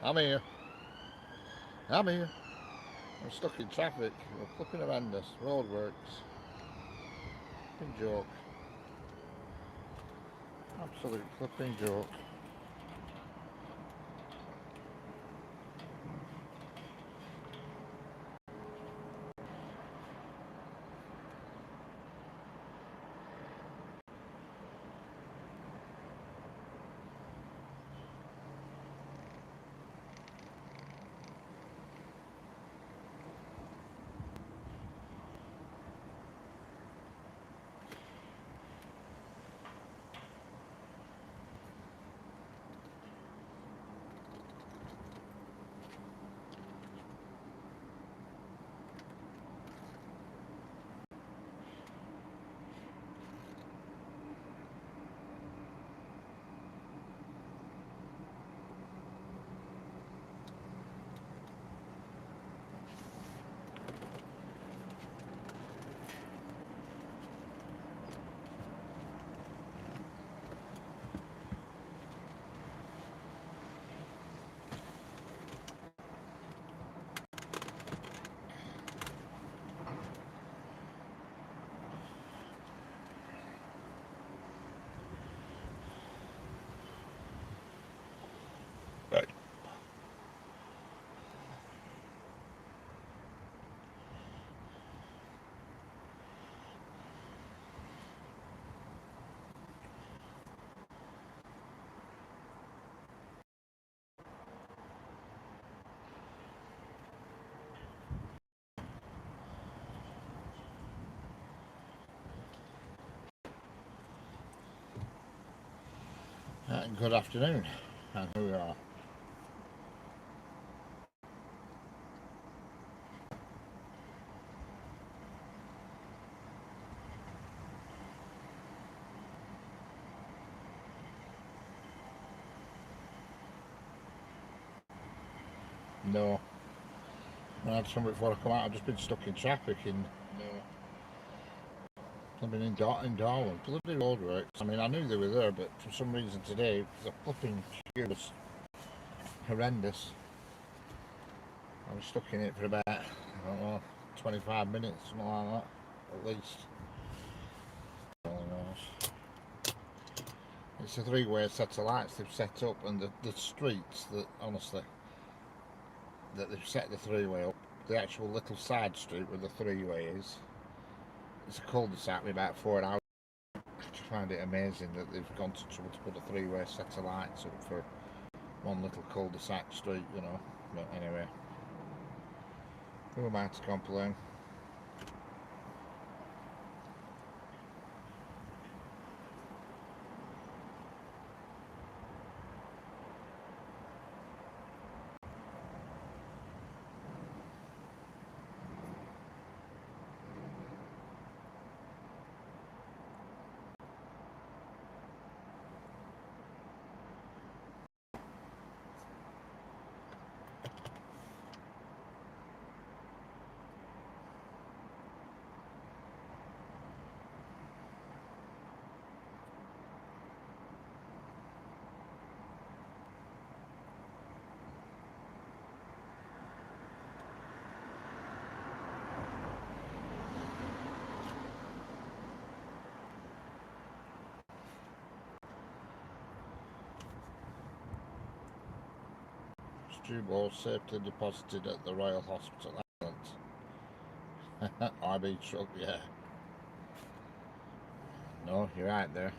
I'm here. I'm here. I'm stuck in traffic. We're flipping horrendous. Roadworks. Flipping joke. Absolute flipping joke. Right. Good afternoon. And here we are. No. I had something before I come out. I've just been stuck in traffic in I've been in Darwin. Bloody roadworks. I mean, I knew they were there, but for some reason today, the flipping queue was horrendous. I was stuck in it for about, I don't know, 25 minutes, something like that, at least. It's a three-way set of lights they've set up, and the streets that, honestly, that they've set the three-way up, the actual little side street where the three-way is, it's a cul-de-sac with about 4 hours. I find it amazing that they've gone to trouble to put a three-way set of lights up for one little cul-de-sac street, you know. But anyway, who am I to complain? Stew ball safely deposited at the Royal Hospital. Excellent. IB truck, yeah. No, you're right there.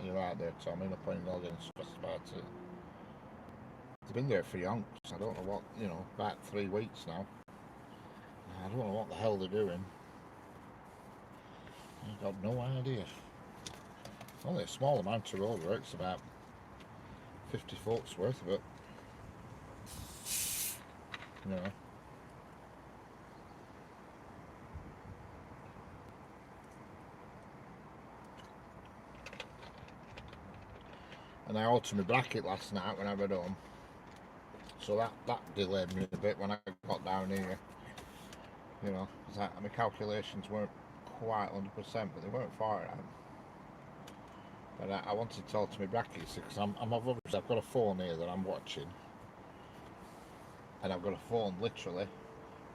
You're right there, Tommy. No point in all getting stressed about it. They've been there for yonks. I don't know what, you know, about 3 weeks now. I don't know what the hell they're doing. I've got no idea. Only a small amount of roadworks, about 50 foot's worth of it. You know. And I altered my bracket last night when I got home. So that delayed me a bit when I got down here. You know, my calculations weren't quite 100%, but they weren't far out. But I wanted to alter my brackets because I've got a phone here that I'm watching, and I've got a phone literally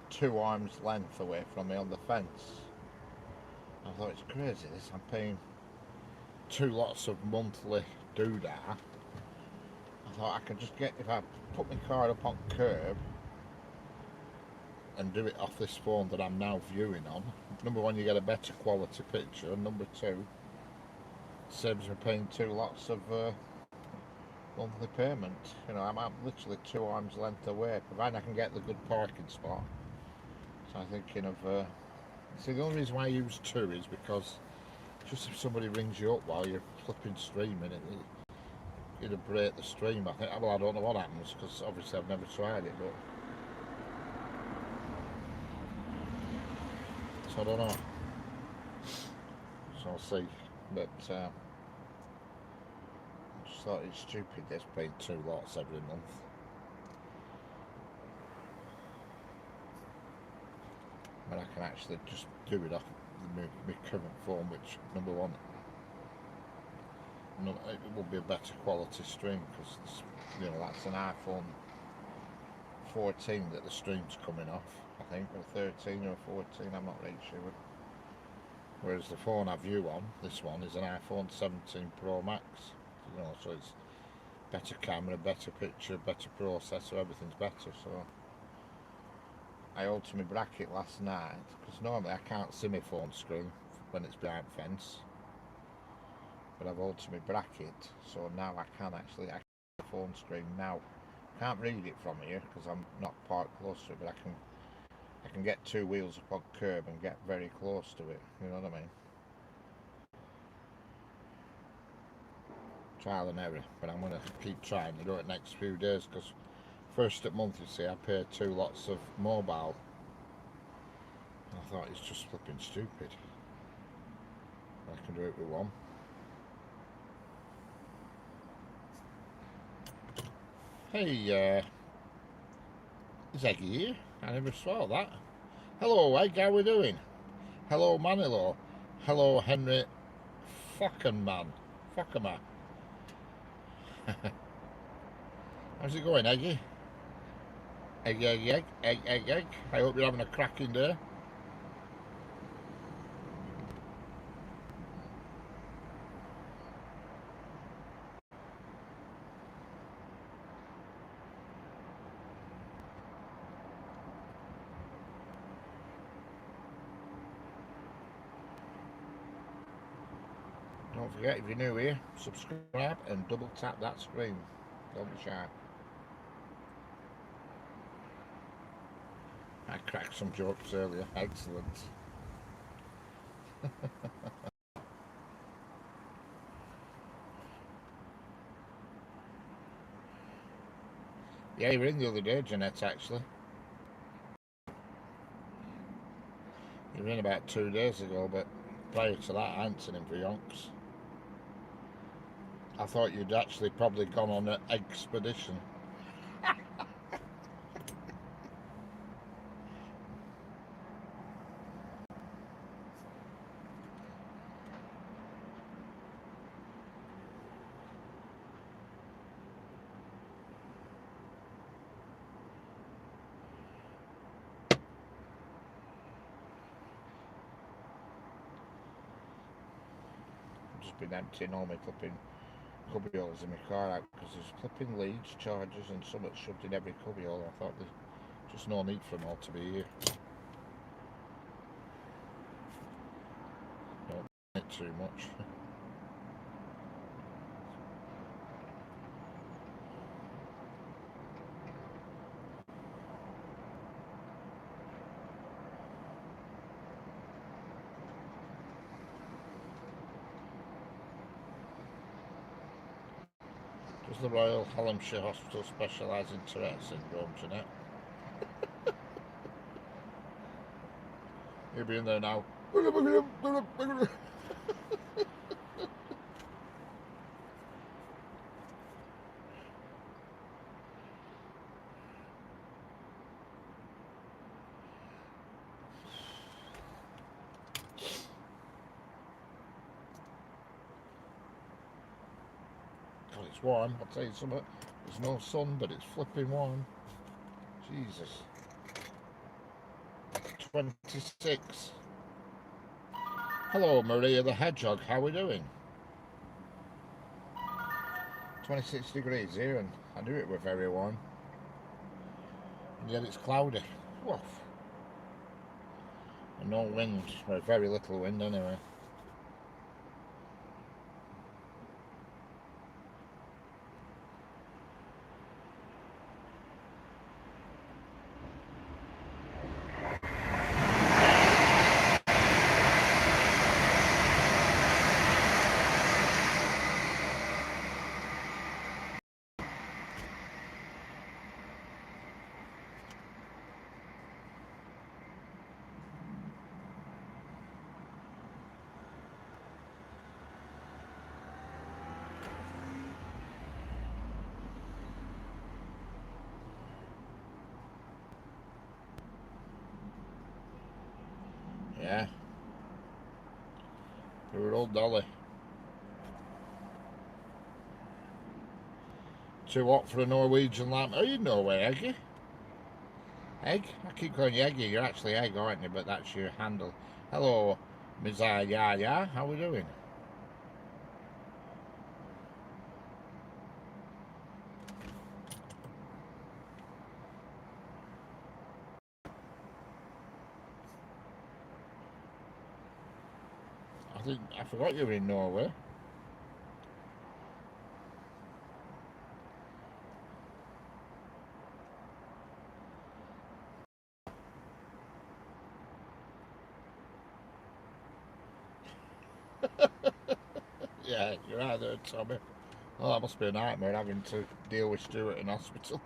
2 arms length away from me on the fence. I thought, it's crazy this. I'm paying 2 lots of monthly doodah. I thought I could just get, if I put my car up on curb and do it off this phone that I'm now viewing on, number one, you get a better quality picture, and number two, saves me paying 2 lots of monthly payment. You know, I'm literally 2 arms length away, provided I can get the good parking spot. So I'm thinking of see, the only reason why I use two is because just if somebody rings you up while you're flipping streaming, it'd break the stream. I think, well, I don't know what happens, because obviously I've never tried it, but so I don't know. So I'll see. But I just thought it's stupid this paying 2 lots every month. When I can actually just do it off my current phone, which, number one, it will be a better quality stream, because you know, that's an iPhone 14 that the stream's coming off, I think, or 13 or 14, I'm not really sure. Whereas the phone I view on, this one, is an iPhone 17 Pro Max, you know, so it's better camera, better picture, better processor, everything's better. So I altered my bracket last night, because normally I can't see my phone screen when it's behind fence, but I've altered my bracket, so now I can actually see the phone screen now. Can't read it from here because I'm not parked close to it, but I can get 2 wheels up on curb and get very close to it, you know what I mean? Trial and error, but I'm going to keep trying to do it next few days, because first of month, you see, I pay 2 lots of mobile. And I thought, it's just flipping stupid. I can do it with one. Hey, is Eggy here? I never saw that. Hello, Egg, how we doing? Hello, Manilo. Hello, Henry Fuckenman. Fuckerman. How's it going, Eggy? Egg, egg, egg, egg, egg, egg. I hope you're having a cracking day. Don't forget, if you're new here, subscribe and double tap that screen. Don't be shy. I cracked some jokes earlier. Excellent. Yeah, you were in the other day, Jeanette, actually. You were in about 2 days ago, but prior to that, I hadn't seen him for yonks. I thought you'd actually probably gone on an expedition. I've just been emptying all my flipping cubbyholes in my car out, because there's flipping leads, chargers, and so much shoved in every cubbyhole. I thought there's just no need for them all to be here. Don't it too much. Does the Royal Hallamshire Hospital specialise in Tourette syndrome, Jeanette? You'll be in there now. God, it's warm. I'll tell you something. There's no sun, but it's flipping warm. Jesus. 26. Hello, Maria the Hedgehog. How are we doing? 26 degrees here, and I knew it were very warm. And yet it's cloudy. Woof. And no wind, or very little wind anyway. Yeah. Poor old Dolly. Too hot for a Norwegian lamb. Are you Norway, Eggy? Egg? I keep calling you Eggy. You're actually Egg, aren't you? But that's your handle. Hello, Ms. Yeah. How we doing? I forgot you were in Norway. Yeah, you're right there, Tommy. Oh, that must be a nightmare having to deal with Stuart in hospital.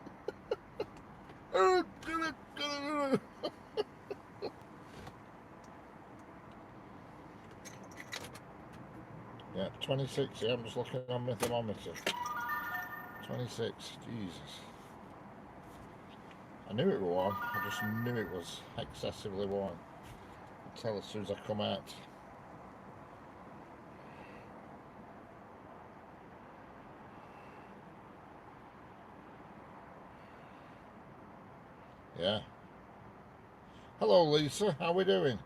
Yeah, 26. Yeah, I'm just looking on my thermometer. 26. Jesus. I knew it was warm. I just knew it was excessively warm. I'll tell as soon as I come out. Yeah. Hello, Lisa. How we doing?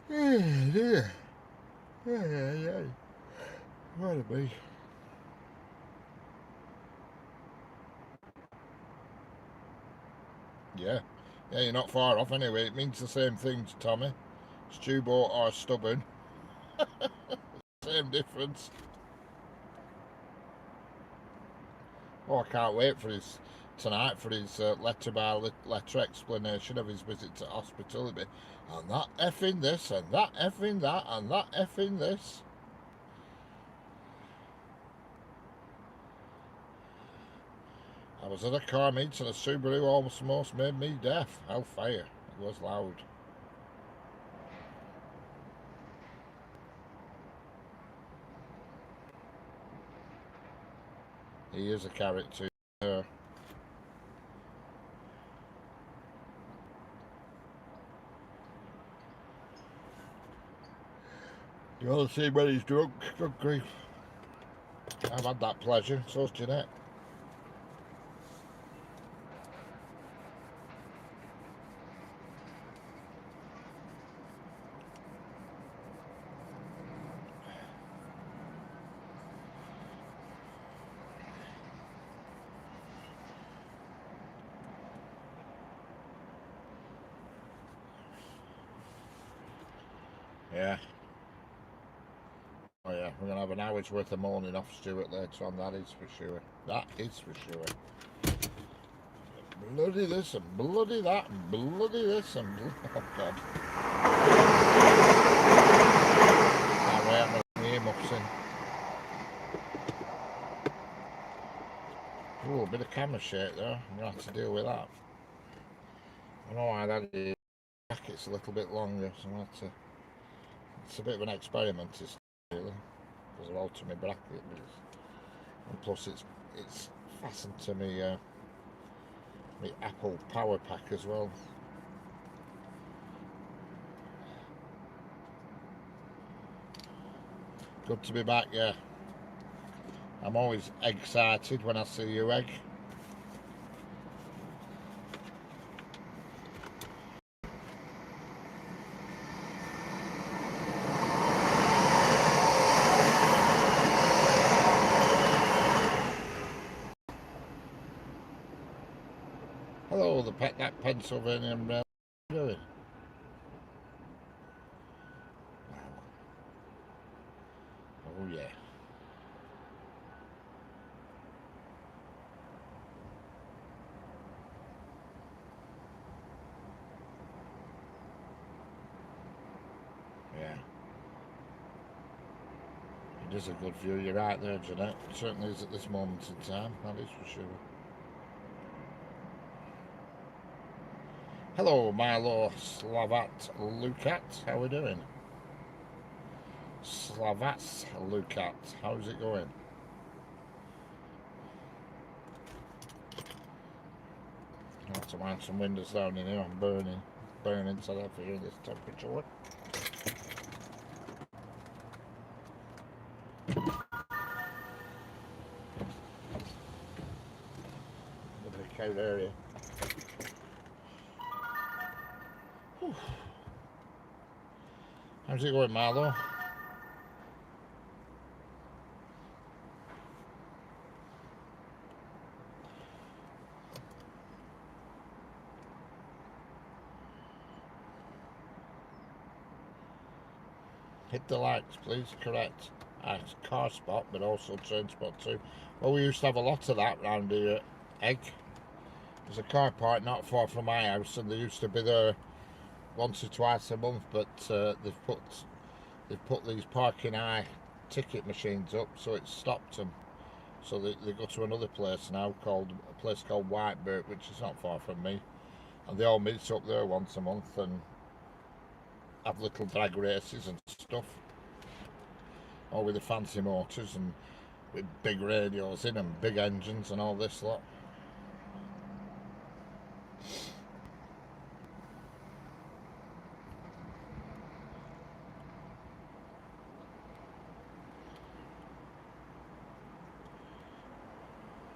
Yeah, dear. Yeah. Pardon me. Yeah. Yeah, you're not far off anyway. It means the same things, Tommy. Stewbot or stubborn. Same difference. Oh, I can't wait for his tonight for his letter by letter explanation of his visit to hospital. It'll be, and that effing this, and that effing that, and that effing this. I was at a car meet and a Subaru almost made me deaf. Hellfire. It was loud. He is a character. You want to see when he's drunk? Good grief. I've had that pleasure. So's Jeanette. Yeah. Oh yeah, we're going to have an hour's worth of mourning off Stuart later on, that is for sure. That is for sure. Bloody this and bloody that and bloody this and oh God. Can't wait, I'm going to earmuffs in. camera shake though. I'm going to have to deal with that. I know why that is. The bracket's a little bit longer, so I'm going to have to... It's a bit of an experiment, it's really, because I've altered my bracket, but and plus it's fastened to me my Apple power pack as well. Good to be back, yeah. I'm always excited when I see you, Egg. Hello, that Pennsylvanian rail. How are you doing? Wow. Oh yeah. Yeah. It is a good view, you're right there, Jeanette. It certainly is at this moment in time, that is for sure. Hello, Milo Slavat Lukat, how are we doing? Slavats Lukat, how's it going? I have to wind some windows down in here, I'm burning to death here in this temperature. The big coat area. Whew. How's it going, Marlo? Hit the likes, please. Correct. Car spot, but also train spot too. Well, we used to have a lot of that round here, Egg. There's a car park not far from my house, and they used to be there once or twice a month. But they've put these parking eye ticket machines up, so it's stopped them. So they go to another place now, a place called Whitebird, which is not far from me, and they all meet up there once a month and have little drag races and stuff, all with the fancy motors and with big radios in and big engines and all this lot.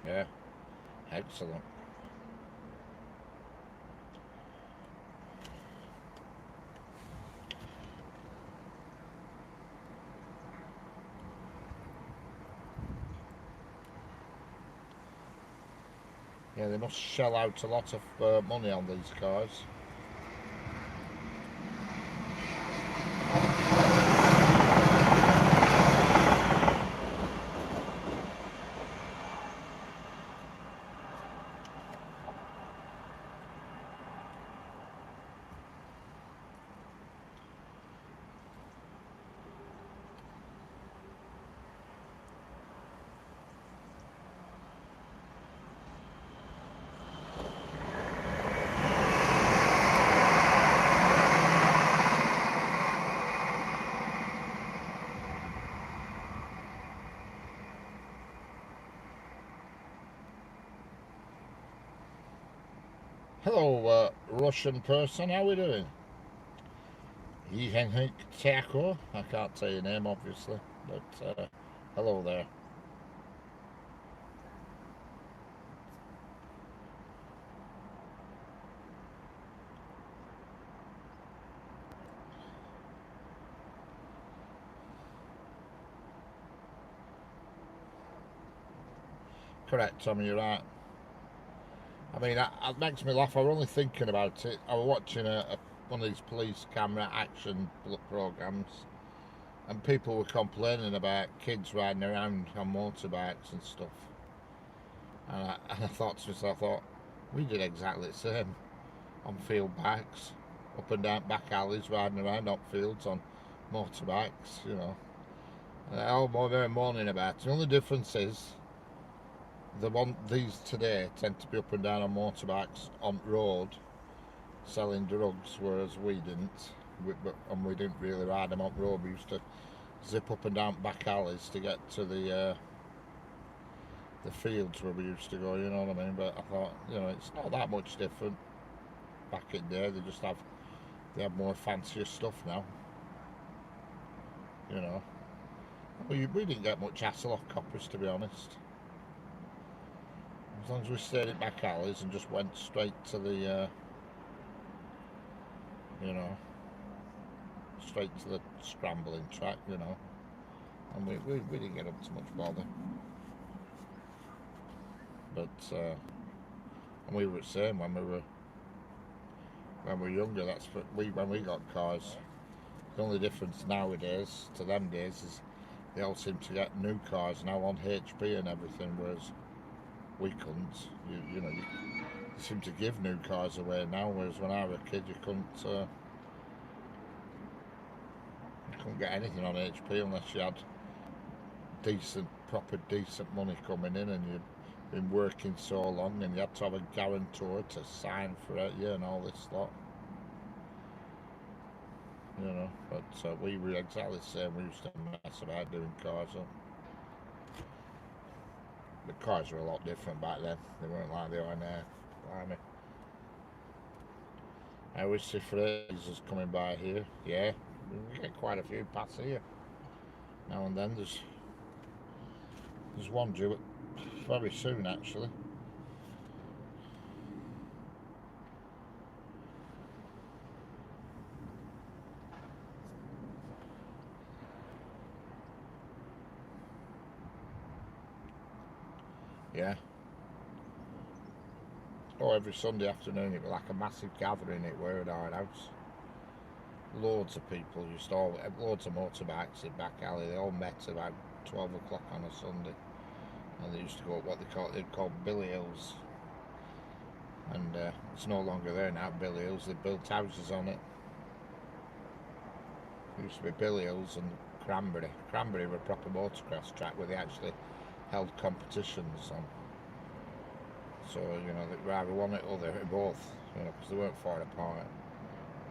Yeah, excellent. Yeah, they must shell out a lot of money on these cars. Hello, Russian person, how are we doing? Henrik Tiako, I can't say your name obviously, but hello there. Correct, Tommy, you're right. I mean, it makes me laugh. I was only thinking about it. I was watching one of these police camera action programs, and people were complaining about kids riding around on motorbikes and stuff. And I thought to myself, we did exactly the same on field bikes, up and down back alleys, riding around up fields on motorbikes, you know. And they're all moaning about it. The only difference is these today tend to be up and down on motorbikes on road selling drugs, whereas we didn't. And we didn't really ride them on road. We used to zip up and down back alleys to get to the fields where we used to go. You know what I mean? But I thought, it's not that much different. Back in there, they have more fancier stuff now. You know, we didn't get much hassle off coppers, to be honest. As long as we stayed in back alleys and just went straight to the, straight to the scrambling track, and we didn't get up to much bother. But and we were the same when we were younger. That's when we got cars. The only difference nowadays to them days is they all seem to get new cars now on HP and everything, whereas we couldn't. You seem to give new cars away now, whereas when I was a kid you couldn't get anything on HP unless you had proper decent money coming in and you'd been working so long and you had to have a guarantor to sign for it, and all this lot. But we were exactly the same. We used to mess about doing cars up. The cars were a lot different back then. They weren't like they are now. Blimey. I always see phrases coming by here. Yeah, we get quite a few pass here. Now and then there's one due very soon, actually. Yeah. Oh, every Sunday afternoon it was like a massive gathering. It were at our house. Loads of people loads of motorbikes in back alley. They all met about 12 o'clock on a Sunday, and they used to go up what they called Billy Hills. And it's no longer there now, Billy Hills. They built houses on it. It used to be Billy Hills and Cranberry. Cranberry were a proper motocross track where they actually held competitions on. So, they either one or the other, or both, because they weren't far apart.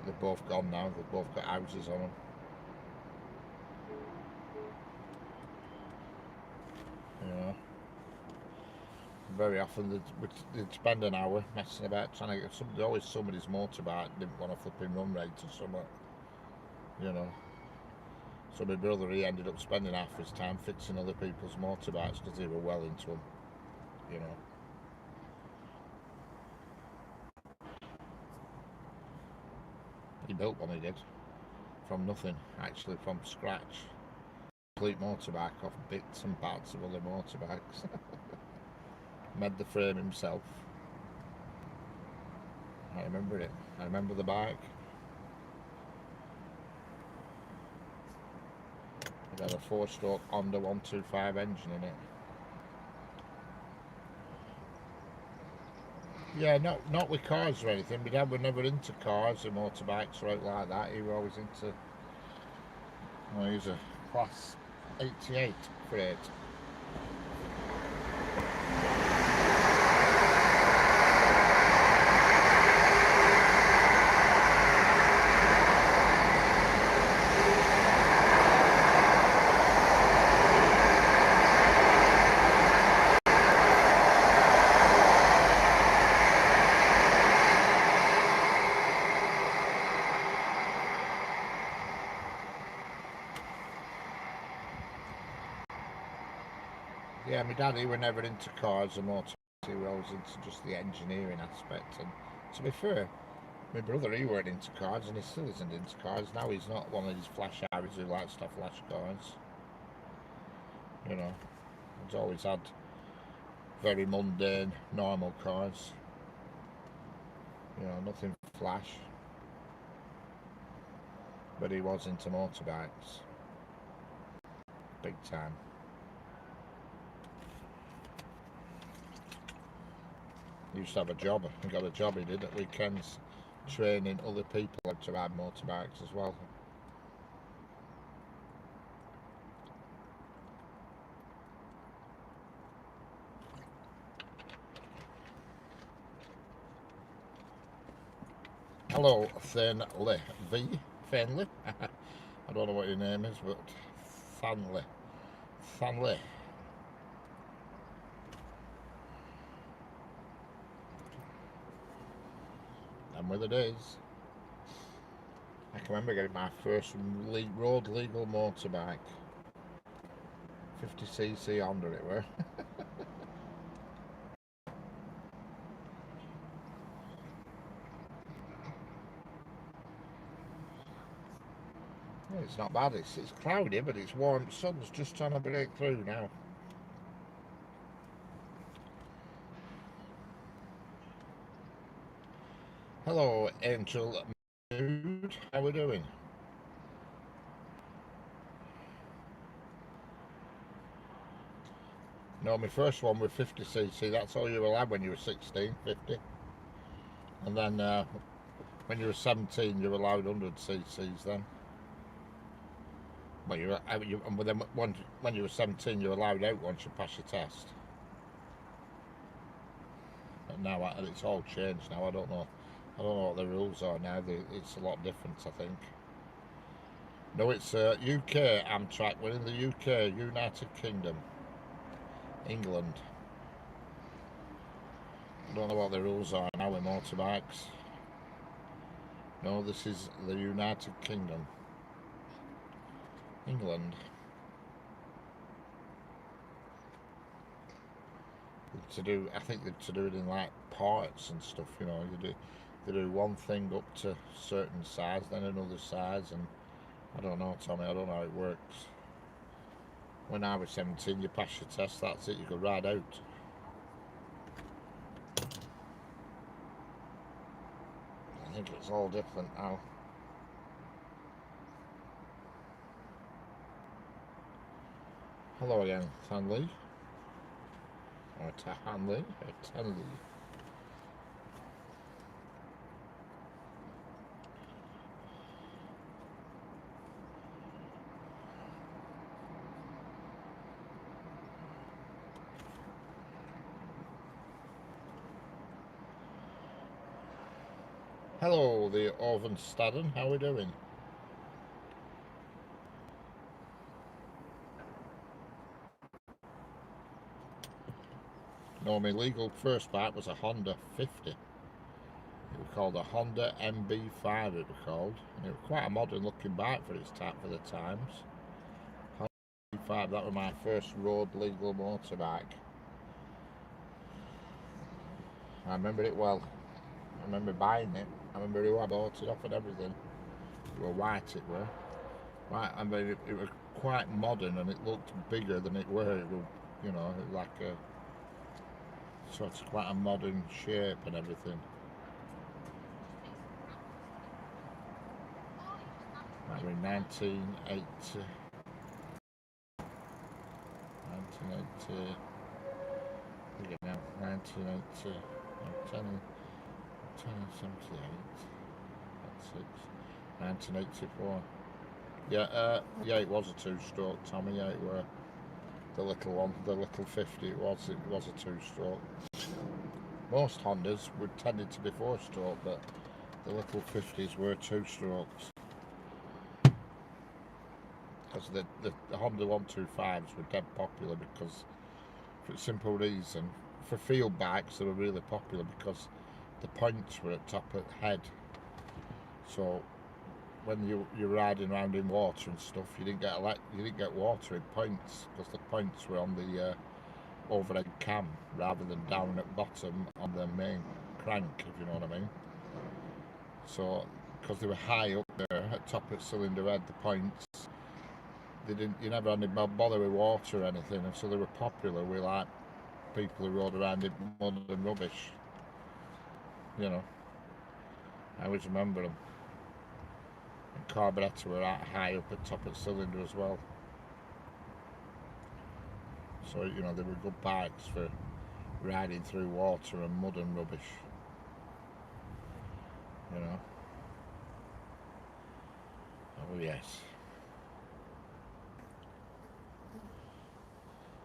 They're both gone now, they've both got houses on them. Very often they'd spend an hour messing about trying to get always somebody's motorbike didn't want a flipping run rate or something, So my brother, he ended up spending half his time fixing other people's motorbikes because they were well into them, He built one, he did, from nothing, actually from scratch. Complete motorbike off bits and parts of other motorbikes. Made the frame himself. I remember it. I remember the bike. It had a 4-stroke Honda 125 engine in it. Yeah, not with cars or anything. My dad was never into cars or motorbikes or anything like that. He was always into. Well, he was a class 88 crate. Yeah, my dad, he was never into cars or motorbikes. He was always into just the engineering aspect. And to be fair, my brother, he weren't into cars and he still isn't into cars. Now he's not one of these flash Harrys who likes to have flash cars. He's always had very mundane, normal cars. Nothing flash. But he was into motorbikes. Big time. He used to have a job. He got a job he did at weekends, training other people how to ride motorbikes as well. Hello, Thanley V. Fenley. I don't know what your name is, but Thanley. Thanley. And with the days. I can remember getting my first road legal motorbike. 50cc Honda it were. It's not bad, it's cloudy, but it's warm. Sun's just trying to break through now. Hello, Angel Mood. How we doing? No, my first one was 50cc. That's all you were allowed when you were 16, 50. And then when you were 17, you were allowed 100cc's then. But but then when you were 17, you were allowed out once you passed your test. But now it's all changed now. I don't know what the rules are now. It's a lot different, I think. No, it's UK Amtrak. We're in the UK, United Kingdom, England. I don't know what the rules are now with motorbikes. No, this is the United Kingdom, England. I think to do it in like parts and stuff. You know, they do one thing up to certain size, then another size, and I don't know, Tommy. I don't know how it works. When I was 17, you passed your test. That's it. You could ride out. I think it's all different now. Hello again, Tanley. Or Tahanley. Tanley. Hello, the Orvenstaden. How are we doing? No, my legal first bike was a Honda 50. It was called a Honda MB5. It was called, and it was quite a modern looking bike for its time for the times. Honda MB5. That was my first road legal motorbike. I remember it well. I remember buying it. I remember who I bought it off and everything. It were white. It were white. I mean, it was quite modern, and it looked bigger than it were. It was, you know, like a. So it's quite a modern shape and everything. That was in 1980. 1980. Look at now, 1980. 1978. That's 1984. Yeah, it was a two-stroke, Tommy. Yeah, it were the little one, the little 50. It was a two-stroke. Most Hondas would tended to be four-stroke, but the little 50s were two-strokes. Because the Honda 125s were dead popular because, for a simple reason, for field bikes they were really popular because the points were at top of head. So when you're riding around in water and stuff, you didn't get water in points because the points were on the overhead cam rather than down at bottom on the main crank, if you know what I mean. So because they were high up there at top of cylinder head, the points, you never had any bother with water or anything, and so they were popular with like people who rode around in mud and rubbish. You know, I always remember them. And carburetor were right high up at top of the cylinder as well. So you know they were good bikes for riding through water and mud and rubbish. You know. Oh yes.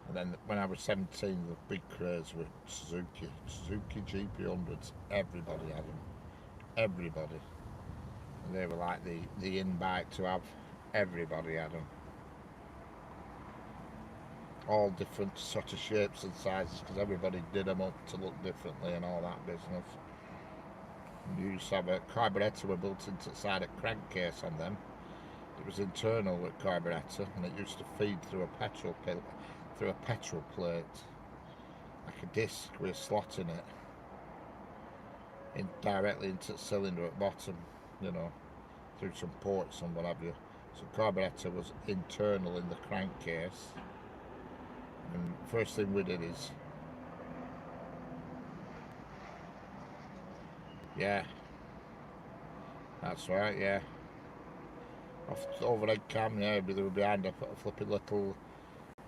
And then when I was 17, the big craze were Suzuki GP100s. Everybody had them. Everybody. And they were like the in bike to have. Everybody had them. All different sort of shapes and sizes because everybody did them up to look differently and all that business. You used to have a carburettor were built into the side of crankcase on them. It was internal with carburettor and it used to feed through a petrol plate, like a disc with a slot in it, directly into the cylinder at the bottom, you know, through some ports and what have you. So carburettor was internal in the crankcase. And first thing we did is, yeah, that's right, yeah. Off the overhead cam, yeah, they were behind a flipping a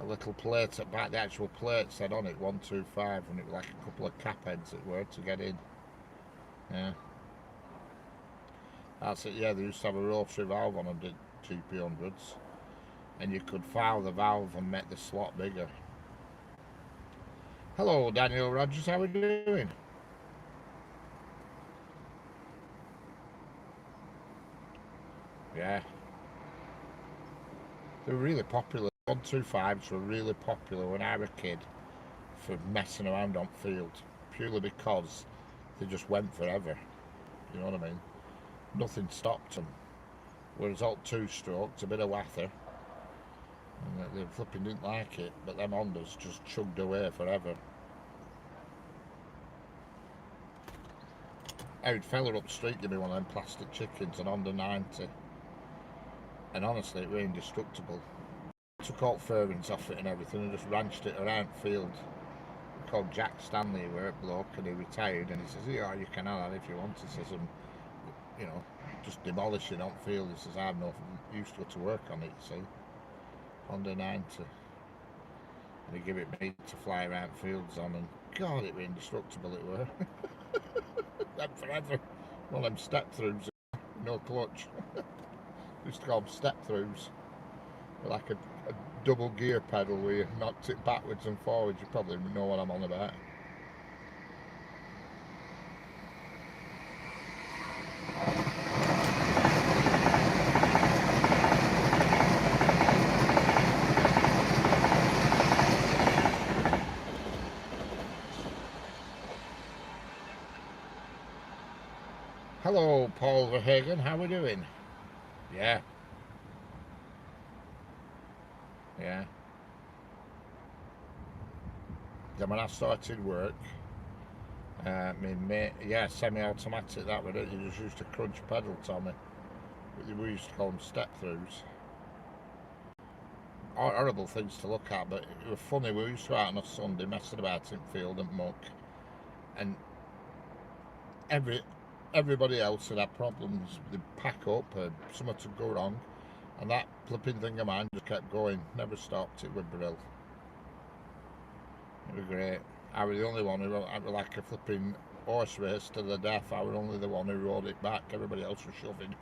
little plate at back. The actual plate said on it 125, and it was like a couple of cap heads that were to get in. Yeah, that's it. Yeah, they used to have a rotary valve on them, did GP100s, and you could file the valve and make the slot bigger. Hello, Daniel Rogers. How are we doing? Yeah, they were really popular. 125s were really popular when I was a kid for messing around on field, purely because they just went forever. You know what I mean? Nothing stopped them. Whereas all two strokes, a bit of wather, and they flipping didn't like it, but them Hondas just chugged away forever. I had fella up the street give me one of them plastic chickens, an Honda 90, and honestly, it was indestructible. Took all fairings off it and everything, and just ranched it around the field. He called Jack Stanley, were a bloke, and he retired, and he says, "Yeah, you can have that if you want." He says, you know, just demolish it on field. He says, "I've no used to go to work on it, you see." Honda 90. And he gave it me to fly around fields on, and God, it was indestructible, it were. Them forever. One of them step-throughs, no clutch. Used to call them step-throughs. Like a double gear pedal where you knocked it backwards and forwards. You probably know what I'm on about. Hello, Paul Verhagen. How are we doing? Yeah, yeah. Then when I started work, yeah, semi-automatic that with it. You just used to crunch pedal, Tommy. We used to call them step-throughs. Horrible things to look at, but it was funny. We used to out on a Sunday messing about in field and muck, and everybody else had had problems. They'd pack up, something to go wrong, and that flipping thing of mine just kept going, never stopped. It was brilliant. It was great. I was the only one who I was like a flipping horse race to the death. I was only the one who rode it back. Everybody else was shoving.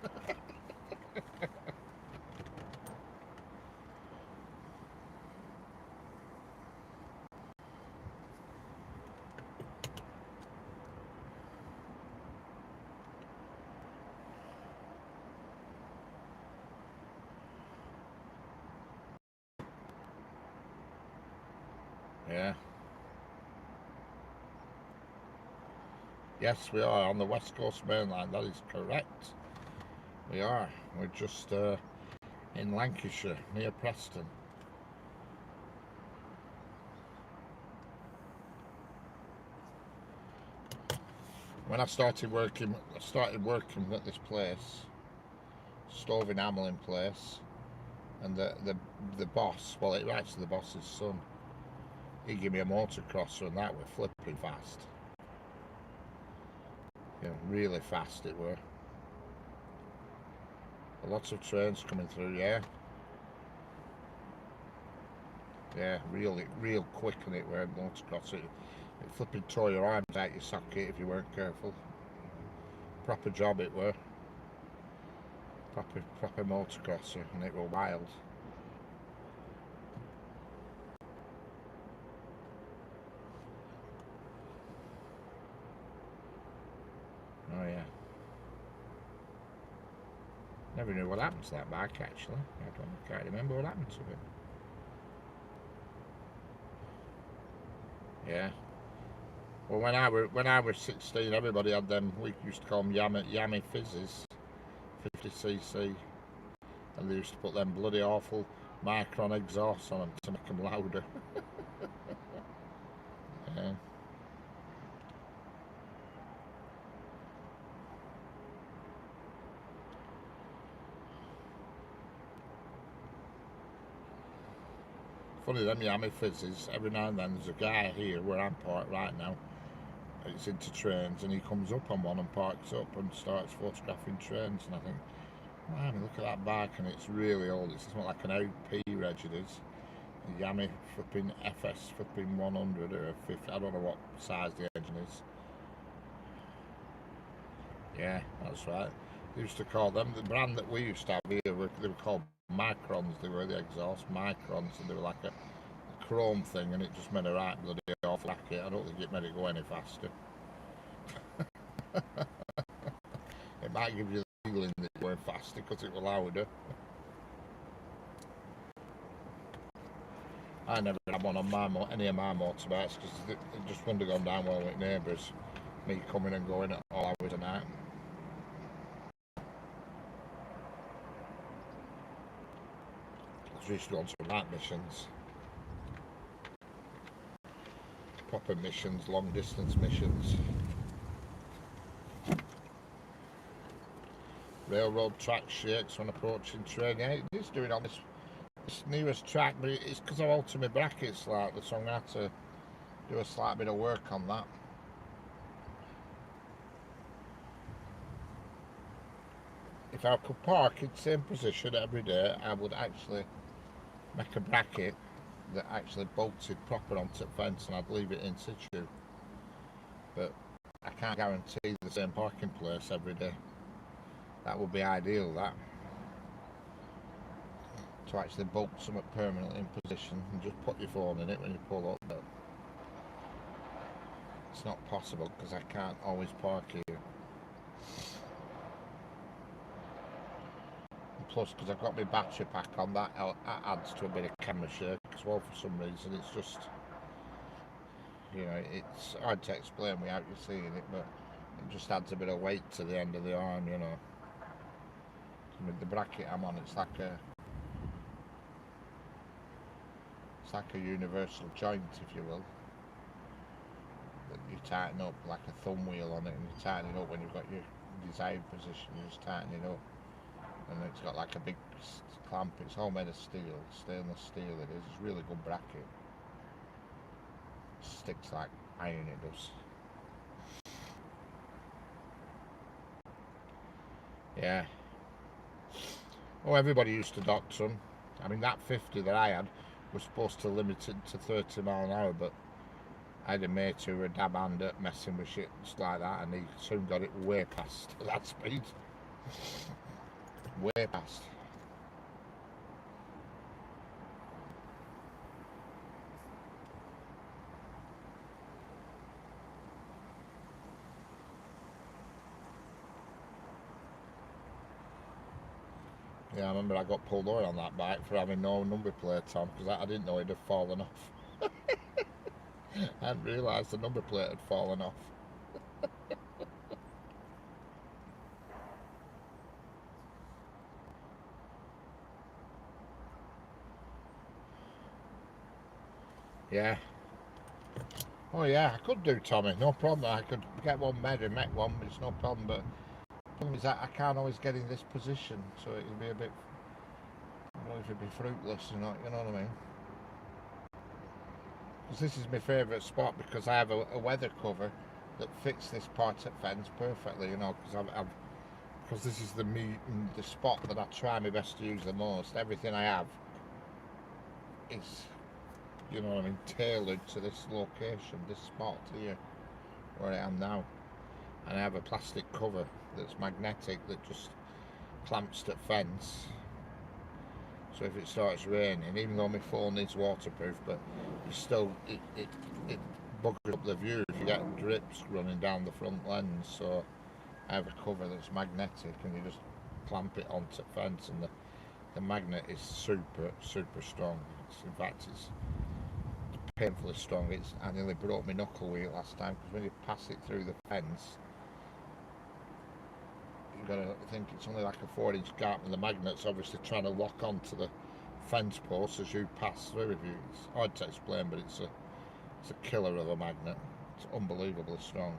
Yeah. Yes, we are on the West Coast Main Line. That is correct. We are. We're just in Lancashire, near Preston. When I started working at this place, Stove in Amelin place, and the boss, well, it was actually the boss's son. He gave me a motocrosser, and that were flipping fast. You know, really fast it were. Lots of trains coming through, yeah. Yeah, real quick and it were motocross. It flipping tore your arms out your socket if you weren't careful. Proper job it were. Proper motocrosser, and it were wild. Oh yeah. Never knew what happened to that bike actually. Can't remember what happened to it. Yeah. Well, when I was 16, everybody had them. We used to call them Yami Fizzes, 50cc, and they used to put them bloody awful Micron exhausts on them to make them louder. Yeah. Funny them Yami Fizzes. Every now and then there's a guy here where I'm parked right now. It's into trains, and he comes up on one and parks up and starts photographing trains, and I think, man, look at that bike, and it's really old. It's something like an OP reg it is. A Yami flipping FS flipping 100 or a 50, I don't know what size the engine is. Yeah, that's right. They used to call them, the brand that we used to have here, they were called Microns. They were the exhaust Microns, and they were like a chrome thing, and it just made a right bloody awful racket. I don't think it made it go any faster. It might give you the feeling that it went faster because it was louder. I never had one on any of my motorbikes because it just wouldn't have gone down well with neighbours. Me coming and going at all hours of night. I used to go on some night missions. Proper missions, long distance missions. Railroad track shakes when approaching train. Yeah, it is doing on this nearest track, but it's because I've altered my brackets slightly, so I'm going to have to do a slight bit of work on that. If I could park in the same position every day, I would actually make a bracket that actually bolted proper onto the fence, and I'd leave it in situ. But I can't guarantee the same parking place every day. That would be ideal, that. To actually bolt something permanently in position and just put your phone in it when you pull up. But it's not possible because I can't always park here. And plus, because I've got my battery pack on, that adds to a bit of camera shake as well for some reason. It's just, you know, it's hard to explain without you seeing it, but it just adds a bit of weight to the end of the arm, you know. With the bracket I'm on, it's like a universal joint, if you will, that you tighten up like a thumb wheel on it, and you tighten it up when you've got your desired position. You just tighten it up, and it's got like a big clamp. It's all made of steel, stainless steel. It is. It's a really good bracket. It sticks like iron. It does. Yeah. Oh, everybody used to dock some. I mean, that 50 that I had was supposed to limit it to 30 mile an hour, but I had a mate who were a dab hand at messing with shit just like that, and he soon got it way past that speed. Way past. Yeah, I remember I got pulled over on that bike for having no number plate on because I didn't know it had fallen off. I hadn't realised the number plate had fallen off. Yeah. Oh yeah, I could do, Tommy, no problem. I could get one made and make one, but it's no problem. But the problem is that I can't always get in this position, so it'll be a bit, I don't know if it'd be fruitless or not, you know what I mean? Because this is my favourite spot because I have a weather cover that fits this part of the fence perfectly, you know, because this is the spot that I try my best to use the most. Everything I have is, you know what I mean, tailored to this location, this spot here where I am now. And I have a plastic cover that's magnetic that just clamps to the fence. So if it starts raining, even though my phone is waterproof, but it still it buggers up the view if you get drips running down the front lens. So I have a cover that's magnetic, and you just clamp it onto the fence, and the magnet is super strong. In fact, it's painfully strong. I nearly broke my knuckle with it last time, because when you pass it through the fence, you've got to think it's only like a 4-inch gap, and the magnet's obviously trying to lock onto the fence post as you pass through. It's hard to explain, but it's a killer of a magnet. It's unbelievably strong.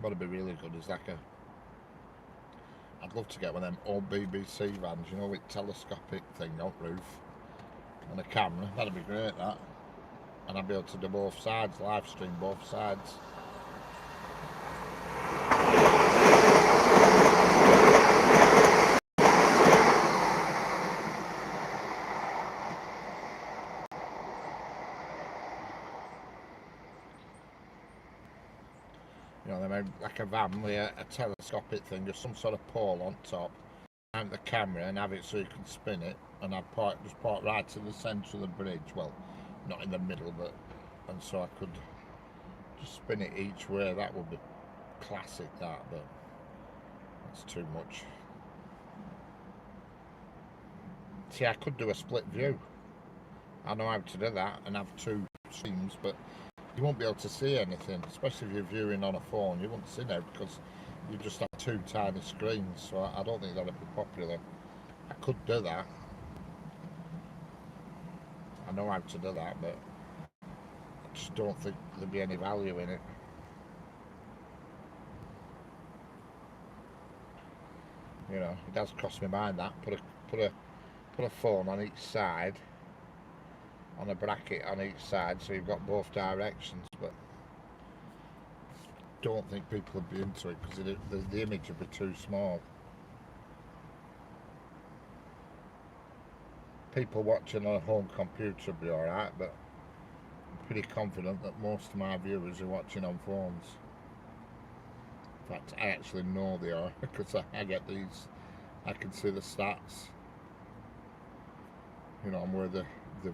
What'd be really good is like I'd love to get one of them old BBC vans, you know, with telescopic thing on roof and a camera. That'd be great, that. And I'd be able to do both sides, live stream both sides. You know, they made like a van with a telescopic thing, just some sort of pole on top, and the camera, and have it so you can spin it. And I'd just park right to the centre of the bridge. Well, not in the middle, but and so I could just spin it each way. That would be classic, that, but that's too much. See, I could do a split view. I know how to do that and have two streams, but you won't be able to see anything, especially if you're viewing on a phone. You won't see now because you just have two tiny screens, so I don't think that'd be popular. I could do that. I know how to do that, but I just don't think there'd be any value in it. You know, it does cost me mind that. Put a phone on each side, on a bracket on each side, so you've got both directions, but don't think people would be into it because the image would be too small. People watching on a home computer would be alright, but I'm pretty confident that most of my viewers are watching on phones. In fact, I actually know they are because I get these, I can see the stats, you know, and where the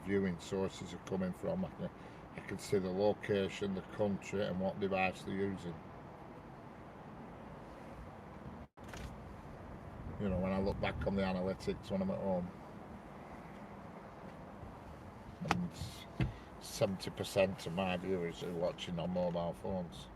viewing sources are coming from. I can see the location, the country, and what device they're using. You know, when I look back on the analytics when I'm at home, and 70% of my viewers are watching on mobile phones.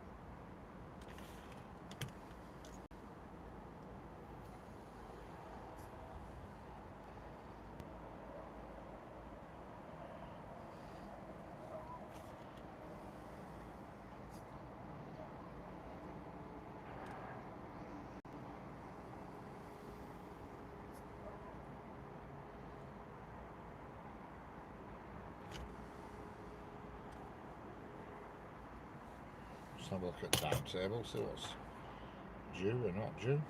Let's have a look at the timetable, see what's due or not due.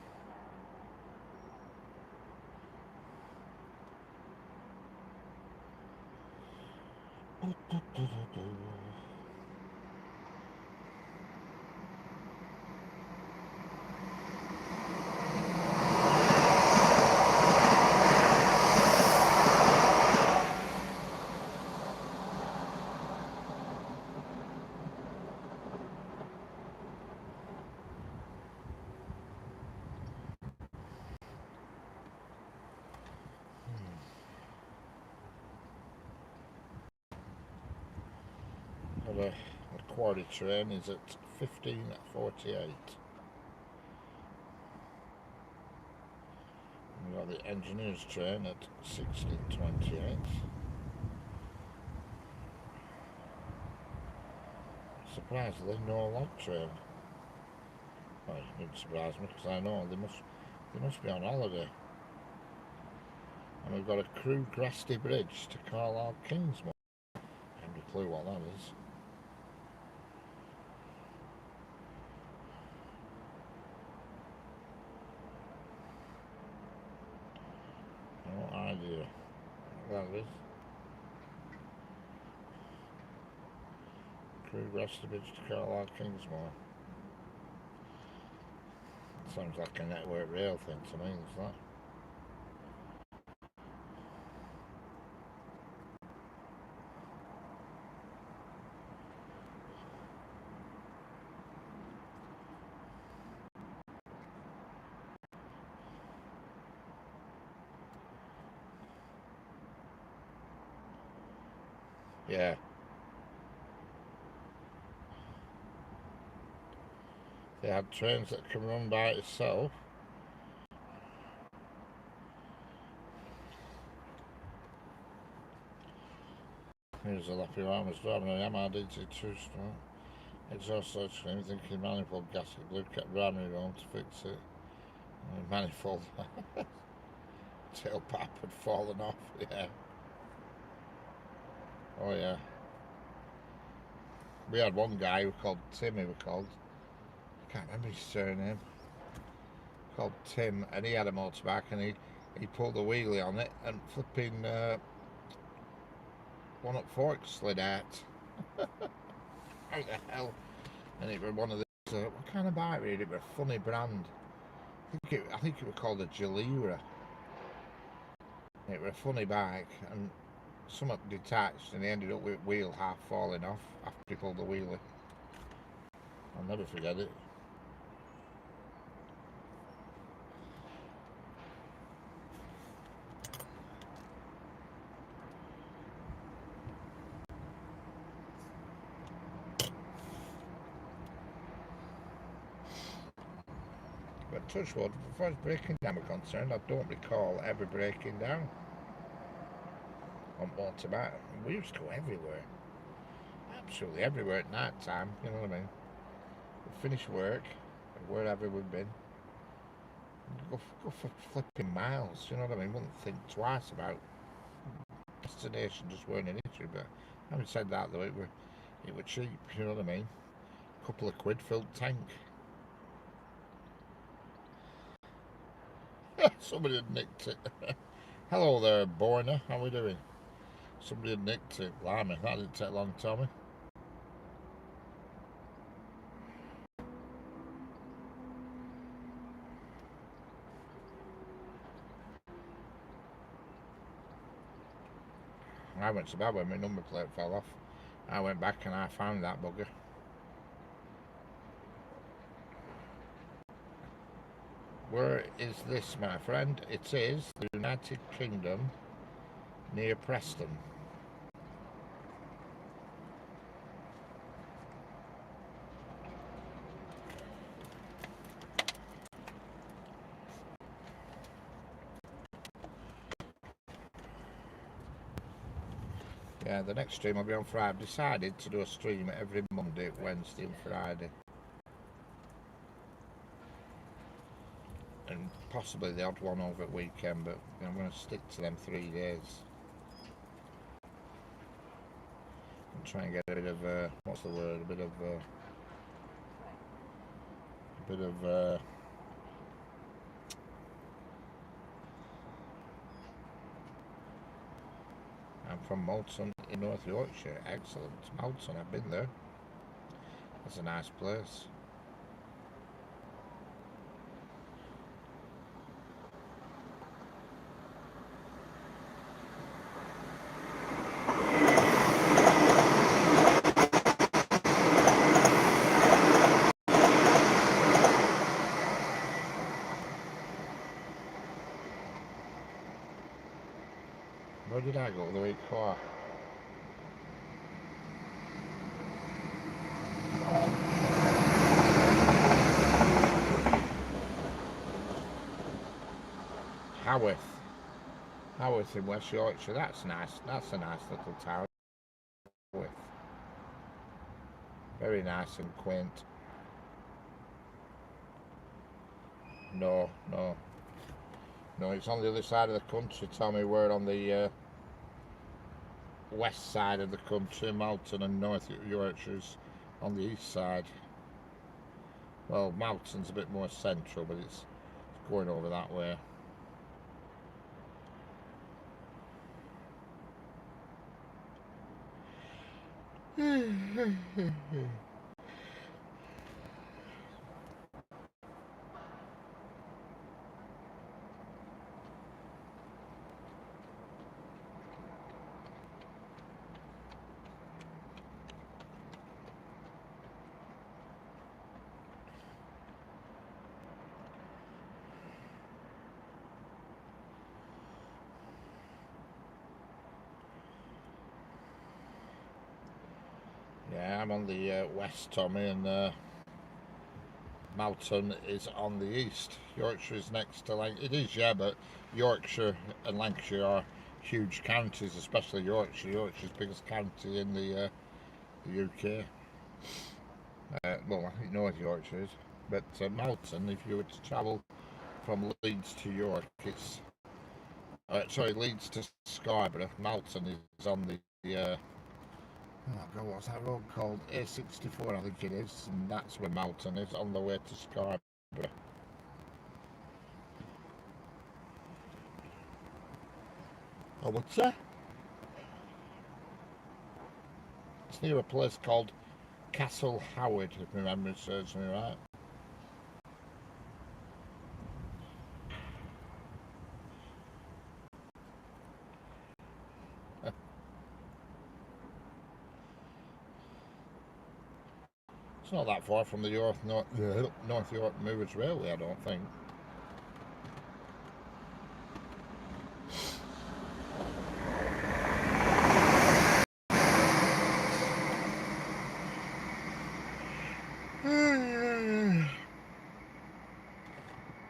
The quarry train is at 15:48. We've got the engineers train at 16:28. Surprisingly, no log train. Well, it didn't surprise me because I know they must be on holiday. And we've got a Crewe Grasty Bridge to Carlisle Kingsmore. I haven't a clue what that is. No idea what that is. Crewe Grasty Bridge to Carlisle Kingsmore. Sounds like a Network Rail thing to me, is that? Yeah. They had trains that can run by itself. Here's a lappy armors driving an MRDT 2-stroke. Exhaust side screen, thinking manifold gasket glue kept driving me home to fix it. And manifold tailpipe had fallen off, yeah. Oh yeah. We had one guy who called Tim, I can't remember his surname, called Tim, and he had a motorbike and he pulled a wheelie on it and flipping one up fork slid out. How the hell? And it was one of these, what kind of bike was it? It was a funny brand. I think it was called a Jalera. It was a funny bike, and something detached, and he ended up with wheel half falling off after he pulled the wheelie. I'll never forget it. But touch wood, as far as breaking down are concerned, I don't recall ever breaking down on motorbike. We used to go everywhere, absolutely everywhere at night time. You know what I mean? We'd finish work, wherever we've been, go for flipping miles. You know what I mean? Wouldn't think twice about destination. Just weren't an issue. But having said that, though, it were cheap. You know what I mean? A couple of quid filled tank. Somebody had nicked it. Hello there, Borna. How we doing? Somebody had nicked it. Blimey, that didn't take long, Tommy. I went to bed when my number plate fell off. I went back and I found that bugger. Where is this, my friend? It is the United Kingdom, near Preston. Yeah, the next stream will be on Friday. I've decided to do a stream every Monday, Wednesday and Friday. And possibly the odd one over at weekend, but I'm going to stick to them 3 days. And try and get a bit of, what's the word, a bit of I'm from Malton in North Yorkshire. Excellent. Malton, I've been there. That's a nice place. Where did I go the week before? Haworth. Haworth in West Yorkshire. That's nice. That's a nice little town. Haworth. Very nice and quaint. No, no. No, it's on the other side of the country. Tommy, we're on the west side of the country. Malton and North Yorkshire's on the east side. Well, Malton's a bit more central, but it's going over that way. I'm on the west, Tommy, and Malton is on the east. Yorkshire is next to Lancashire. It is, yeah, but Yorkshire and Lancashire are huge counties, especially Yorkshire. Yorkshire's biggest county in the UK. Well, I think North Yorkshire is. But Malton, if you were to travel from Leeds to York, it's sorry, Leeds to Scarborough. Malton is on the oh God, what's that road called? A64, I think it is, and that's where Malton is, on the way to Scarborough. Oh, what's that? It's near a place called Castle Howard, if my memory serves me right. It's not that far from the North York Movers Railway, I don't think.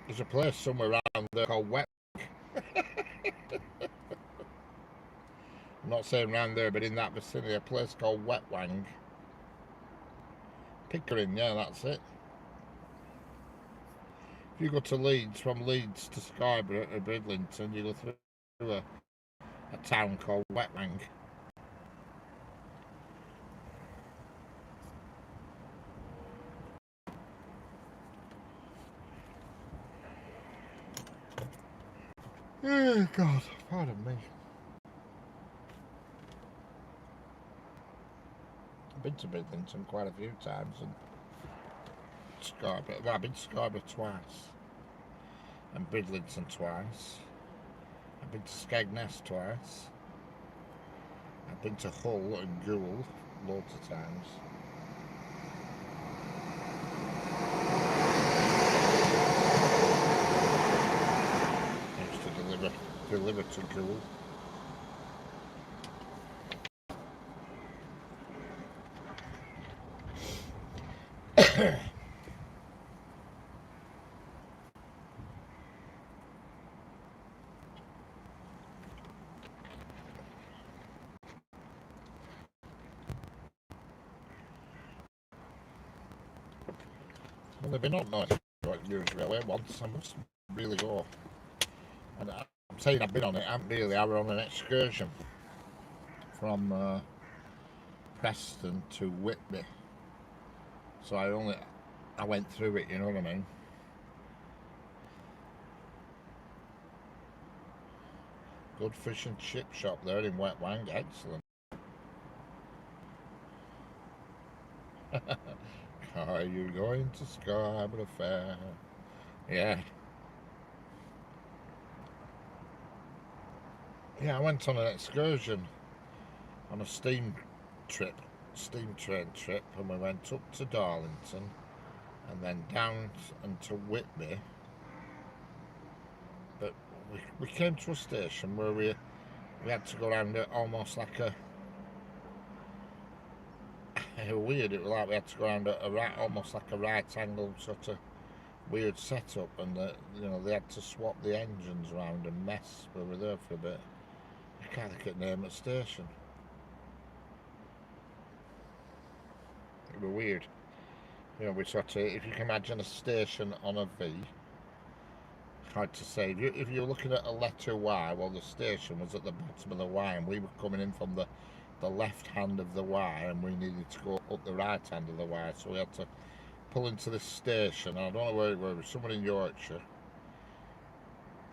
There's a place somewhere around there called Wet. I'm not saying around there, but in that vicinity, a place called Wetwang. Pickering, yeah, that's it. If you go to Leeds, from Leeds to Scarborough or Bridlington, you go through a town called Wetwang. Oh God, pardon me. I've been to Bridlington quite a few times, and Scarborough. Well, I've been to Scarborough twice, and Bridlington twice. I've been to Skegness twice. I've been to Hull and Goole loads of times. I used to deliver to Goole. Well, they've been on North York Movers Railway once. I must really go. And I'm saying I've been on it. I haven't really. I were on an excursion from Preston to Whitby. So I went through it. You know what I mean? Good fish and chip shop there in Wetwang. Excellent. Are you going to Scarborough Fair? Yeah. Yeah, I went on an excursion on a steam train trip, and we went up to Darlington and then down and to Whitby. But we came to a station where we had to go around it almost like a weird. It was like we had to go around a right, almost like a right angle sort of weird setup, and they had to swap the engines around and mess. We were there for a bit. I can't think of the name of the station. It was weird. We sort of, if you can imagine a station on a V, hard to say. If you're looking at a letter Y, well, the station was at the bottom of the Y, and we were coming in from the left hand of the Y, and we needed to go up the right hand of the Y, so we had to pull into this station. I don't know where it was, somewhere in Yorkshire,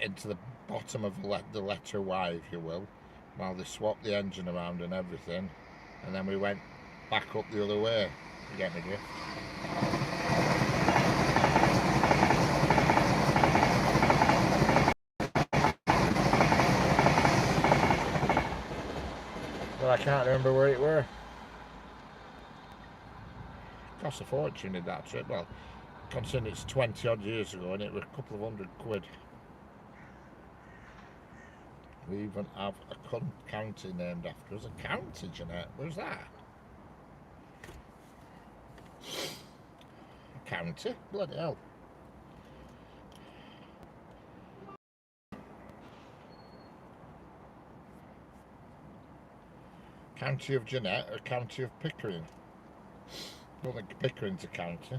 into the bottom of the letter Y, if you will, while they swapped the engine around and everything, and then we went back up the other way. You get me, drift? But I can't remember where it were. It cost a fortune in that trip. Well, considering it's 20 odd years ago, and it was a couple of £100. We even have a county named after us. A county, Jeanette? Where's that? County? Bloody hell. County of Jeanette or County of Pickering? I don't think Pickering's a county.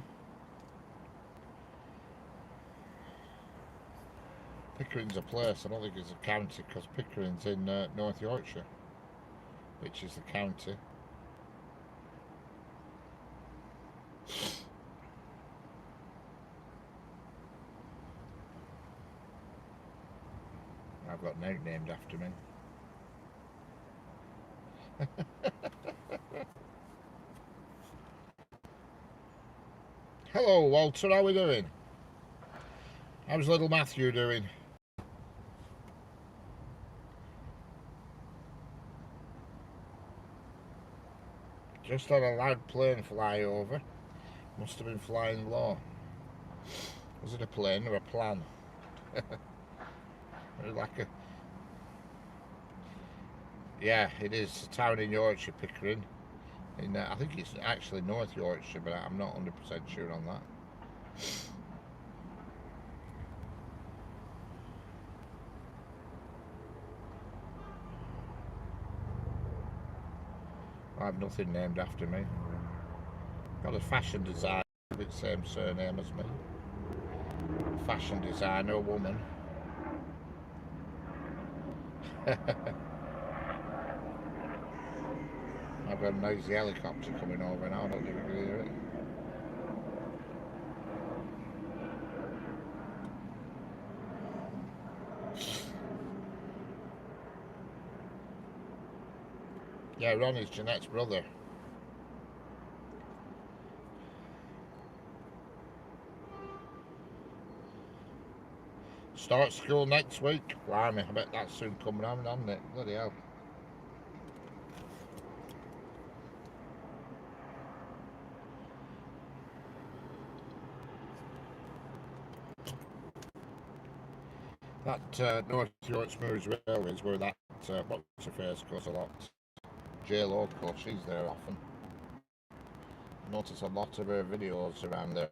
Pickering's a place, I don't think it's a county because Pickering's in North Yorkshire, which is the county. I've got an out named after me. Hello Walter, how are we doing? How's little Matthew doing? Just had a loud plane fly over. Must have been flying low. Was it a plane or a plan? Like a... Yeah, it is a town in Yorkshire, Pickering. I think it's actually North Yorkshire, but I'm not 100% sure on that. I have nothing named after me. Got a fashion designer with the same surname as me. Fashion designer, woman. I've got a noisy helicopter coming over now, I don't think you can hear it. Yeah, Ron is Jeanette's brother. Start school next week. Blimey, I bet that's soon coming on, hasn't it? Bloody hell. That North Yorkshire Moors Railway is where that what's her face goes a lot. J-Lo, she's there often. I notice a lot of her videos around there.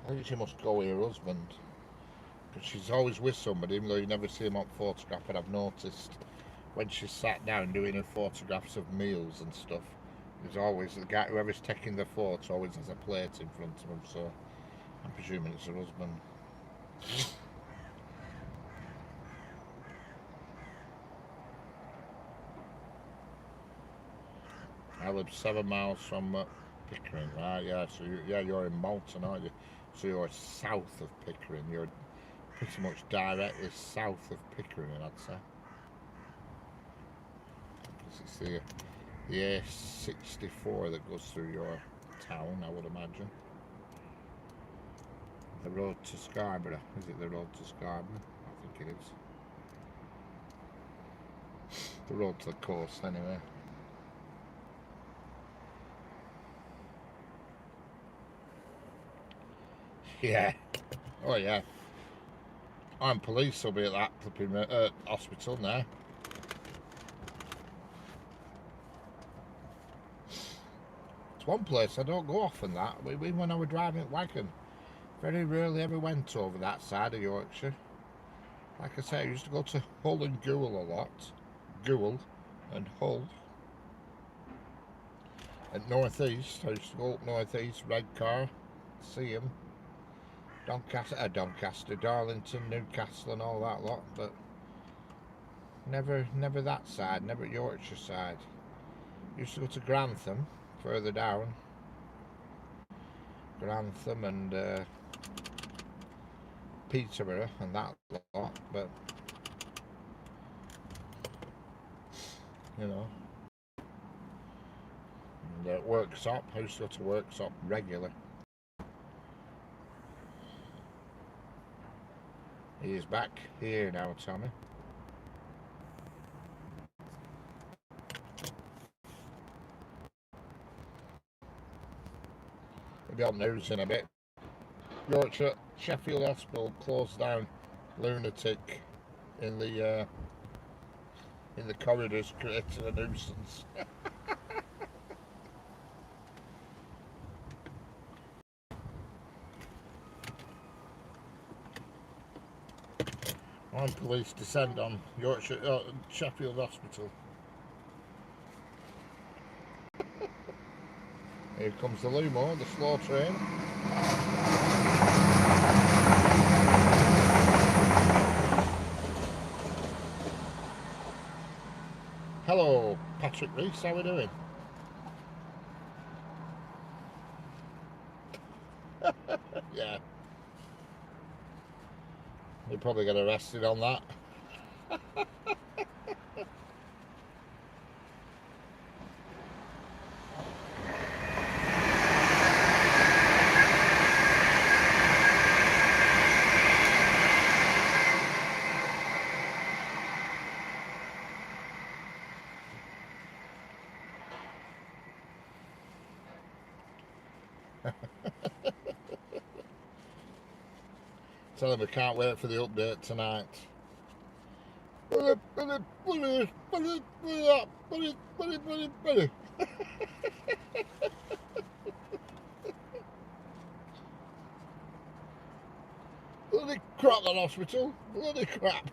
I think she must go with her husband, because she's always with somebody, even though you never see him on photograph. And I've noticed when she's sat down doing her photographs of meals and stuff, there's always the guy, whoever's taking the photo, always has a plate in front of him, so I'm presuming it's her husband. I live 7 miles from Pickering, right? Yeah, so you're in Malton, aren't you? So you're south of Pickering. You're pretty much directly south of Pickering, I'd say. Because it's the A64 that goes through your town, I would imagine. The road to Scarborough. Is it the road to Scarborough? I think it is. The road to the coast, anyway. Yeah. Oh, yeah. I'm police will be at that flipping hospital now. It's one place I don't go often, that. When I was driving at Wagon, very rarely ever went over that side of Yorkshire. Like I say, I used to go to Hull and Goole a lot. Goole and Hull. At North East, I used to go up North East, Redcar, see them. Doncaster, Darlington, Newcastle and all that lot, but never that side, never Yorkshire side. Used to go to Grantham, further down. Grantham and Peterborough and that lot, but you know. And Worksop, I used to go to Worksop regular. He is back here now, Tommy. We'll be on news in a bit. Yorkshire Sheffield Hospital closed down lunatic in the in the corridors creating a nuisance. Armed police descend on Yorkshire, Sheffield Hospital. Here comes the Lumo, the slow train. Hello, Patrick Reese, how are we doing? Yeah. You probably get arrested on that. Tell them we can't wait for the update tonight. Bloody crap, that hospital. Bloody crap.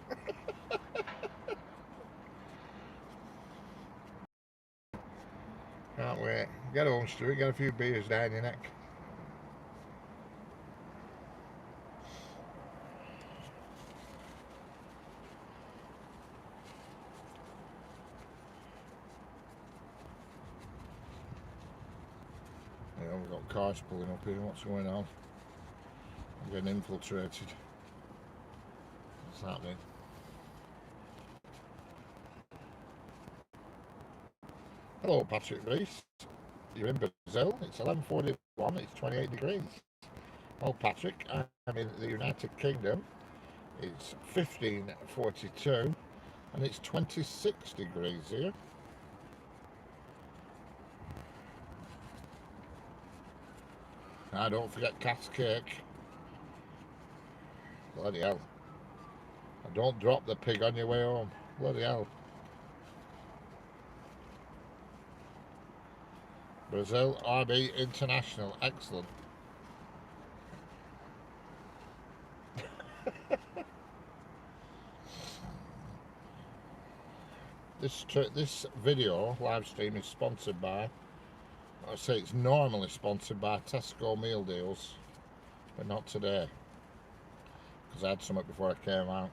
Can't wait. Get home, Stuart. Get a few beers down your neck. Yeah, we've got cars pulling up here. What's going on? I'm getting infiltrated. What's happening? Hello, Patrick Reese. You're in Brazil. It's 11:41. It's 28 degrees. Well, Patrick, I'm in the United Kingdom. It's 15:42 and it's 26 degrees here. Now, don't forget cat's cake. Bloody hell. And don't drop the pig on your way home. Bloody hell. Brazil, RB International. Excellent. This video live stream is sponsored by, I say it's normally sponsored by Tesco meal deals, but not today, because I had some before I came out.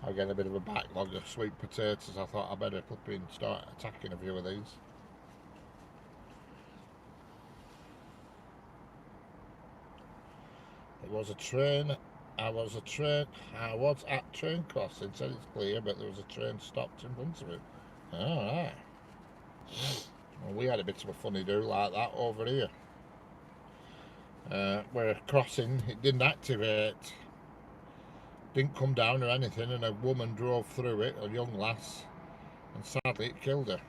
I get a bit of a backlog of sweet potatoes. I thought I better flipping start attacking a few of these. It was a train. I was at train crossing, said it's clear, but there was a train stopped in front of it. Alright. Well, we had a bit of a funny do like that over here. Where a crossing, it didn't activate, didn't come down or anything, and a woman drove through it, a young lass, and sadly it killed her.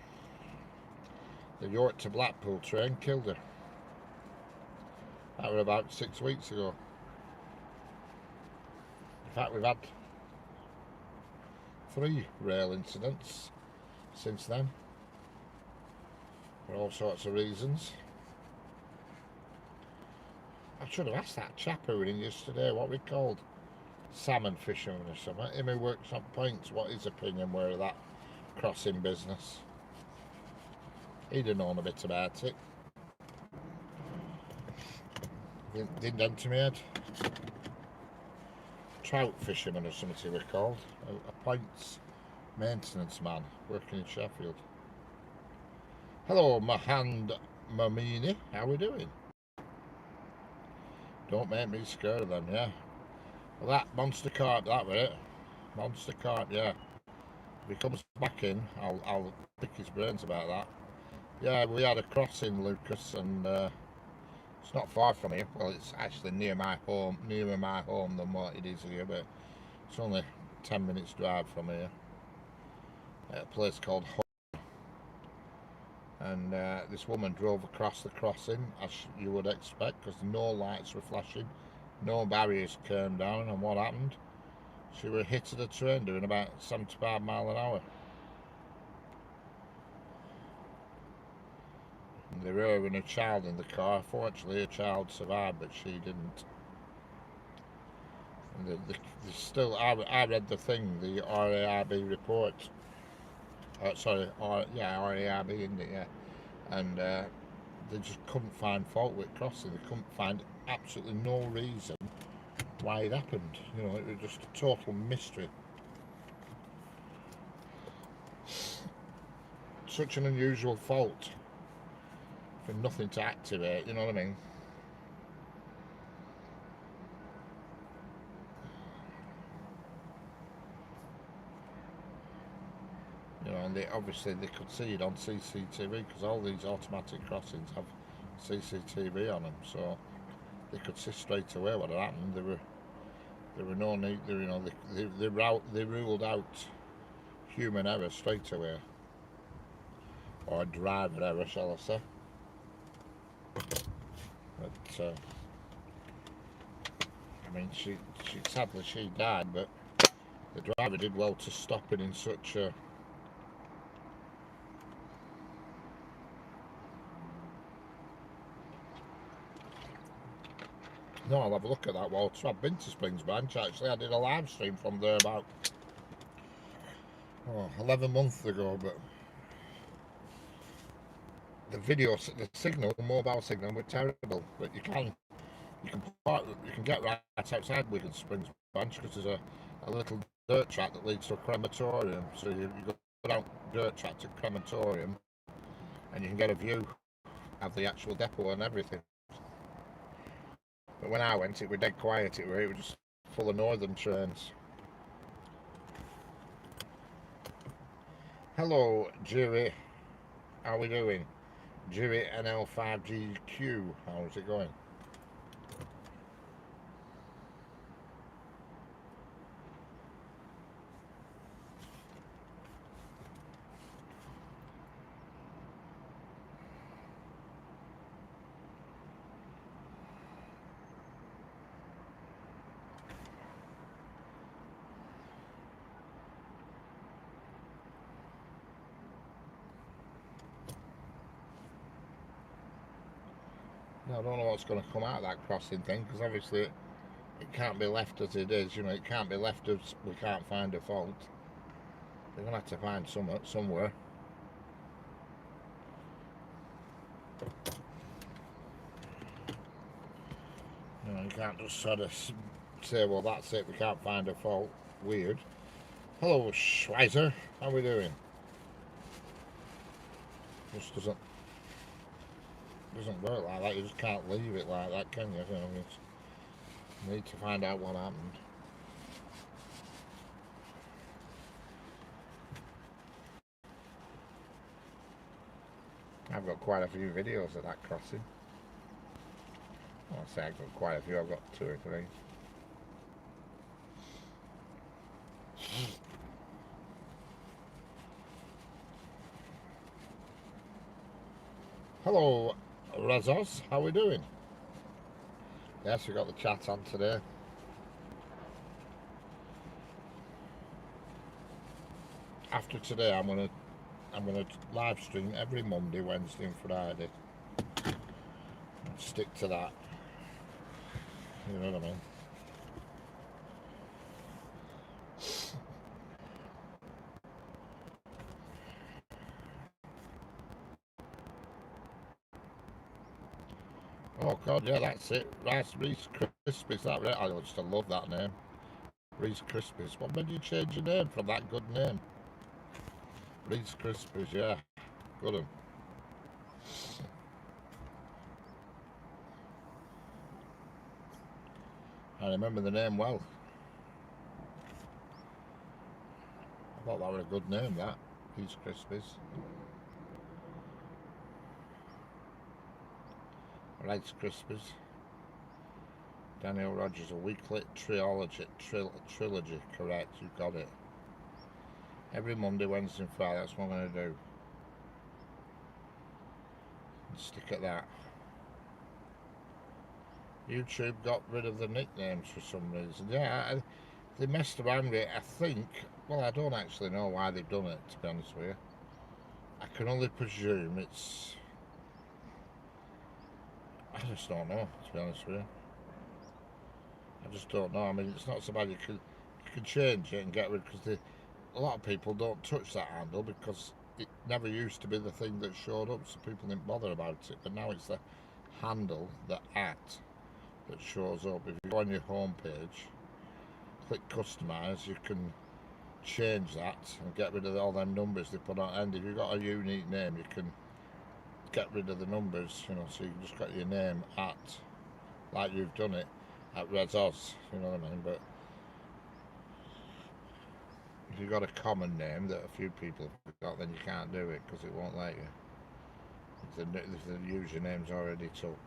The York to Blackpool train killed her. That was about 6 weeks ago. In fact, we've had 3 rail incidents since then, for all sorts of reasons. I should have asked that chap who was in yesterday what we called salmon fisherman or something. Him who works on points, what his opinion were of that crossing business. He'd have known a bit about it. Didn't enter my head. Trout fisherman or something he was called. A points maintenance man working in Sheffield. Hello, Mahand Mamini. How we doing? Don't make me scared of them, yeah. Well, that monster carp, that was it. Monster carp, yeah. If he comes back in, I'll pick his brains about that. Yeah, we had a crossing, Lucas, and it's not far from here. Well, it's actually nearer my home than what it is here, but it's only 10 minutes drive from here. At a place called Hull. And this woman drove across the crossing, as you would expect, because no lights were flashing, no barriers came down, and what happened? She were hit at a train doing about 75 mile an hour. And they were her and a child in the car. Fortunately, her child survived, but she didn't. And the still, I read the thing, the RAIB report. Sorry, RAIB, isn't it? Yeah. And they just couldn't find fault with crossing. They couldn't find absolutely no reason why it happened. You know, it was just a total mystery. Such an unusual fault for nothing to activate, you know what I mean? You know, and obviously they could see it on CCTV because all these automatic crossings have CCTV on them, so they could see straight away what had happened. There were no need. You know, they ruled out human error straight away, or driver error, shall I say? But I mean, she sadly she died, but the driver did well to stop it in such a. No, I'll have a look at that, Walter. I've been to Springs Branch, actually. I did a live stream from there about 11 months ago, but the signal, the mobile signal, were terrible. But you can get right outside Wigan Springs Branch because there's a little dirt track that leads to a crematorium. So you go down dirt track to crematorium, and you can get a view of the actual depot and everything. But when I went, it was dead quiet. It was just full of northern trains. Hello, Jury. How are we doing? Jury NL5GQ. How's it going? I don't know what's going to come out of that crossing thing because obviously it can't be left as it is. You know, it can't be left as we can't find a fault. They're going to have to find somewhere. You know, you can't just sort of say, well, that's it, we can't find a fault. Weird. Hello, Schweizer. How are we doing? Just doesn't work like that. You just can't leave it like that, can you? You know, you need to find out what happened. I've got quite a few videos of that crossing. Well, I say I've got quite a few. I've got 2 or 3. Hello, Razos. How are we doing? Yes, we got the chat on today. After today, I'm gonna live stream every Monday, Wednesday, and Friday. Stick to that. You know what I mean? Oh God, yeah, that's it. Reese Krispies, that right? I just love that name. Reese Krispies. What made you change your name from that good name? Reese Krispies, yeah. Good one. I remember the name well. I thought that was a good name, that. Reese Krispies. Rice Krispies. Daniel Rogers, a weekly trilogy, correct, you got it. Every Monday, Wednesday and Friday, that's what I'm going to do. Stick at that. YouTube got rid of the nicknames for some reason. Yeah, They messed around with it, I think. Well, I don't actually know why they've done it, to be honest with you. I can only presume it's. I just don't know, to be honest with you. I just don't know. I mean, it's not so bad. You can change it and get rid, because a lot of people don't touch that handle because it never used to be the thing that showed up, so people didn't bother about it. But now it's the handle, the at, that shows up. If you go on your home page, click customize, you can change that and get rid of all them numbers they put on end. If you've got a unique name, you can get rid of the numbers, so you can just get your name at, like you've done it at Red Oz, you know what I mean. But if you've got a common name that a few people have got, then you can't do it because it won't let you if the username's already took.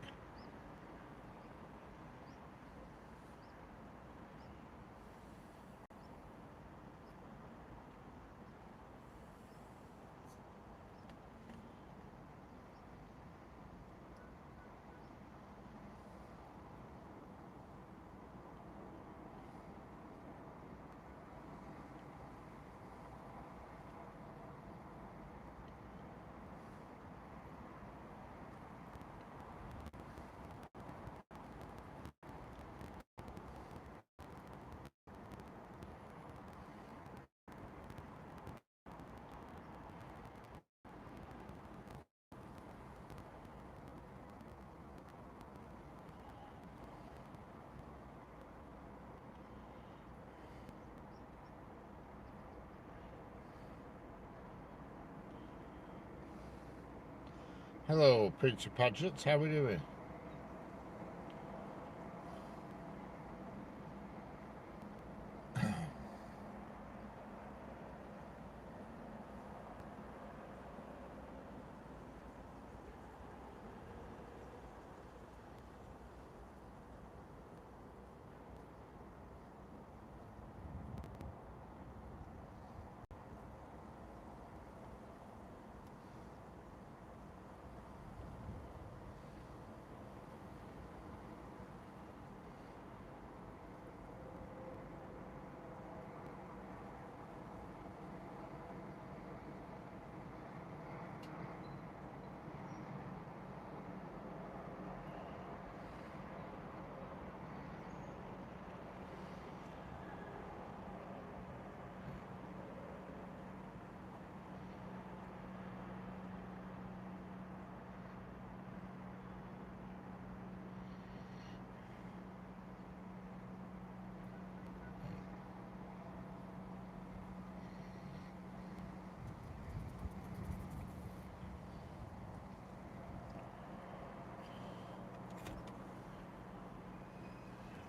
Hello, Preacher Paget, how are we doing?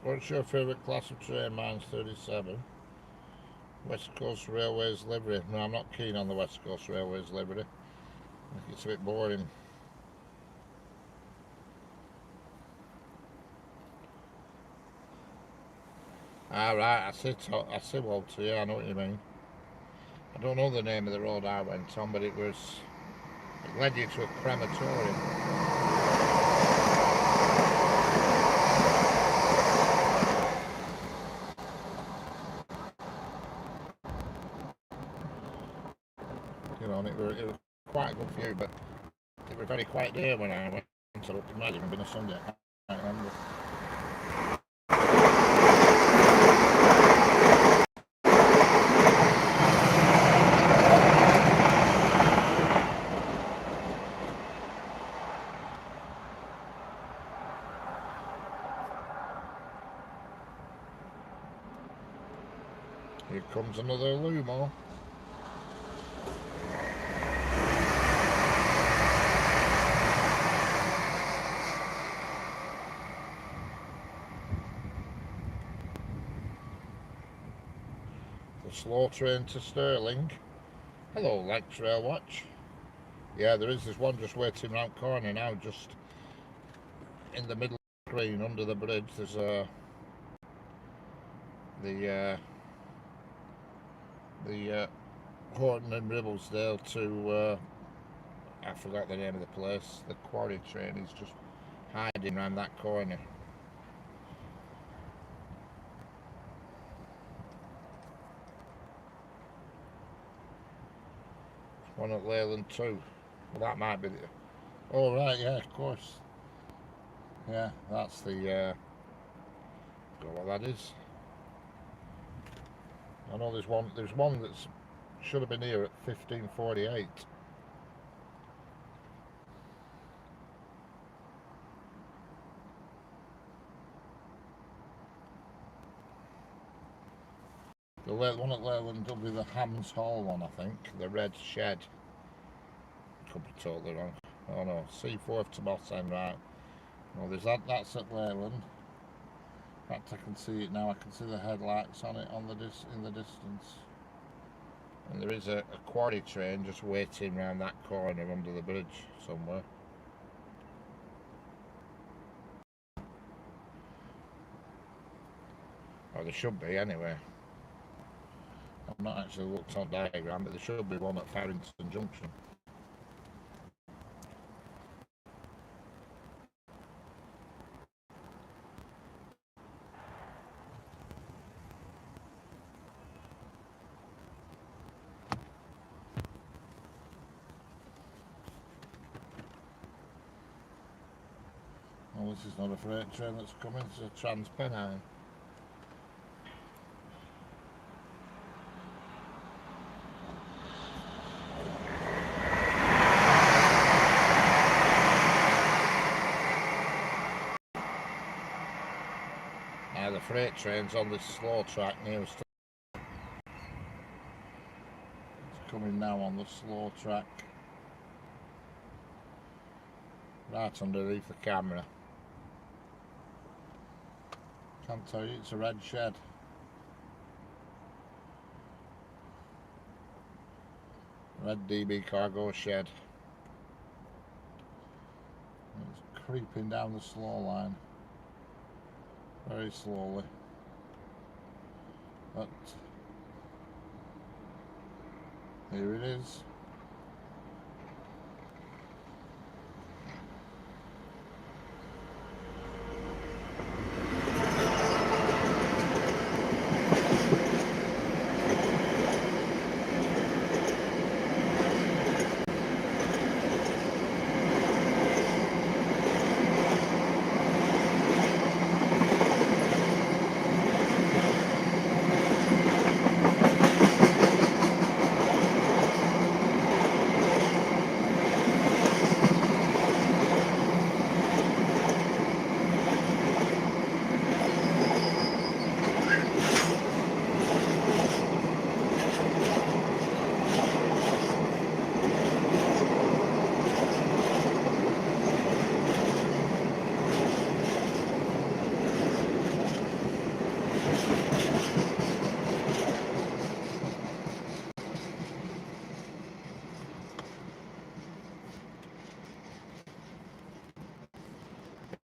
What's your favourite class of train? Mine's 37. West Coast Railways livery. No, I'm not keen on the West Coast Railways livery. I think it's a bit boring. Right, I see Walter, yeah, I know what you mean. I don't know the name of the road I went on, but it led you to a crematorium. And it was quite a good view, but it was a very quiet day when I went, so it might even been a Sunday, I can't remember. Here comes another Lumo. The slow train to Stirling. Hello, Lex Rail Watch. Yeah, there's one just waiting round corner now, just in the middle of the screen under the bridge. There's the Horton and Ribblesdale to I forgot the name of the place. The quarry train is just hiding around that corner. One at Leyland too. Well, that might be the... Oh, right, yeah, of course. Yeah, that's the... Got what that is. I know there's one that's should have been here at 1548. The one at Leyland will be the Hams Hall one, I think. The red shed. Could be totally wrong. Oh no, C4 to Moss End, right. Well, there's that's at Leyland. In fact, I can see it now. I can see the headlights on it in the distance. And there is a quarry train just waiting around that corner under the bridge somewhere. Or there should be anyway. I've not actually looked on diagram, but there should be one at Farrington Junction. Well, this is not a freight train that's coming, it's a Trans-Pennine. Now the freight train's on this slow track nearest to... It's coming now on the slow track. Right underneath the camera. Can't tell you, it's a red shed. Red DB cargo shed. It's creeping down the slow line. Very slowly. But here it is.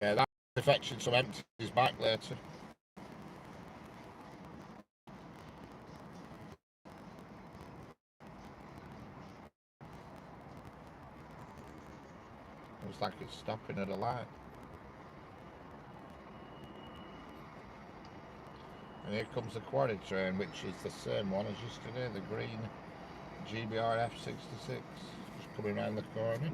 Yeah, that's fetching some empties back later. Looks like it's stopping at a light. And here comes the quarry train, which is the same one as yesterday, the green GBR F66, just coming around the corner.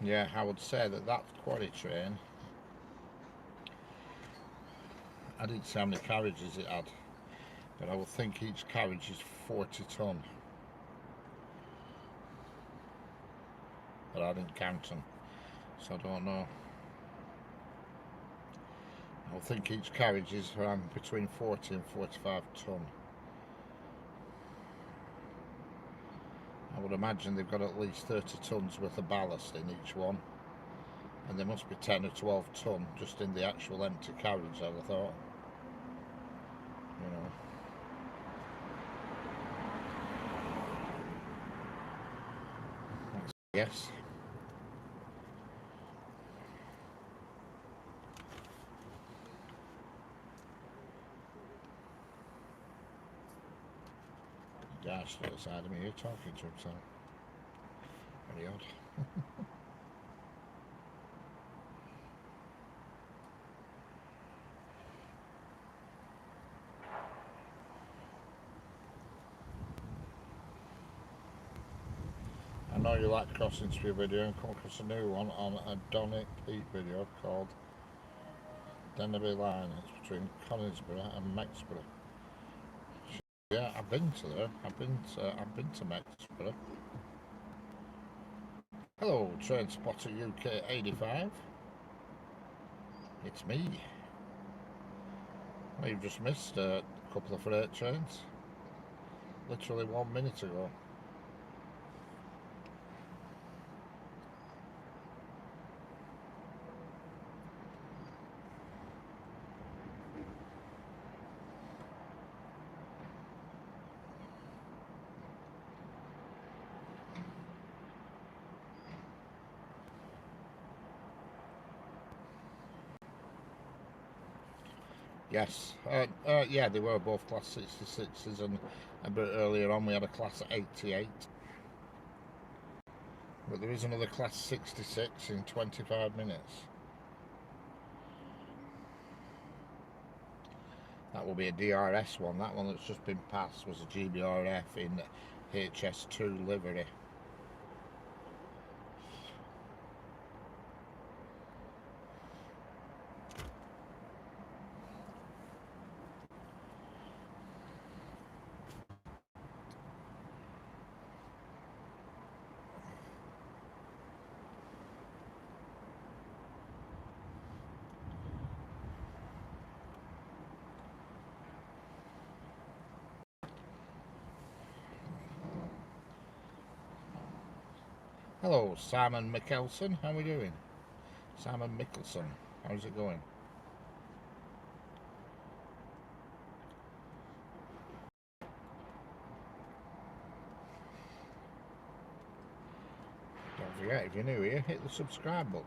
Yeah, I would say that quarry train, I didn't see how many carriages it had, but I would think each carriage is 40 tonne. But I didn't count them, so I don't know. I would think each carriage is around between 40 and 45 tonne. I would imagine they've got at least 30 tonnes worth of ballast in each one, and there must be 10 or 12 tonne just in the actual empty carriage, I would have thought. You know. Yes. Dash to the side of me, you're talking to himself. Very odd. I know you like crossing through video and come across a new one on a Donny Pete video called Dennerby Line. It's between Conisborough and Mexborough. Yeah, I've been to there. I've been to Mexborough. Hello, Train Spotter UK 85. It's me. Well, you've just missed a couple of freight trains. Literally 1 minute ago. Yes, yeah, they were both class 66s, and a bit earlier on we had a class 88. But there is another class 66 in 25 minutes. That will be a DRS one. That one that's just been passed was a GBRF in HS2 livery. Hello, Simon Mickelson. How are we doing? Simon Mickelson. How's it going? Don't forget, if you're new here, hit the subscribe button.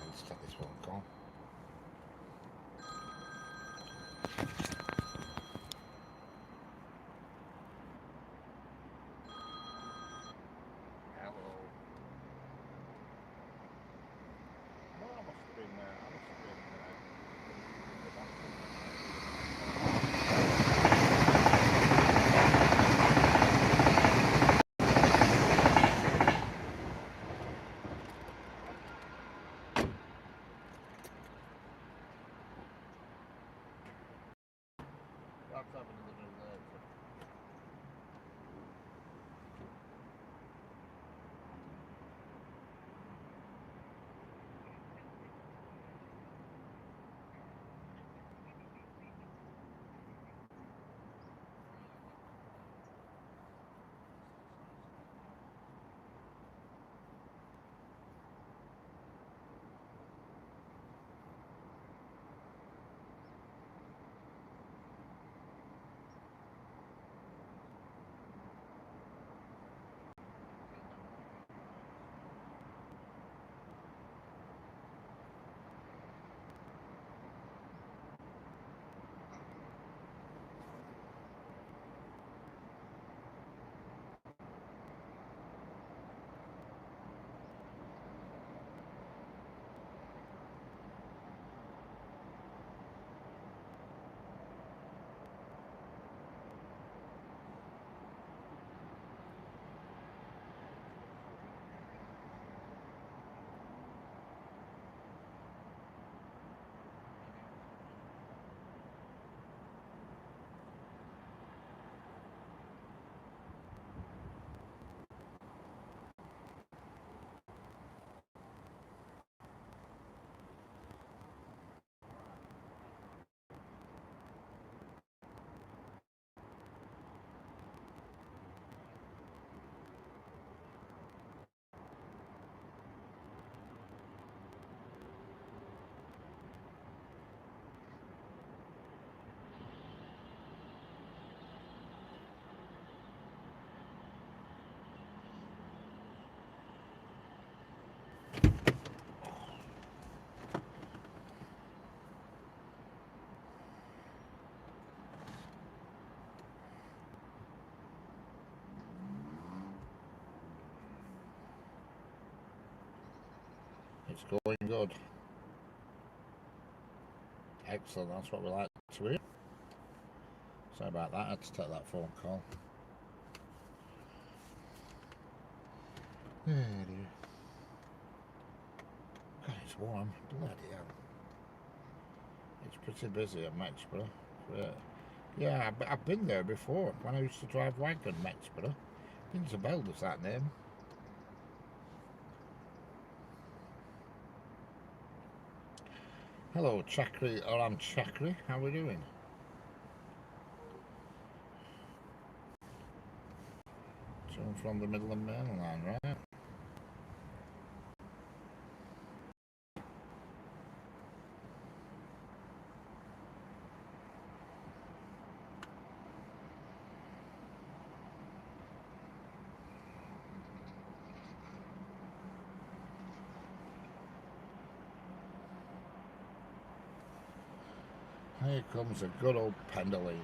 Let's take this one call. That's happening in the middle there. It's going good. Excellent, that's what we like to hear. Sorry about that, I had to take that phone call. There dear. God, it's warm. Bloody hell. It's pretty busy at Mexborough. Yeah, I've been there before when I used to drive wagon, Mexborough. Rings a bell, does that name? Hello, Chakri, or I'm Chakri. How are we doing? Someone from the Midland Main Line, right? Here comes a good old Pendolino.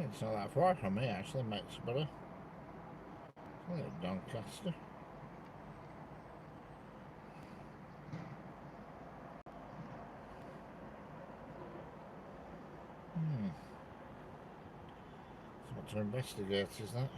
It's not that far from me actually, Mexborough. It's only Doncaster. What to investigate, is that?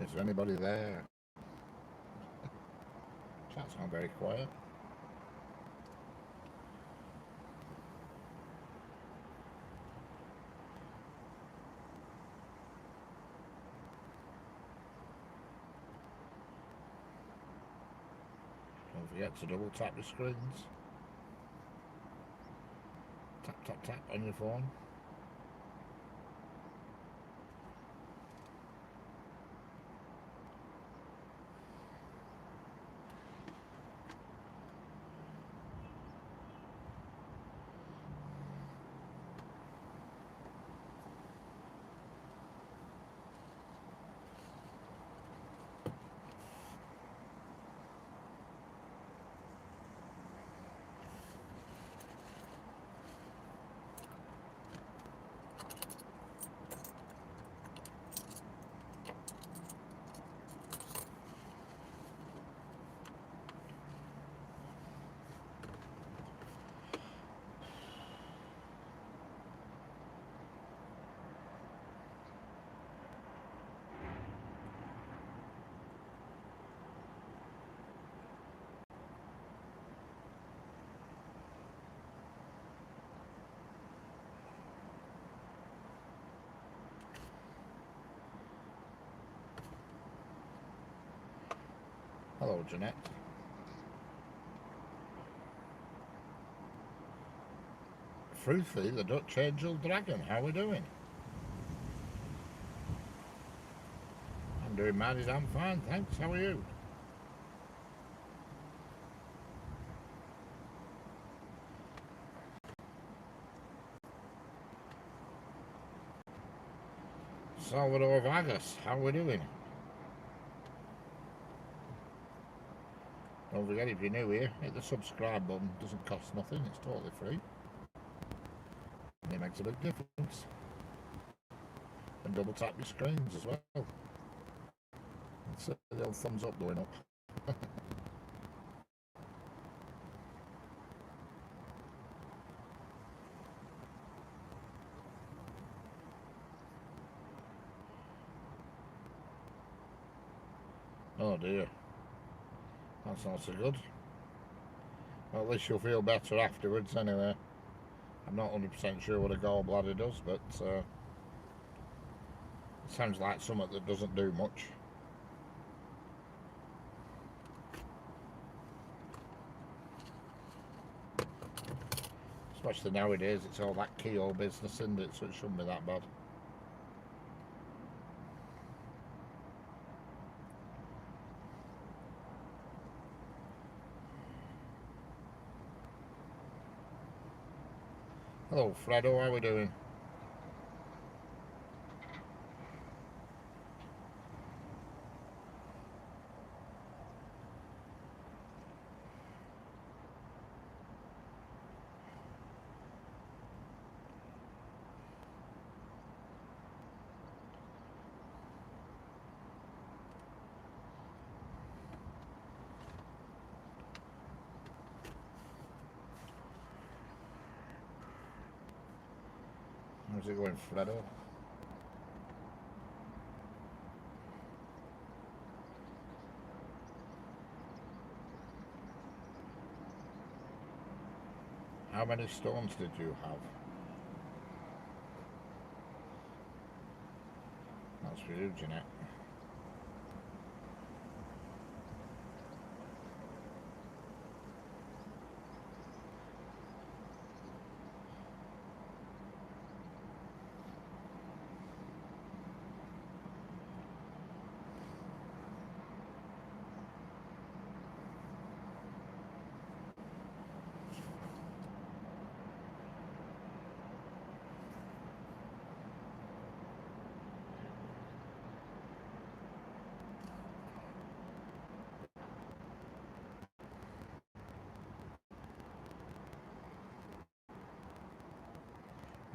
Is there anybody there? Chat's not very quiet. Don't forget to double tap your screens. Tap, tap, tap on your phone. Hello, Jeanette. Fruithy, the Dutch Angel Dragon. How are we doing? I'm doing mighty damn fine, thanks. How are you? Salvador Vargas, how are we doing? Don't forget, if you're new here, hit the subscribe button. It doesn't cost nothing, it's totally free. And it makes a big difference. And double tap your screens as well. It's the old thumbs up going up. Oh dear. That's not so good. Well, at least you'll feel better afterwards anyway. I'm not 100% sure what a gallbladder does, but it sounds like something that doesn't do much. Especially nowadays, it's all that keto business, isn't it? So it shouldn't be that bad. Hello, Fredo, how are we doing? How's it going, Fredo? How many stones did you have? That's huge, isn't it?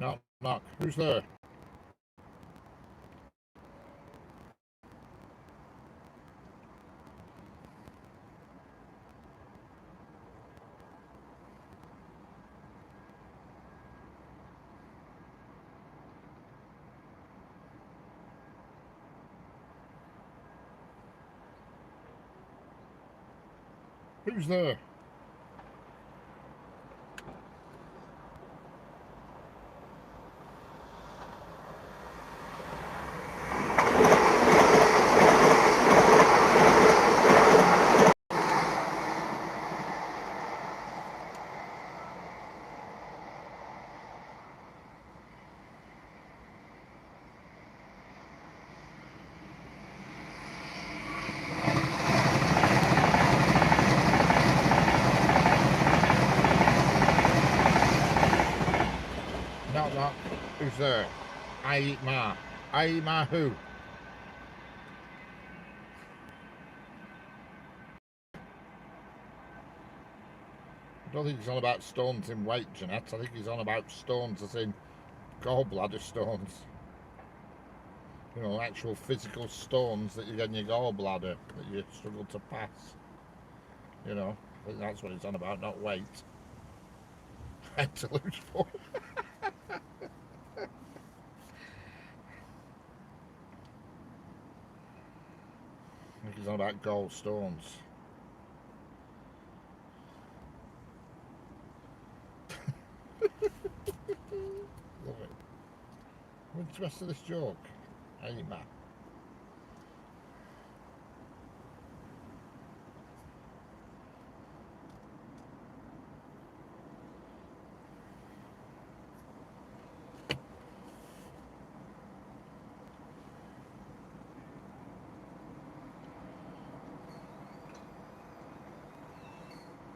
Knock, knock. Who's there? Who's there? Knock, knock. Who's there? I eat ma. I eat ma who? I don't think he's on about stones in weight, Jeanette. I think he's on about stones as in gallbladder stones. You know, actual physical stones that you get in your gallbladder that you struggle to pass. You know, I think that's what he's on about, not weight. I had to lose 4. I think he's on about gallstones. Love it. What's the rest of this joke? Hey, Matt.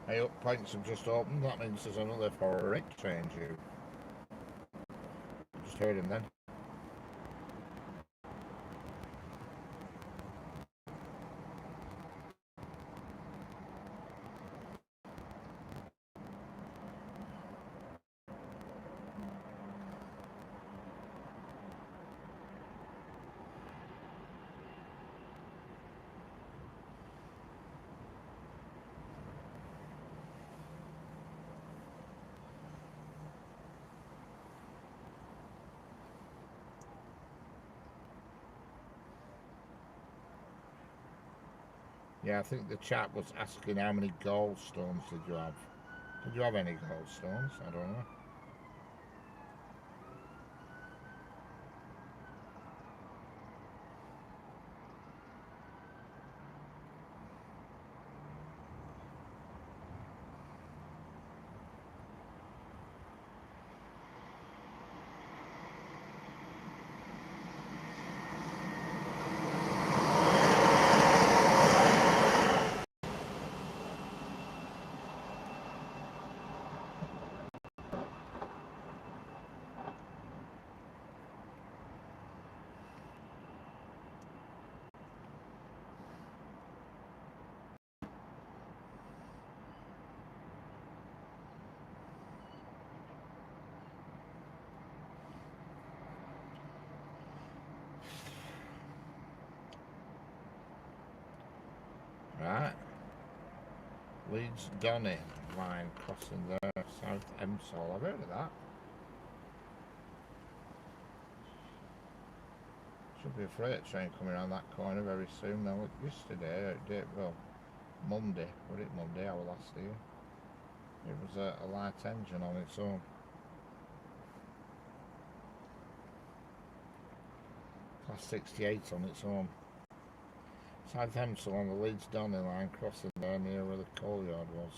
Hey, up, pints have just opened. That means there's another for a exchange. You just heard him then. Yeah, I think the chap was asking how many gallstones did you have? Did you have any gallstones? I don't know. Right. Leeds Donny line crossing there, South Emsall. I've heard of that. Should be a freight train coming around that corner very soon. Now, yesterday, well, Monday, was it Monday, our last year? It was a light engine on its own. Class 68 on its own. South Emsall on the Leeds Donny line crossing there near where the coal yard was.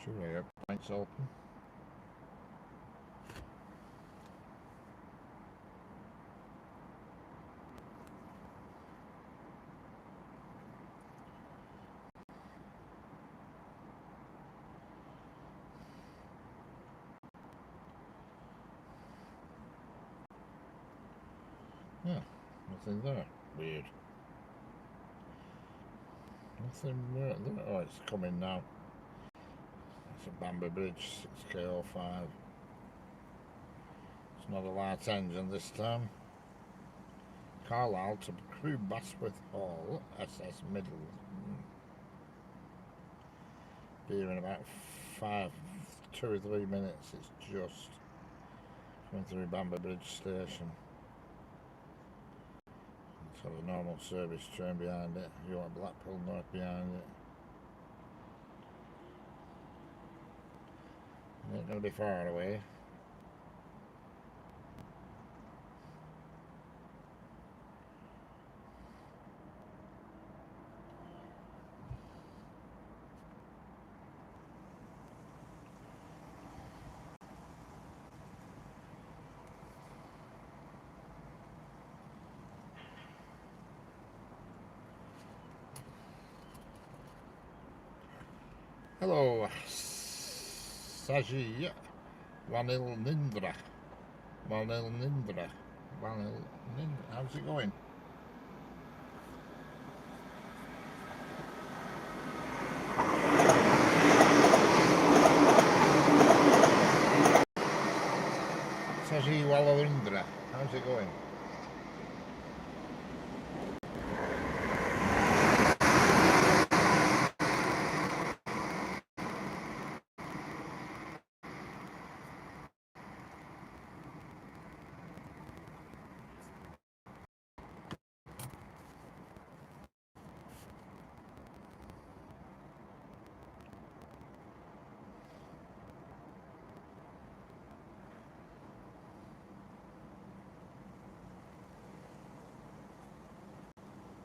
Sure, yeah, points open. Yeah, nothing there. Weird. Nothing there. Oh, it's coming now. It's a Bamber Bridge 6K05. It's not a light engine this time. Carlisle to Crewe Basworth Hall, SS Middle. Be here in about 2 or 3 minutes. It's just going through Bamber Bridge Station. It's got a normal service train behind it. You want Blackpool North behind it. It ain't going to be far away. Hello, Saji Vanil Nindra. Vanil Nindra. Vanil Nindra. How's it going? Saji Wallarindra. How's it going?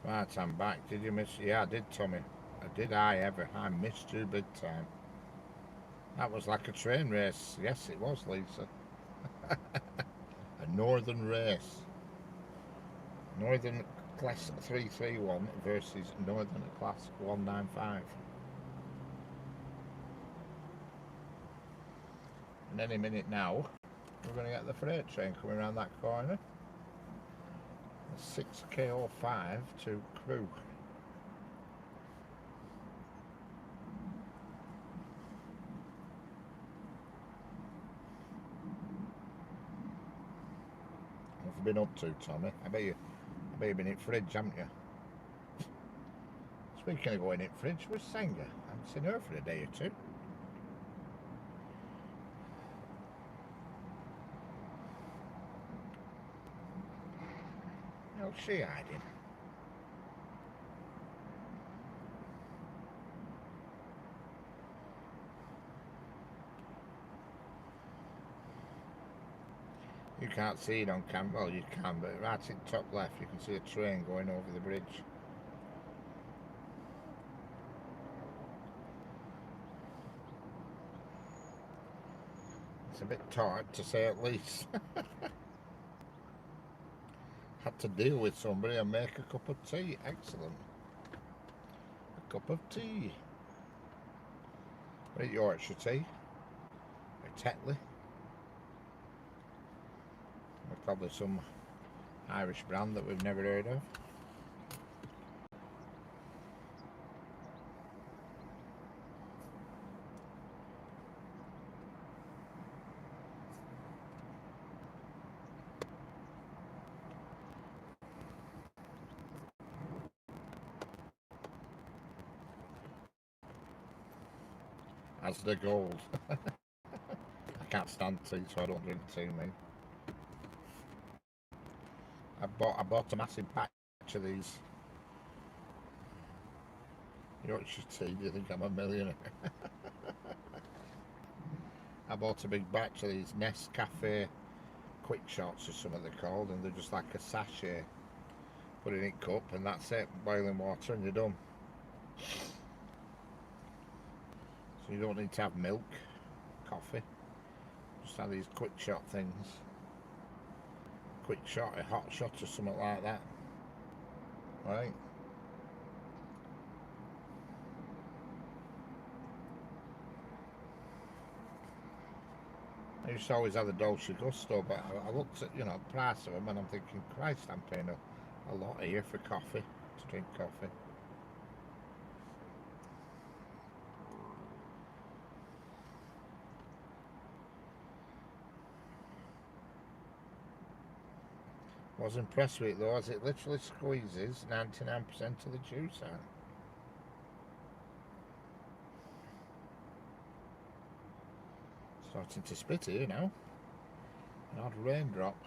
Right, I'm back. Did you miss? Yeah, I did, Tommy. Did I ever? I missed you big time. That was like a train race. Yes, it was, Lisa. A northern race. Northern Class 331 versus Northern Class 195. And any minute now, we're going to get the freight train coming around that corner. 6KO5 to Crew. What have you been up to, Tommy? I bet you've been in fridge, haven't you? Speaking of going in fridge, where's Sanger? I haven't seen her for a day or two. How's she hiding? You can't see it on camera. Well, you can, but right at the top left, you can see a train going over the bridge. It's a bit tight, to say at least. Had to deal with somebody and make a cup of tea. Excellent. A cup of tea. Right, Yorkshire tea. A Tetley. Or probably some Irish brand that we've never heard of. As the gold. I can't stand tea, so I don't drink tea, mate. I bought a massive batch of these Yorkshire tea. Do you think I'm a millionaire? I bought a big batch of these Nescafe quick shots or something they're called, and they're just like a sachet. Put it in a cup and that's it, boiling water and you're done. So you don't need to have milk, coffee, just have these quick shot things. Quick shot, a hot shot or something like that. Right? I used to always have the Dolce Gusto, but I looked at, the price of them and I'm thinking, Christ, I'm paying a lot here for coffee, to drink coffee. I was impressed with it though, as it literally squeezes 99% of the juice out. Starting to spit here now. An odd raindrop.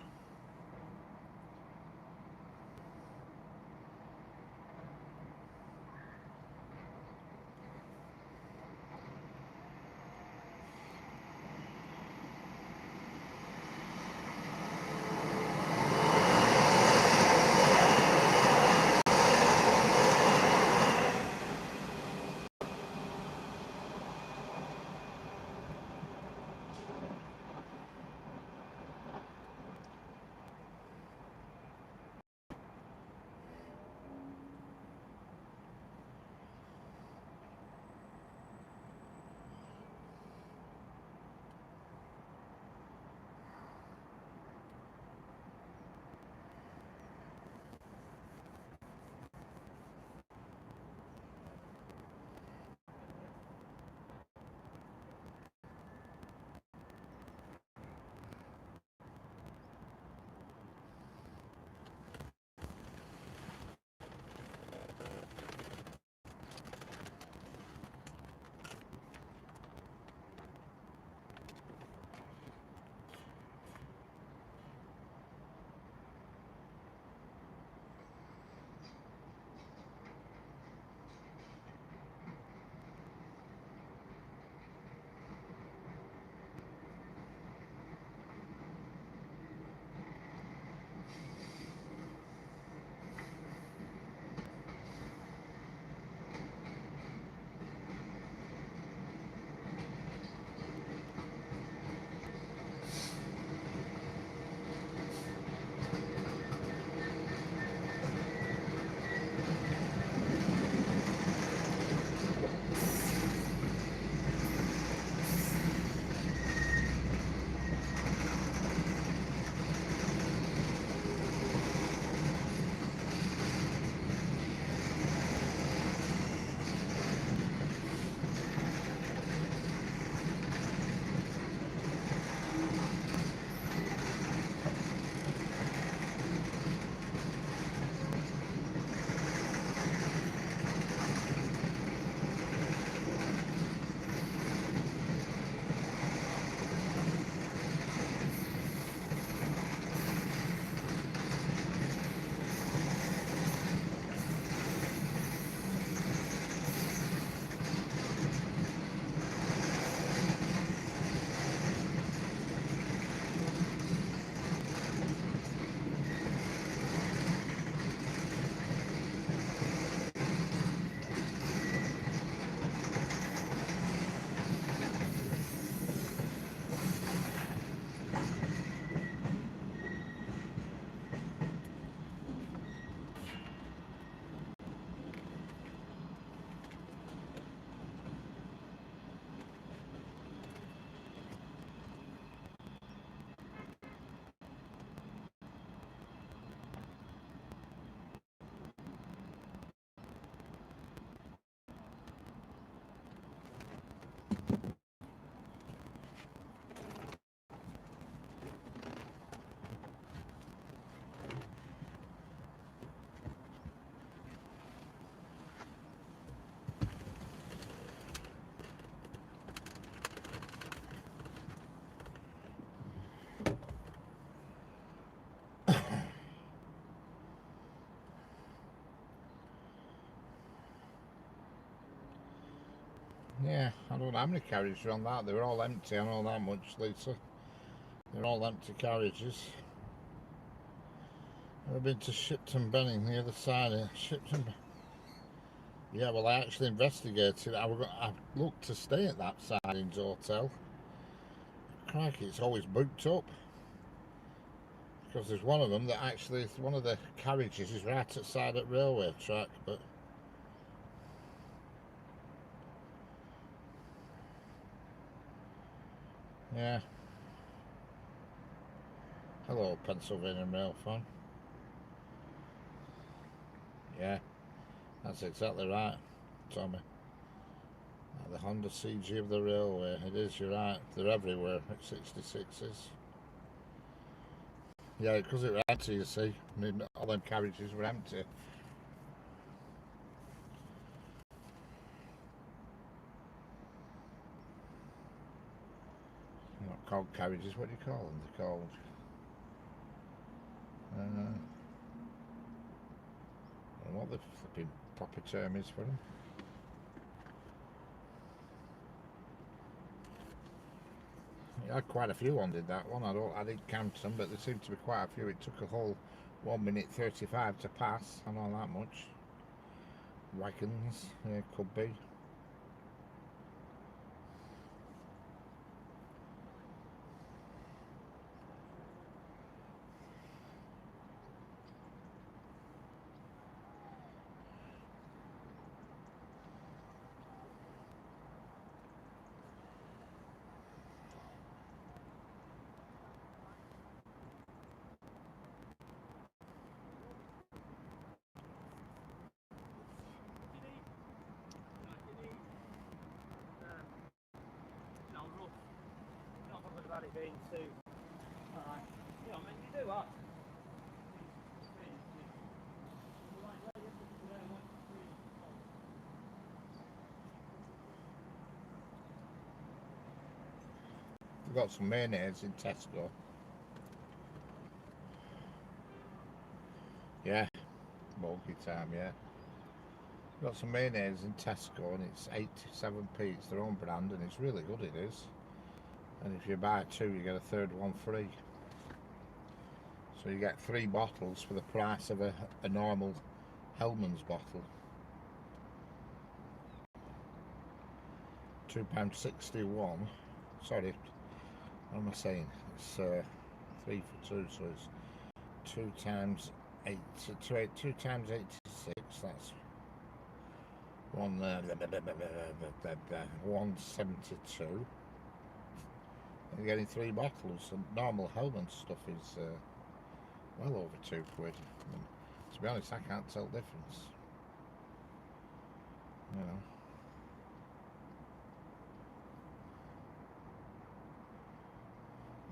Yeah, I don't know how many carriages were on that. They were all empty, I know that much, Lisa. They're all empty carriages. I've been to Shipton Benning, the other side of Shipton. Yeah, well, I actually investigated. I looked to stay at that sidings hotel. Crikey, it's always booked up. Because there's one of them that actually, one of the carriages is right outside at railway track, but yeah. Hello, Pennsylvania Rail fan. Yeah, that's exactly right, Tommy. The Honda CG of the railway. It is, you're right. They're everywhere at 66s. Yeah, because it was empty, you see. I mean, all them carriages were empty. They're not called carriages, what do you call them? They're called. Uh, I don't know what the flipping proper term is for them. Yeah, I had quite a few on did that one. I didn't count them, but there seemed to be quite a few. It took a whole 1 minute 35 to pass. I know that much. Wagons, yeah, could be. About it being too. You know, I mean, you do what? We've got some mayonnaise in Tesco. Yeah, bulky time, yeah. We've got some mayonnaise in Tesco and it's 87p. It's their own brand and it's really good, it is. And if you buy two, you get a third one free. So you get 3 bottles for the price of a normal Hellman's bottle. £2.61. Sorry, what am I saying? It's 3 for 2, so it's 2 times 8, 2 times 86. That's 172. You're getting 3 bottles. And normal Hellman's stuff is well over £2. I mean, to be honest, I can't tell the difference. You know.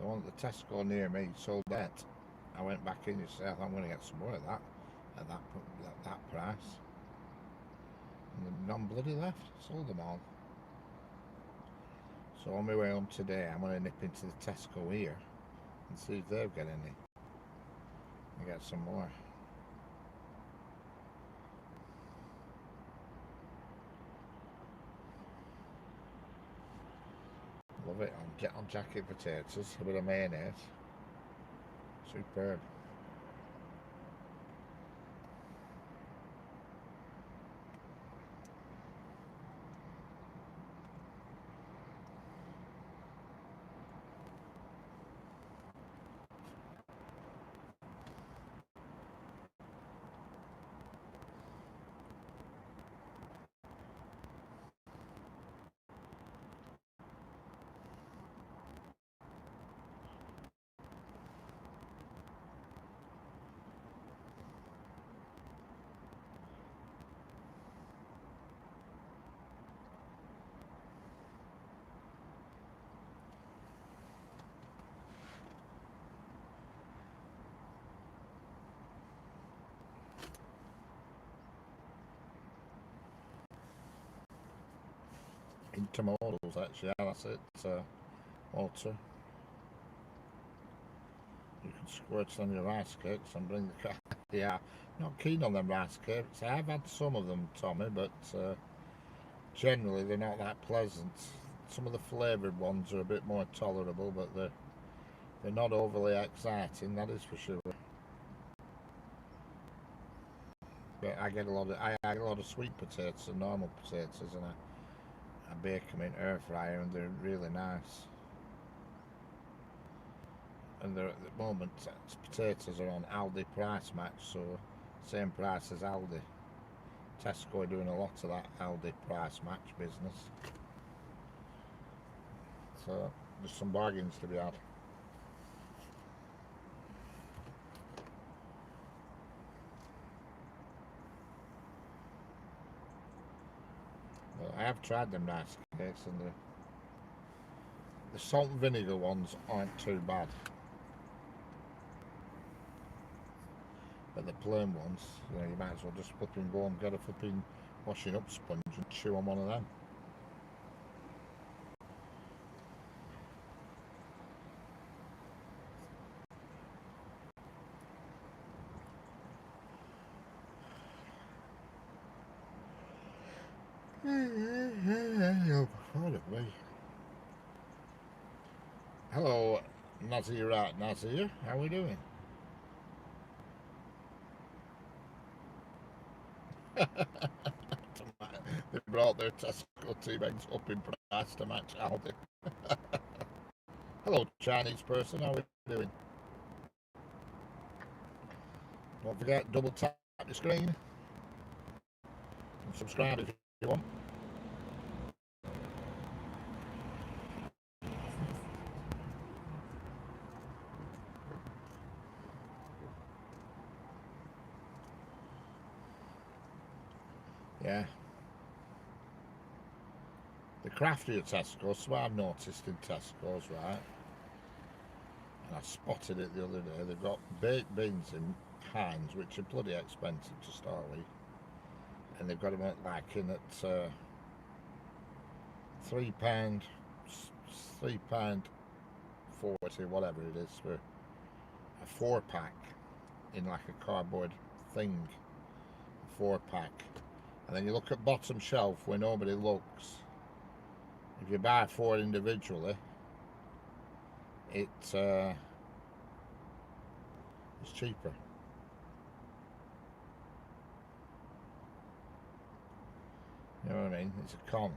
The one at the Tesco near me sold that. I went back in and said, I'm going to get some more of that at that price. And none bloody left. Sold them all. So on my way home today, I'm going to nip into the Tesco here and see if they've got any. And get some more. Love it on jacket potatoes, a bit of mayonnaise. Superb. Intermodals, actually, yeah, that's it. Water. You can squirt on your rice cakes and bring the car. Yeah, not keen on them rice cakes. I have had some of them, Tommy, but generally they're not that pleasant. Some of the flavoured ones are a bit more tolerable, but they're not overly exciting, that is for sure. But I get a lot of sweet potatoes and normal potatoes, and I bake them in air fryer, and they're really nice. And they're, at the moment, potatoes are on Aldi price match, so same price as Aldi. Tesco are doing a lot of that Aldi price match business. So there's some bargains to be had. But I have tried them rice cakes, and the salt and vinegar ones aren't too bad. But the plain ones, you might as well just flipping go and get a flipping washing up sponge and chew on one of them. Hello, Nazir, right, Nazir, how are we doing? They brought their Tesco tea bags up in price to match Aldi. Hello, Chinese person, how are we doing? Don't forget, double tap the screen and subscribe if you want. Yeah. The craftier Tesco's, so I've noticed in Tesco's, right? And I spotted it the other day. They've got baked beans in Heinz, which are bloody expensive to start with. And they've got them at, like in at £3, £3.40, whatever it is, for a 4-pack in like a cardboard thing. A 4-pack. And then you look at bottom shelf where nobody looks. If you buy 4 individually, it's cheaper. You know what I mean? It's a con.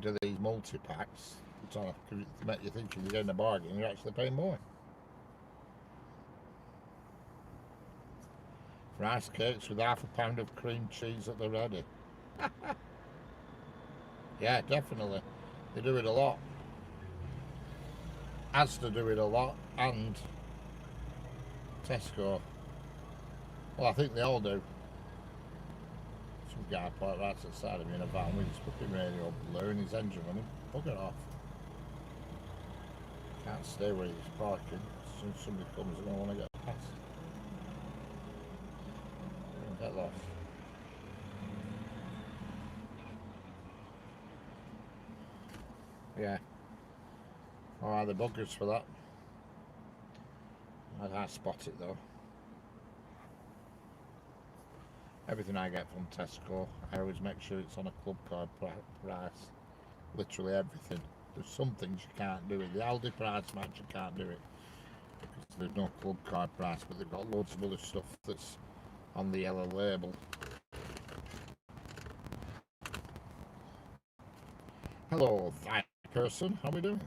Do these multi-packs, it's on to make you think you're getting a bargain, you're actually paying more. Rice cakes with half a pound of cream cheese at the ready. Yeah, definitely. They do it a lot. Asda do it a lot, and Tesco. Well, I think they all do. Some guy parked right outside of me in a van with his fucking radio blowing his engine running. Bugger off. Can't stay where he's parking. As soon as somebody comes, I don't want to get past. Get lost. Yeah. Alright, the buggers for that. I spot it though. Everything I get from Tesco, I always make sure it's on a club card price. Literally everything. There's some things you can't do it. The Aldi price match, you can't do it because there's no club card price, but they've got loads of other stuff that's on the yellow label. Hello, that person. How are we doing?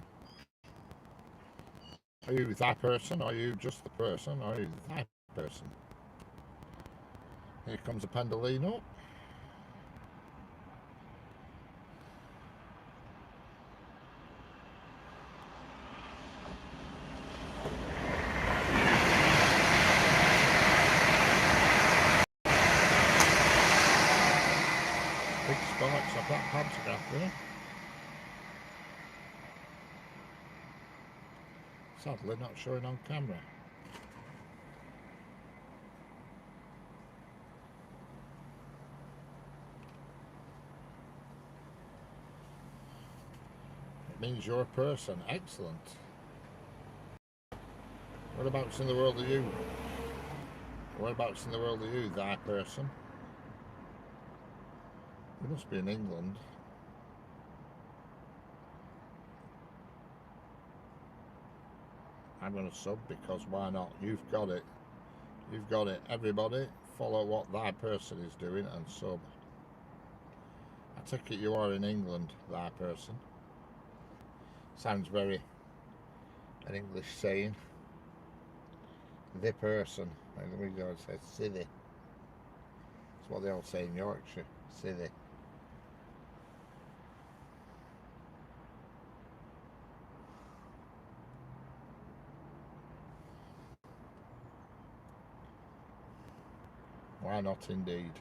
Are you that person? Are you just the person? Are you that person? Here comes a Pendolino. Big spikes of that pantograph there. Sadly not showing on camera. It means you're a person. Excellent. Whereabouts in the world are you? Whereabouts in the world are you, that person? You must be in England. I'm going to sub, because why not? You've got it. You've got it. Everybody, follow what thy person is doing and sub. I take it you are in England, thy person. Sounds very an English saying. The person. Like the way they always say, silly. That's what they all say in Yorkshire. Silly. Why not indeed?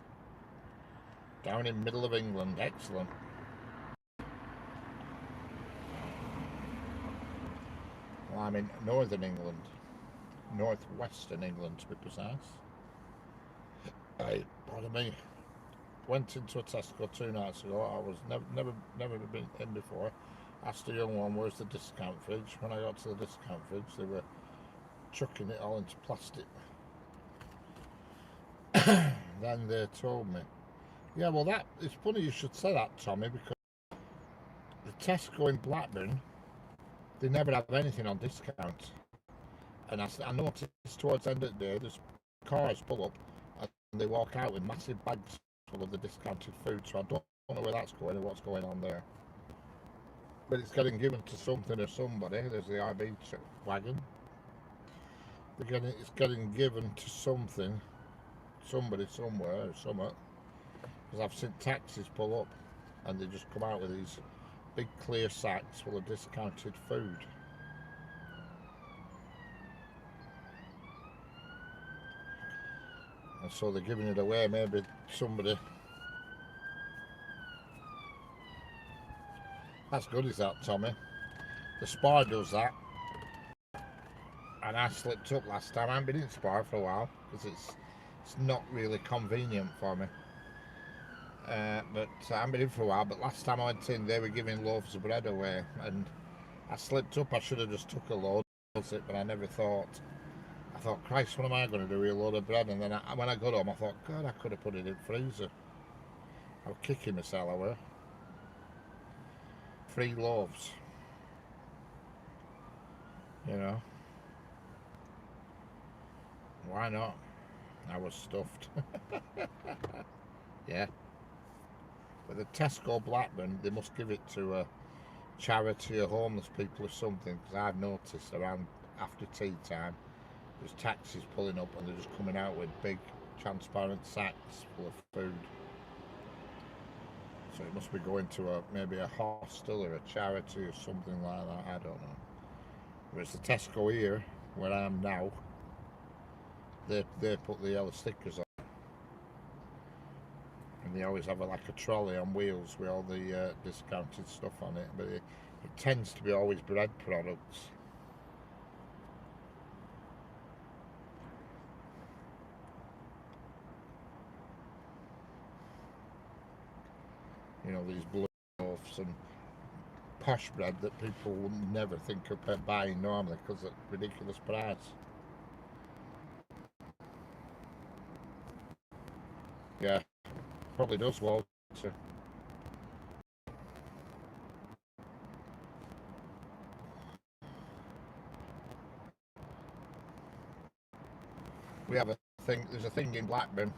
Down in middle of England. Excellent. Well, I'm in northern England. Northwestern England, to be precise. Pardon me. Went into a Tesco 2 nights ago. I was never been in before. Asked a young one, where's the discount fridge? When I got to the discount fridge, they were chucking it all into plastic. Then they told me, yeah, well, that it's funny you should say that, Tommy, because the Tesco in Blackburn, they never have anything on discount. And I noticed towards the end of the day, there's cars pull up and they walk out with massive bags full of the discounted food. So I don't know where that's going or what's going on there. But it's getting given to something or somebody. There's the RB wagon. It's getting given to something, somebody somewhere or somewhere. Because I've seen taxis pull up and they just come out with these big clear sacks full of discounted food. And so they're giving it away. Maybe somebody. That's good, is that, Tommy? The Spar does that. And I slipped up last time. I haven't been in Spar for a while because it's not really convenient for me. But I haven't been in for a while. But last time I went in, they were giving loaves of bread away, and I slipped up. I should have just took a load, but I never thought. I thought, Christ, what am I going to do with a load of bread? And then when I got home, I thought, God, I could have put it in the freezer. I was kicking myself, I were. 3 loaves. You know. Why not? I was stuffed. Yeah. But the Tesco Blackburn, they must give it to a charity or homeless people or something, because I've noticed around after tea time, there's taxis pulling up and they're just coming out with big transparent sacks full of food. So it must be going to maybe a hostel or a charity or something like that, I don't know. Whereas the Tesco here, where I am now, they put the yellow stickers on. And they always have like a trolley on wheels with all the discounted stuff on it, but it tends to be always bread products. You know, these blue loaves and posh bread that people would never think of buying normally because of ridiculous price. Yeah, probably does, Walter. We have a thing. There's a thing in Blackburn,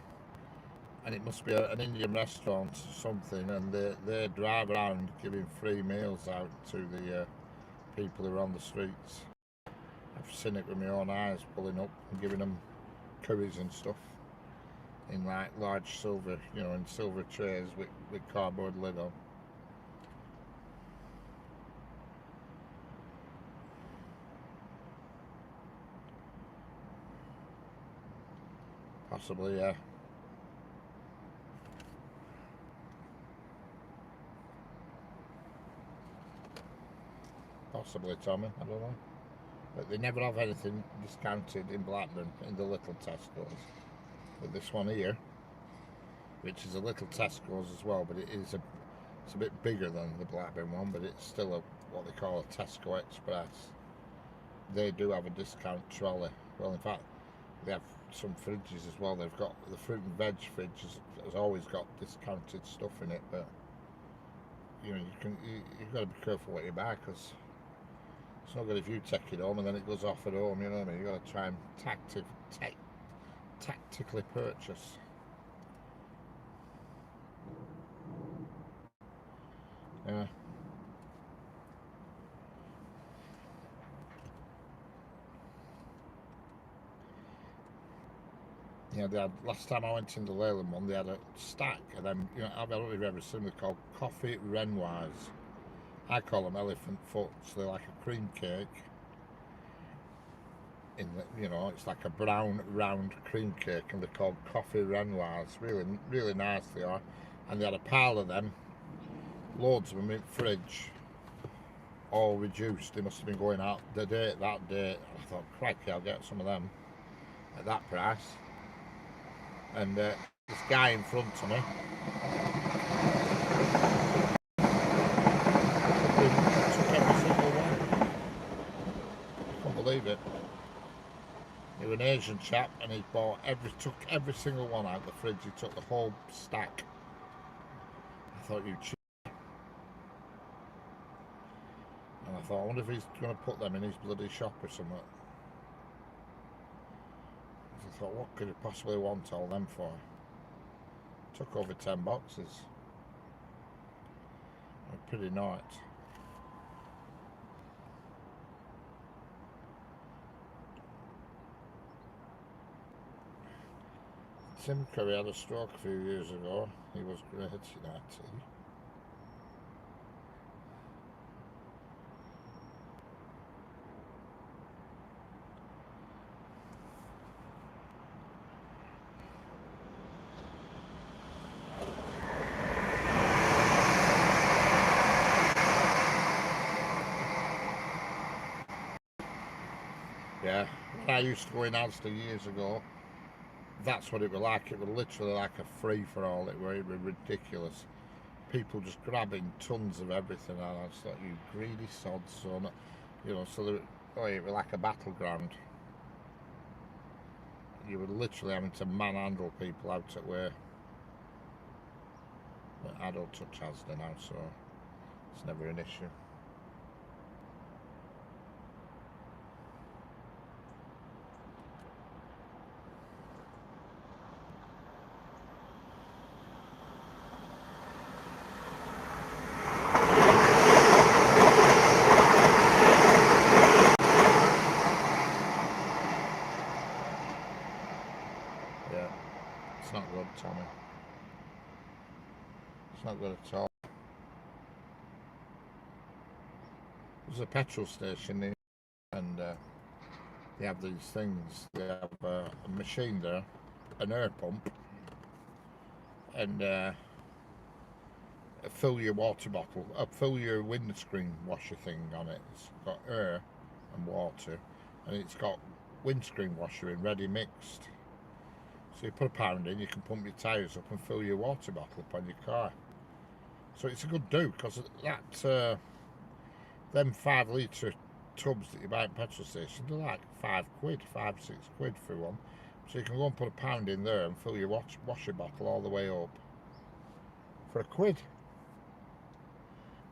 and it must be an Indian restaurant or something, and they drive around giving free meals out to the people who are on the streets. I've seen it with my own eyes, pulling up and giving them curries and stuff in like large silver, in silver trays with cardboard lid on. Possibly, yeah. Possibly, Tommy, I don't know. But they never have anything discounted in Blackburn in the little Tesco's. But this one here, which is a little Tesco's as well, but it's a bit bigger than the Blackburn one, but it's still what they call a Tesco Express. They do have a discount trolley. Well, in fact, they have some fridges as well. They've got the fruit and veg fridge has always got discounted stuff in it, but you've got to be careful what you buy, because It's not good if you take it home and then it goes off at home, you know what I mean? You've got to try and tactically purchase. Yeah. Yeah, they had, last time I went in the Leyland one, they had a stack of them, you know, I don't know if you've ever seen them, called coffee Renoirs. I call them elephant foots. They're like a cream cake. In the, you know, it's like a brown round cream cake, and they're called coffee Renoirs. Really, really nice they are. And they had a pile of them, loads of them in the fridge, all reduced. They must have been going out that day. I thought, crikey, I'll get some of them at that price. And this guy in front of me, took every single one. I can't believe it. He was an Asian chap, and he took every single one out of the fridge. He took the whole stack. I thought, you cheap. And I thought, I wonder if he's going to put them in his bloody shop or something. I thought, what could he possibly want all them for? Took over 10 boxes. Pretty nice. Tim Curry had a stroke a few years ago. He was great in that tea. Yeah, when I used to go in Asda years ago, that's what it was like. It was literally like a free-for-all. It was ridiculous. People just grabbing tons of everything, and I just thought, you greedy sods, son. You know, so it was like a battleground. You were literally having to manhandle people out at where. But I don't touch Asda now, so it's never an issue. Yeah, it's not good, Tommy. It's not good at all. There's a petrol station in, and they have these things. They have a machine there, an air pump, and fill your water bottle, fill your windscreen washer thing on it. It's got air and water, and it's got windscreen washer in ready mixed. So you put a pound in, you can pump your tyres up and fill your water bottle up on your car. So it's a good do, because that them 5 litre tubs that you buy at petrol station, they're like £5, 5-6 quid for one. So you can go and put a pound in there and fill your washer bottle all the way up for a quid.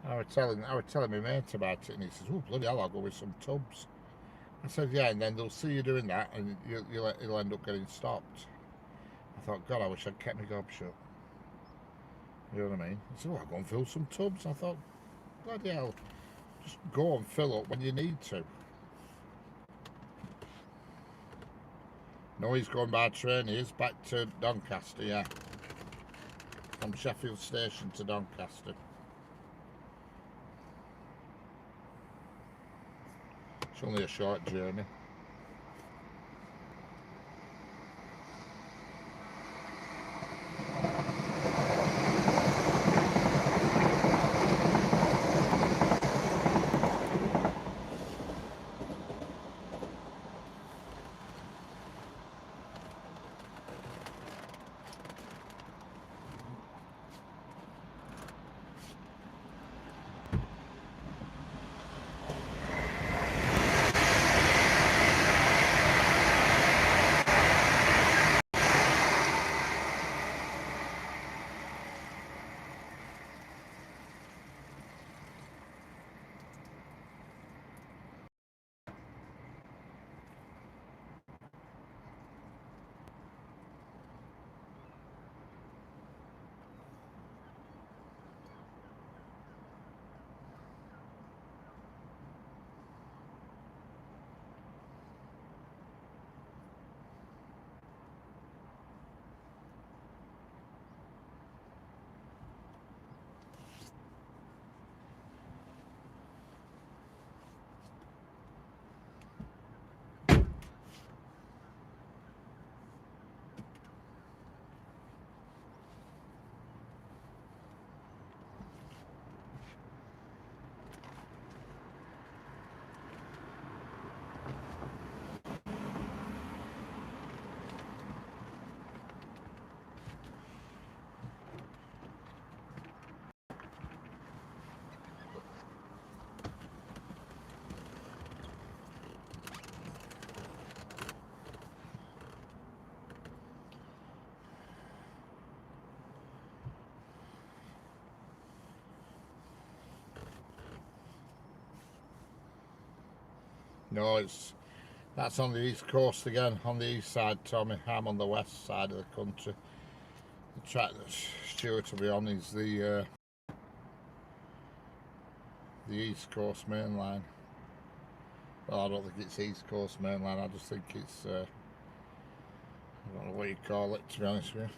I was telling my mate about it, and he says, "Oh bloody hell, I'll go with some tubs." I said, "Yeah," and then they'll see you doing that, and you'll end up getting stopped. I thought, God, I wish I'd kept my gob shut. You know what I mean? He said, "Oh, I'll go and fill some tubs." I thought, bloody hell, just go and fill up when you need to. No, he's going by train. He is back to Doncaster, yeah. From Sheffield Station to Doncaster. It's only a short journey. No, that's on the east coast again, on the east side, Tommy. I'm on the west side of the country. The track that Stuart will be on is the east coast main line. Well, I don't think it's east coast main line. I just think it's I don't know what you call it, to be honest with you.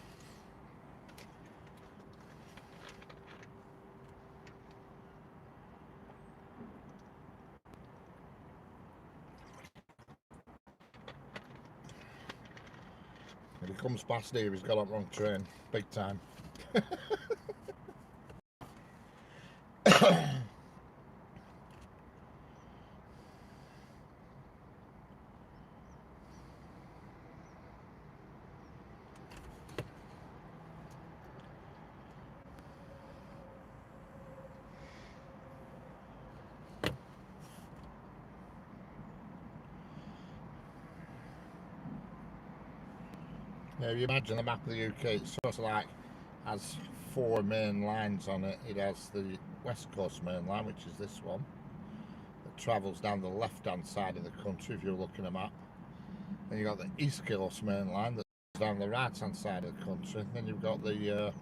If he comes past here, he's got on wrong train, big time. Yeah, if you imagine the map of the UK, it's sort of like has 4 main lines on it. It has the west coast main line, which is this one, that travels down the left hand side of the country if you're looking at a map. Then you've got the east coast main line that's down the right hand side of the country. Then you've got the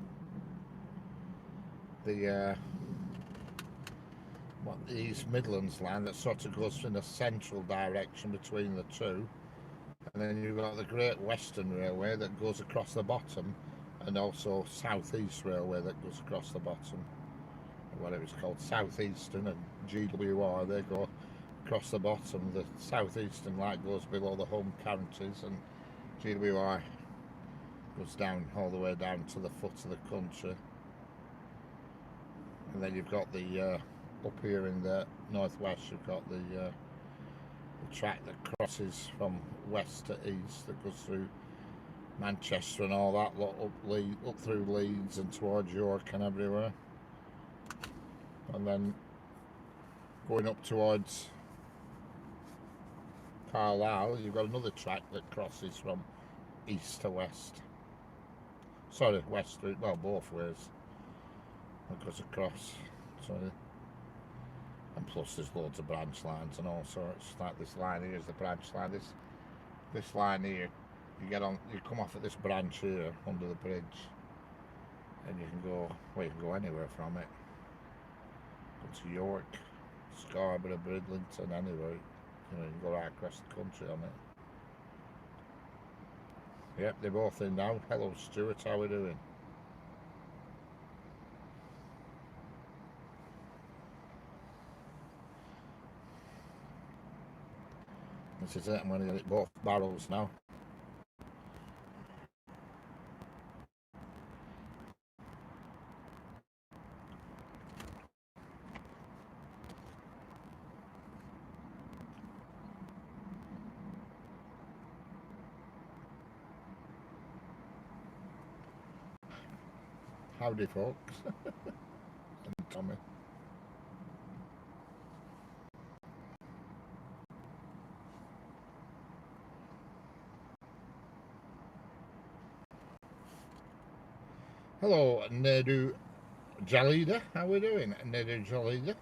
East Midlands line that sort of goes in a central direction between the two. And then you've got the Great Western Railway that goes across the bottom, and also South East Railway that goes across the bottom. Whatever it's called, South Eastern and GWR, they go across the bottom. The South Eastern line goes below the home counties, and GWR goes down all the way down to the foot of the country. And then you've got the up here in the northwest, you've got the track that crosses from west to east, that goes through Manchester and all that lot, up through Leeds and towards York and everywhere. And then going up towards Carlisle, you've got another track that crosses from east to west. Sorry, west to, well, both ways. It goes across. Sorry. And plus there's loads of branch lines and all sorts. Like this line here is the branch line. This line here, you come off at this branch here under the bridge, and you can go anywhere from it. Go to York, Scarborough, Bridlington, anywhere. You can go right across the country on it. Yep, they're both in now. Hello Stuart, how are we doing? This is it, I'm going to get it both barrels now. Howdy folks. And Tommy. Hello Nedu Jalida, how are we doing? Nedu Jalida,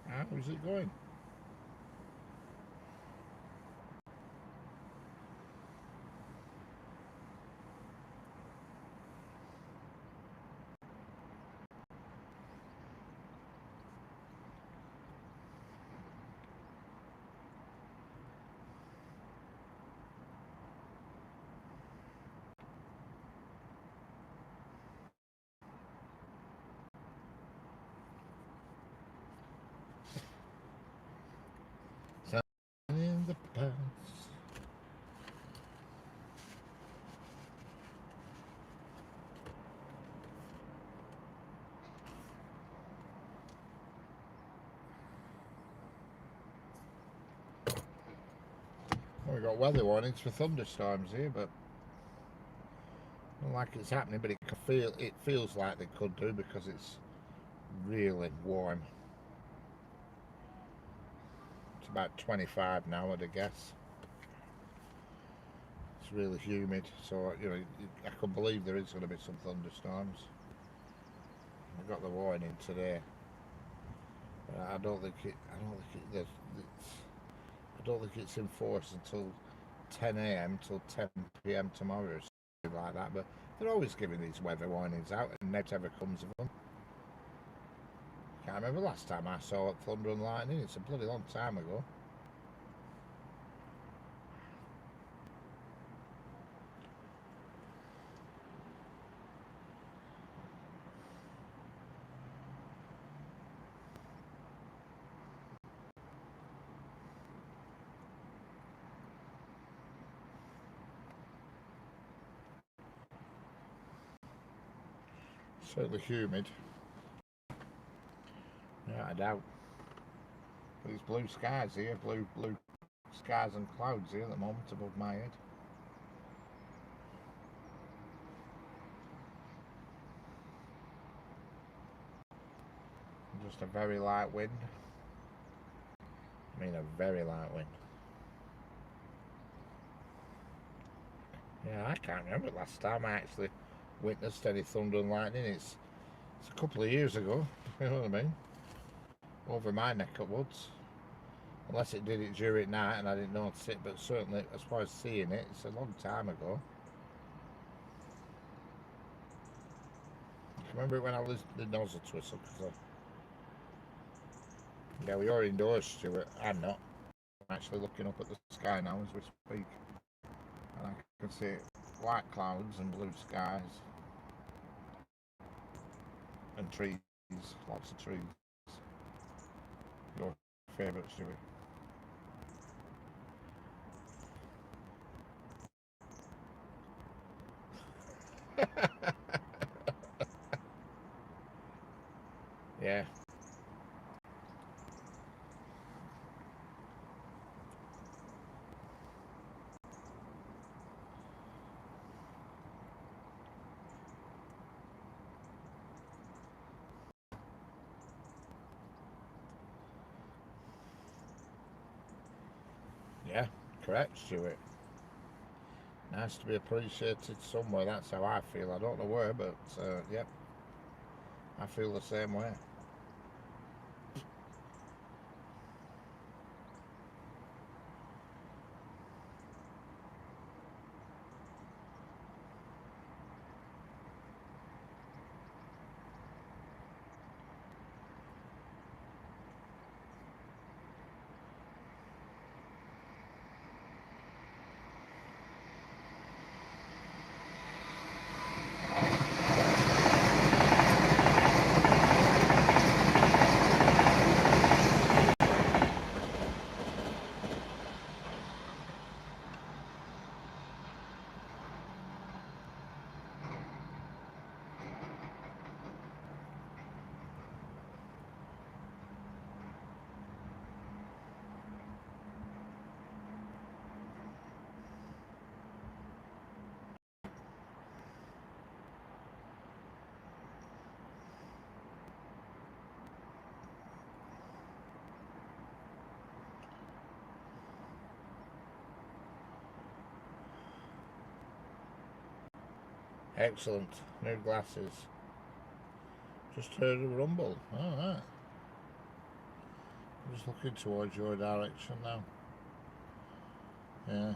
how's it going? In the past. Well, we've got weather warnings for thunderstorms here, but not like it's happening. But it feels like they could do because it's really warm. It's about 25 now, I'd guess. It's really humid, so I can believe there is going to be some thunderstorms. We've got the warning today. I don't think don't think it's in force until 10 a.m. till 10 p.m. tomorrow or something like that. But they're always giving these weather warnings out, and never ever comes of them. Can't remember last time I saw thunder and lightning. It's a bloody long time ago. Certainly humid. Yeah, I doubt. These blue skies here, blue skies and clouds here at the moment above my head. Just a very light wind. I mean a very light wind. Yeah, I can't remember the last time I actually witnessed any thunder and lightning. It's a couple of years ago, you know what I mean? Over my neck of woods. Unless it did it during night and I didn't notice it, but certainly as far as seeing it, it's a long time ago. I remember it when I was the nozzle twistle, because yeah, we are indoors, Stuart. I'm not. I'm actually looking up at the sky now as we speak. And I can see white clouds and blue skies. And trees. Lots of trees. Your favourite, Stuart? Yeah. Yeah, correct, Stuart. Nice to be appreciated somewhere. That's how I feel. I don't know where, but yeah, I feel the same way. Excellent. New glasses. Just heard a rumble. Alright. I'm just looking towards your direction now. Yeah.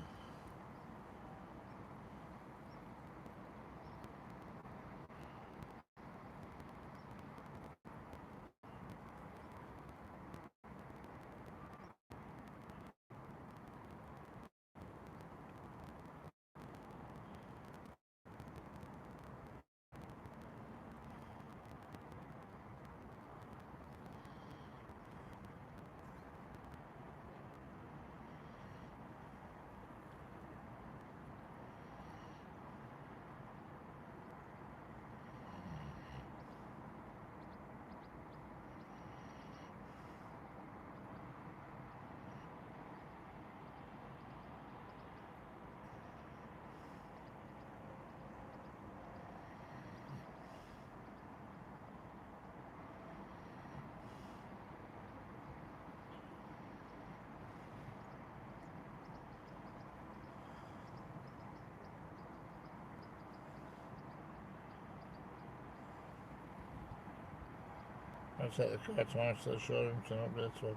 I'll take the car tomorrow to the showroom to update to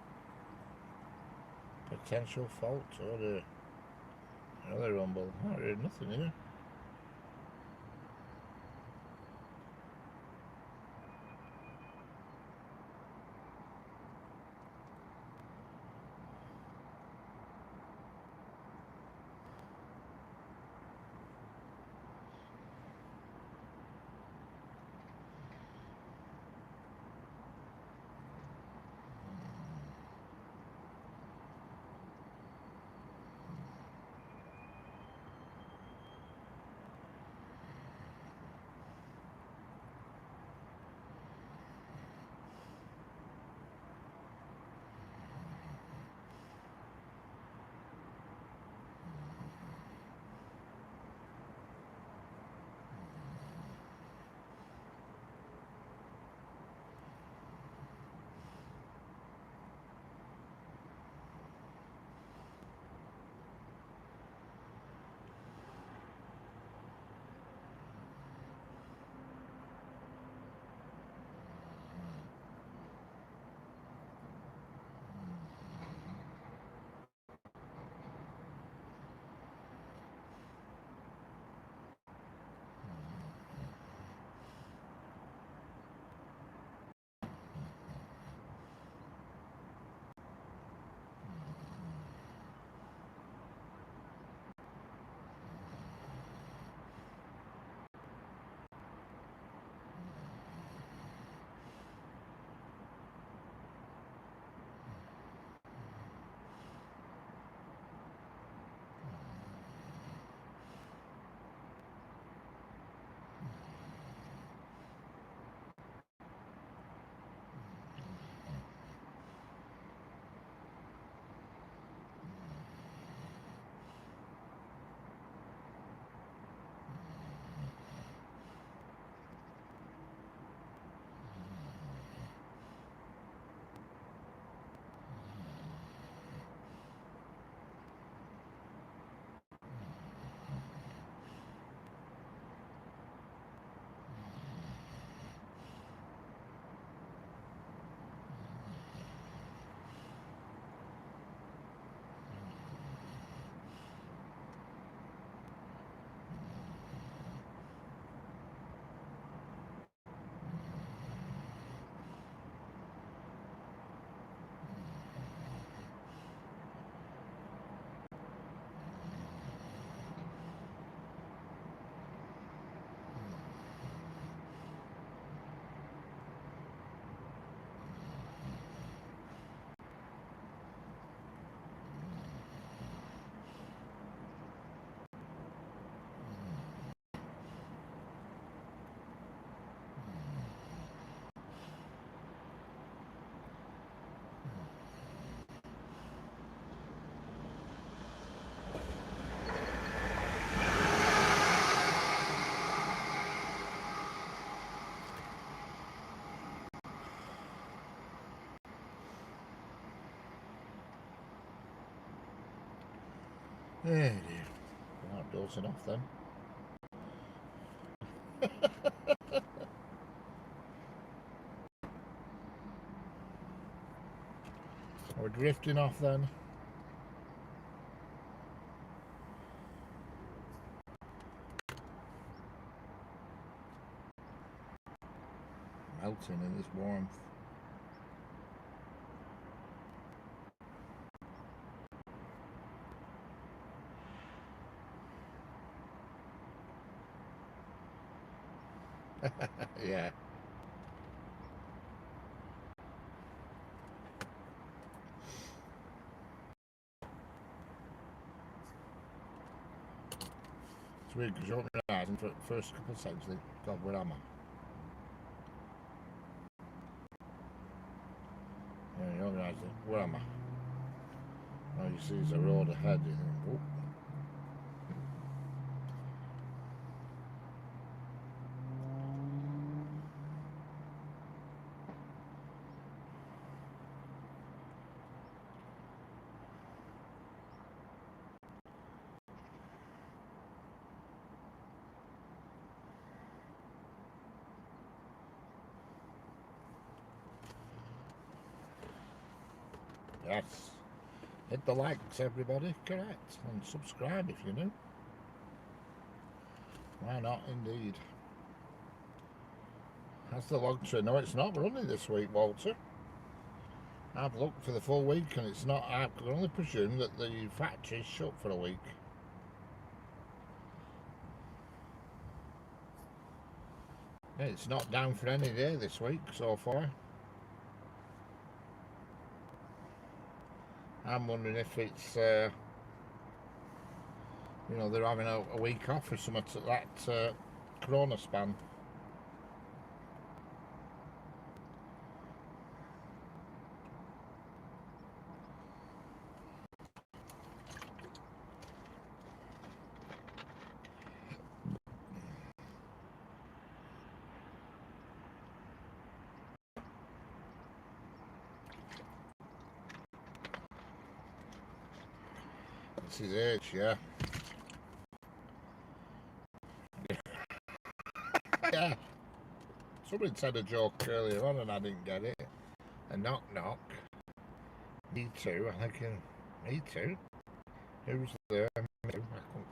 Potential fault or another rumble. Not really nothing here. There dear. Well, I'm dozing off then. We're drifting off then. Melting in this warmth. Yeah. It's weird because you open your eyes and for the first couple of seconds think, God, where am I? And you open your eyes and think, where am I? All you see is a road ahead. You think, oh. Yes. Hit the likes, everybody, correct, and subscribe if you're new. Why not, indeed. That's the log tree. No, it's not running this week, Walter. I've looked for the full week and it's not. I can only presume that the factory's shut for a week. Yeah, it's not down for any day this week so far. I'm wondering if it's, you know, they're having a week off or something to that corona span. It's his age, yeah. Yeah. Somebody said a joke earlier on and I didn't get it. A knock knock. Me too. I'm thinking, me too? Who's there? Me too.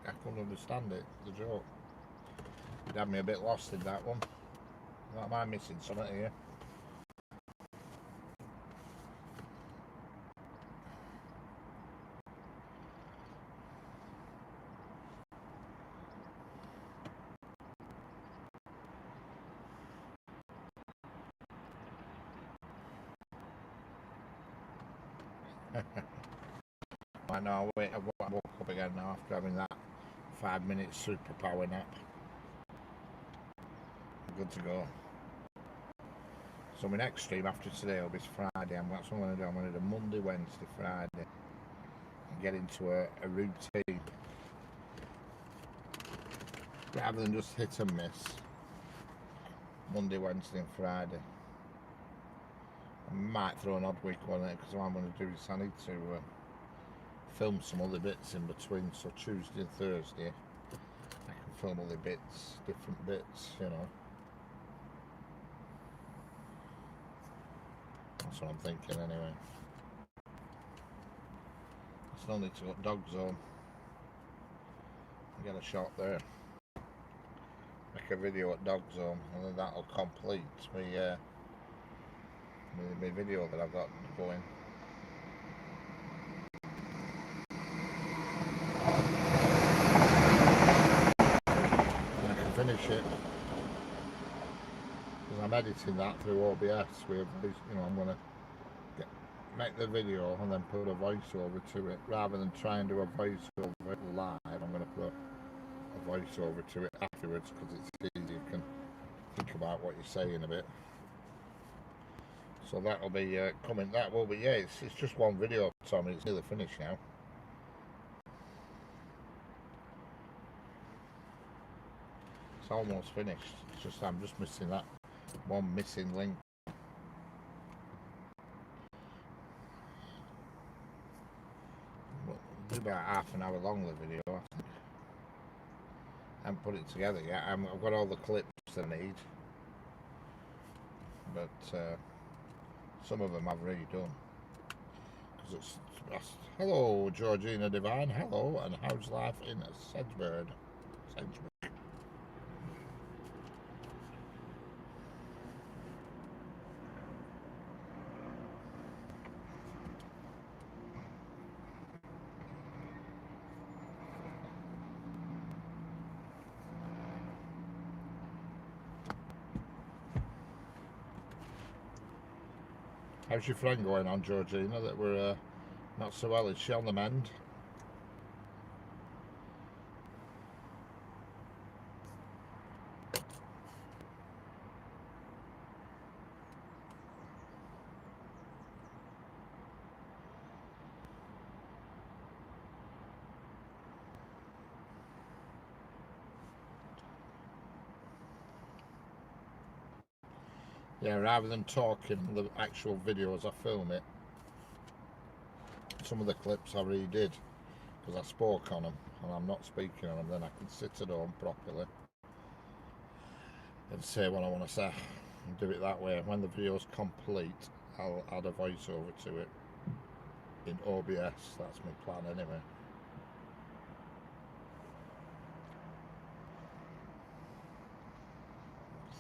I couldn't understand it, the joke. It had me a bit lost in that one. Am I missing something here? I know, wait, I woke up again now after having that 5-minute superpower nap. Good to go. So my next stream after today will be Friday. That's what I'm going to do. I'm going to do Monday, Wednesday, Friday. And get into a routine. Rather than just hit and miss. Monday, Wednesday and Friday. I might throw an odd week on it because what I'm going to do is I need to film some other bits in between. So Tuesday and Thursday I can film other bits, different bits, you know. That's what I'm thinking anyway. I still need to go to dog zone. Get a shot there. Make a video at dog zone and then that'll complete my video that I've got going. And I can finish it because I'm editing that through OBS with, you know, I'm going to make the video and then put a voiceover to it rather than try and do a voiceover live. I'm going to put a voiceover to it afterwards because it's easy. You can think about what you're saying a bit. So that'll be coming. That will be, yeah. It's just one video, Tommy. It's nearly finished now. It's almost finished. It's just I'm just missing that one missing link. It'll be about half an hour long, the video, I think. I haven't put it together yet. I've got all the clips I need, but some of them I've already done. Because it's hello, Georgina Divine. Hello, and how's life in Sedgeburg? How's your friend going on, Georgina, that we're not so well? Is she on the mend? Yeah, rather than talking the actual video as I film it, some of the clips I already did because I spoke on them and I'm not speaking on them, then I can sit at home properly and say what I want to say and do it that way. When the video's complete, I'll add a voiceover to it. in OBS. That's my plan anyway.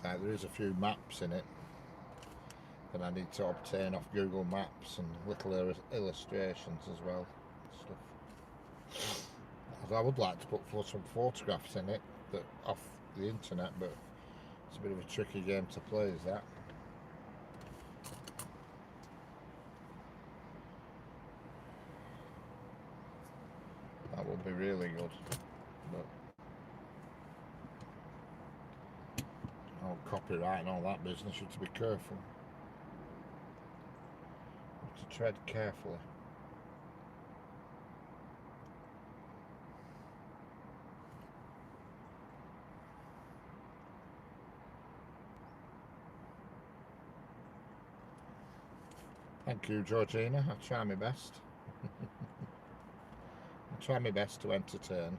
There is a few maps in it that I need to obtain off Google Maps, and little illustrations as well. Stuff. I would like to put some photographs in it that off the internet, but it's a bit of a tricky game to play, is that? That would be really good, but copyright and all that business, you have to be careful. You have to tread carefully. Thank you, Georgina. I try my best. I try my best to entertain.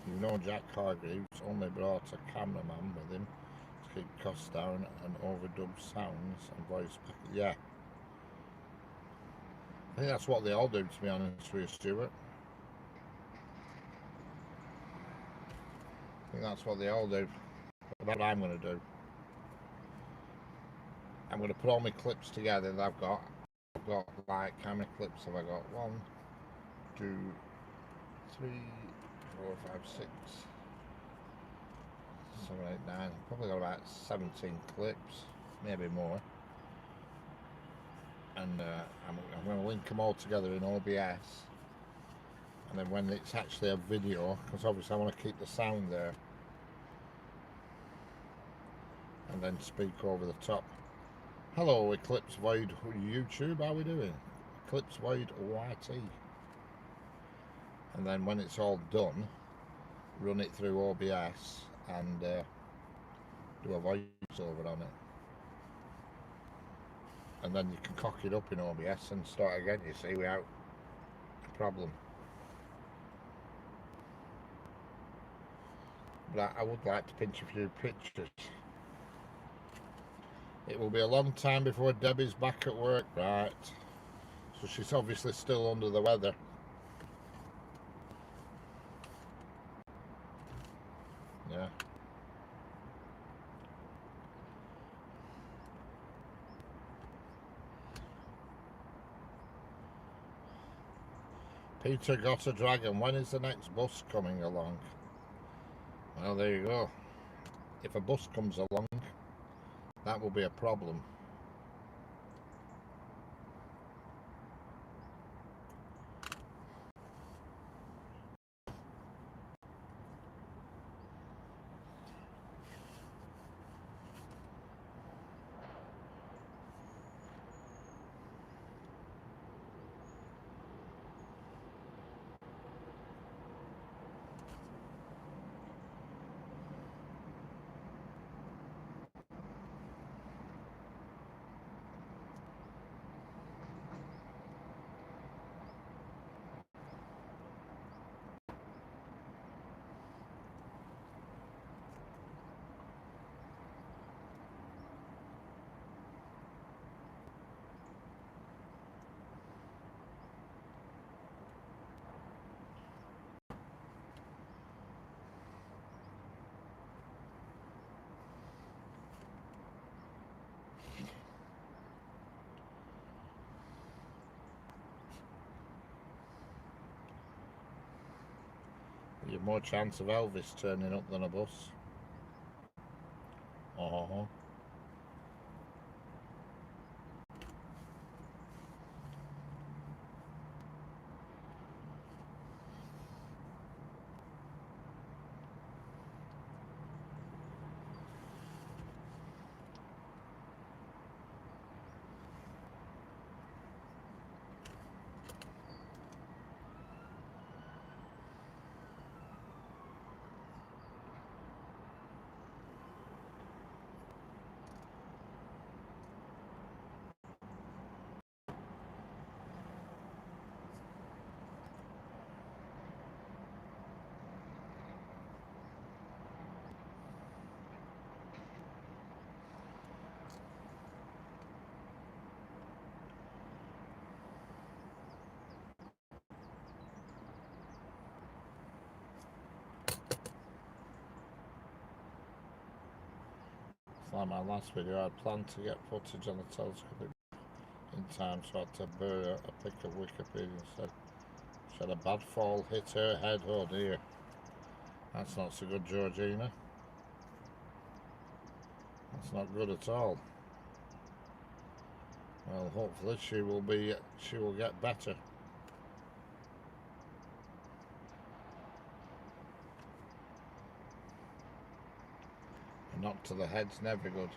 You know, Jack Hargreaves only brought a cameraman with him to keep costs down and overdub sounds and voice pack. Yeah. I think that's what they all do, to be honest with you, Stuart. I think that's what they all do. That's what I'm going to do. I'm going to put all my clips together that I've got. I've got, like, how many clips have I got? 1, 2, 3, 4, 5, 6, 7, 8, 9. I've probably got about 17 clips, maybe more. And I'm going to link them all together in OBS. And then when it's actually a video, because obviously I want to keep the sound there, and then speak over the top. Hello, Eclipse Void YouTube, how are we doing? Eclipse Void YT. And then when it's all done, run it through OBS and do a voiceover on it. And then you can cock it up in OBS and start again, you see, without a problem. But I would like to pinch a few pictures. It will be a long time before Debbie's back at work, right? So she's obviously still under the weather. Yeah. Peter got a dragon. When is the next bus coming along? Well, there you go. If a bus comes along, that will be a problem. You have more chance of Elvis turning up than a bus. Oh. like my last video, I planned to get footage on the telescopic in time, so I had to borrow a pic of Wikipedia instead. She had a bad fall, hit her head, oh dear. That's not so good, Georgina. That's not good at all. Well, hopefully she will get better. A knock to the head's never good.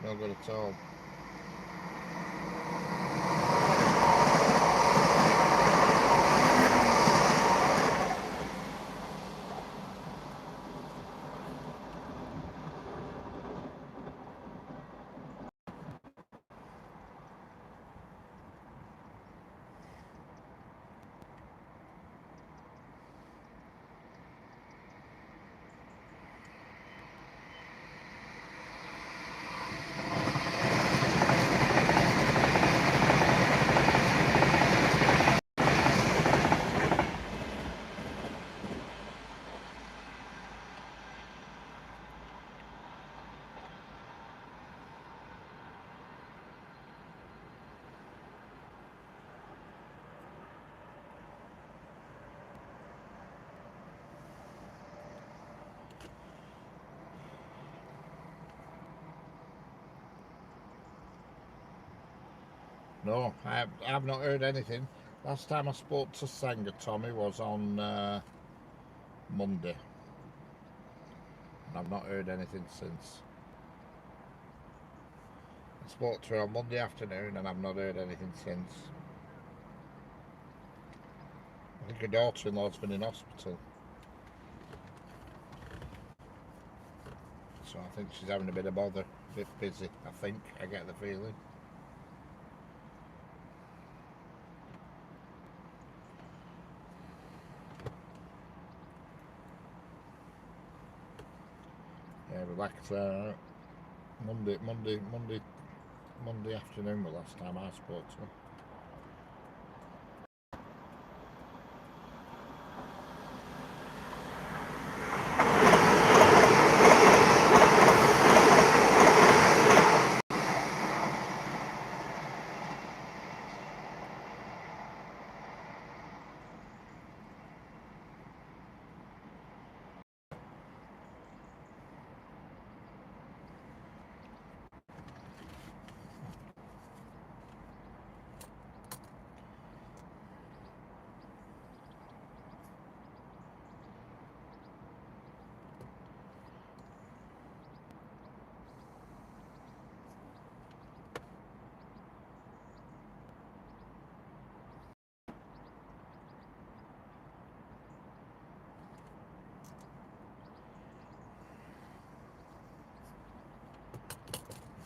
No good at all. No, I've not heard anything. Last time I spoke to Sanger Tommy was on Monday. I've not heard anything since. I spoke to her on Monday afternoon and I've not heard anything since. I think her daughter-in-law's been in hospital. So I think she's having a bit of bother, a bit busy, I think, I get the feeling. Yeah, but like I said, Monday afternoon was the last time I spoke to her.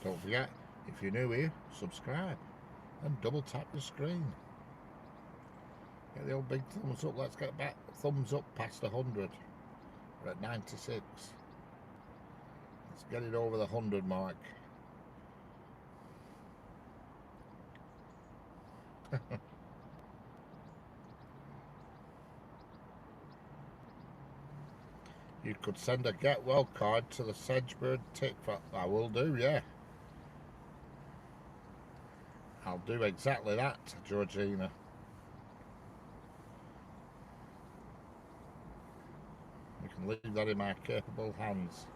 Don't forget, if you're new here, subscribe and double tap the screen. Get the old big thumbs up. Let's get back thumbs up past 100. We're at 96. Let's get it over the 100 mark. You could send a get well card to the Sedgebird tick for. I will do, yeah. I'll do exactly that, Georgina. We can leave that in my capable hands.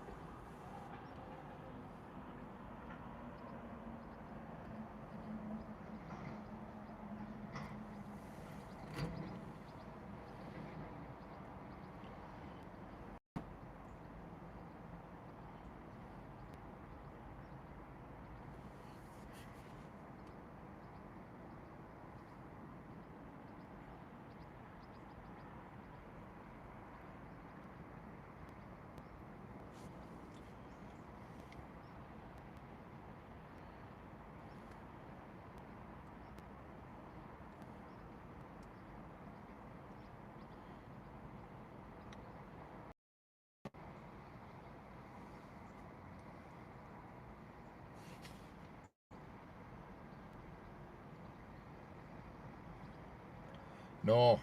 No,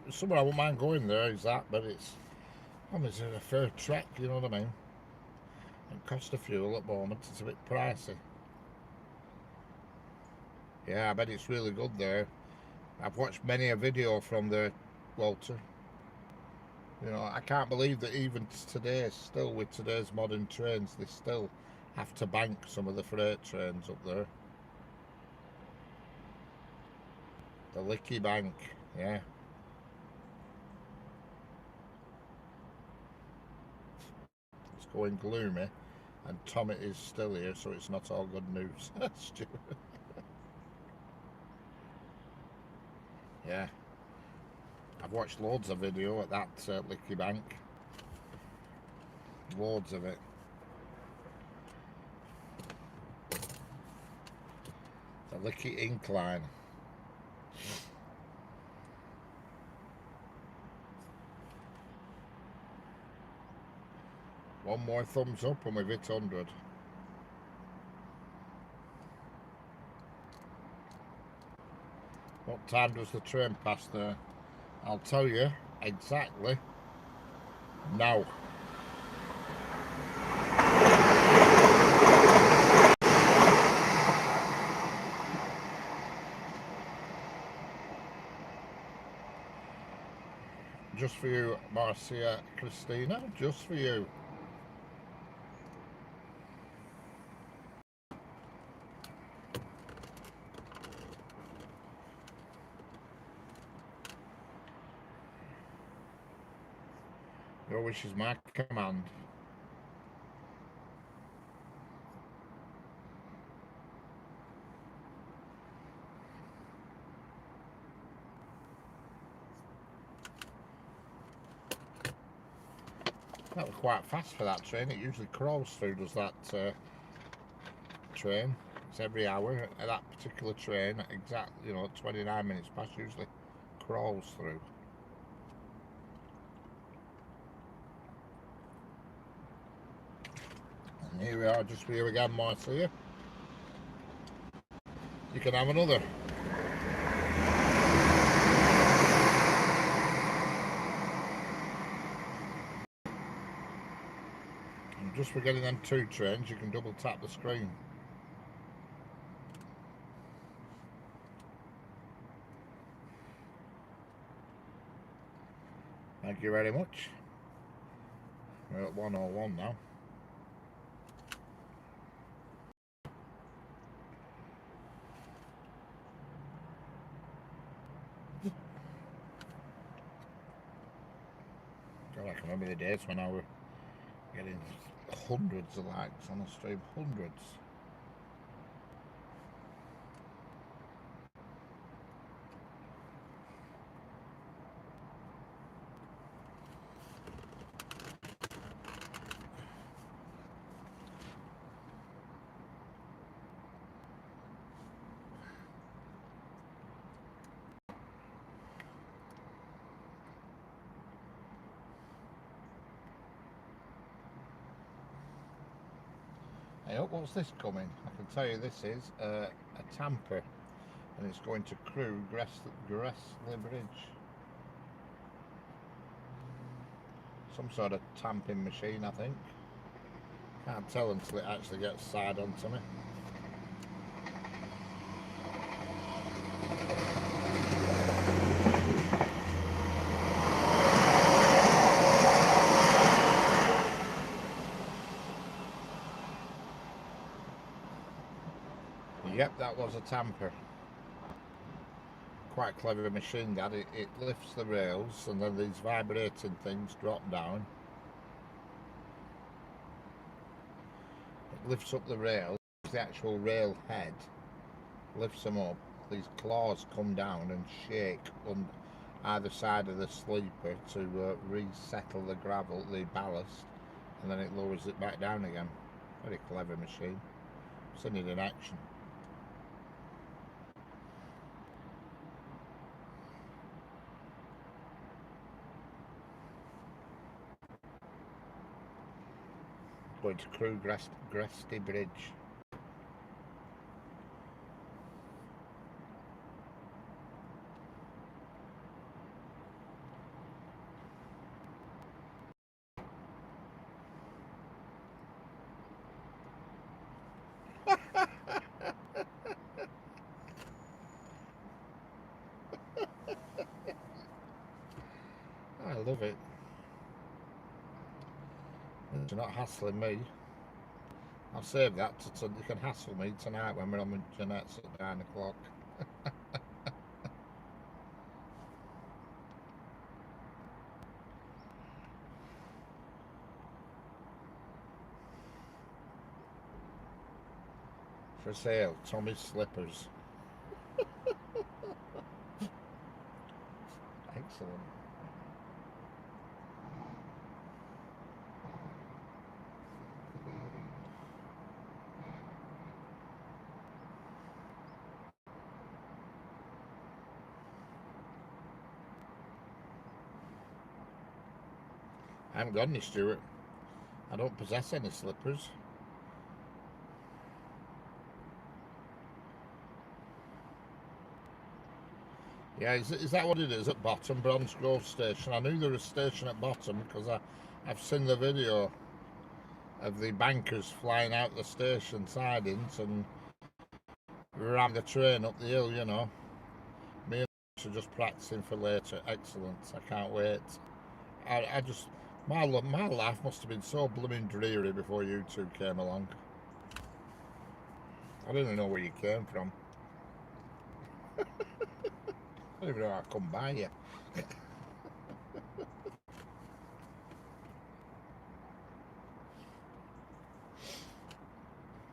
somewhere I wouldn't mind going there is that, but it's a fair trek, you know what I mean? And cost of fuel at the moment, it's a bit pricey. Yeah, I bet it's really good there. I've watched many a video from there, Walter. You know, I can't believe that even today, still with today's modern trains, they still have to bank some of the freight trains up there. The Licky Bank, yeah. It's going gloomy, and Tommy is still here, so it's not all good news. Stuart. Yeah. I've watched loads of video at that Licky Bank. Loads of it. The Licky Incline. One more thumbs up and we've hit 100. What time does the train pass there? I'll tell you exactly now. Just for you, Marcia Christina, just for you. Your wish is my command. That was quite fast for that train. It usually crawls through, does that train. It's every hour. That particular train, exactly, 29 minutes past, usually crawls through. And here we are, just for you again, Marcia. You can have another. And just for getting them 2 trains, you can double tap the screen. Thank you very much. We're at 101 now. God, I can remember the days when I were getting hundreds of likes on a stream. Hundreds. Hey, oh, what's this coming? I can tell you this is a tamper, and it's going to Crewe Gressley Bridge. Some sort of tamping machine, I think. Can't tell until it actually gets side onto me. Yep, that was a tamper. Quite clever machine that. It lifts the rails and then these vibrating things drop down. It lifts up the rails, the actual rail head lifts them up. These claws come down and shake on either side of the sleeper to resettle the gravel, the ballast, and then it lowers it back down again. Very clever machine. Seen it in action. Going to Crewe Gresty Bridge. love it. You're not hassling me. I'll save that so you can hassle me tonight when we're on with Jeanette's at 9 o'clock. For sale, Tommy's slippers. Excellent. I haven't got any, Stuart. I don't possess any slippers. Yeah, is that what it is at bottom, Bronze Grove Station? I knew there was a station at bottom because I've seen the video of the bankers flying out the station sidings and ram the train up the hill, you know. Me and are just practicing for later. Excellent. I can't wait. I just, my life must have been so blooming dreary before you two came along. I don't even know where you came from. I don't even know how I come by you.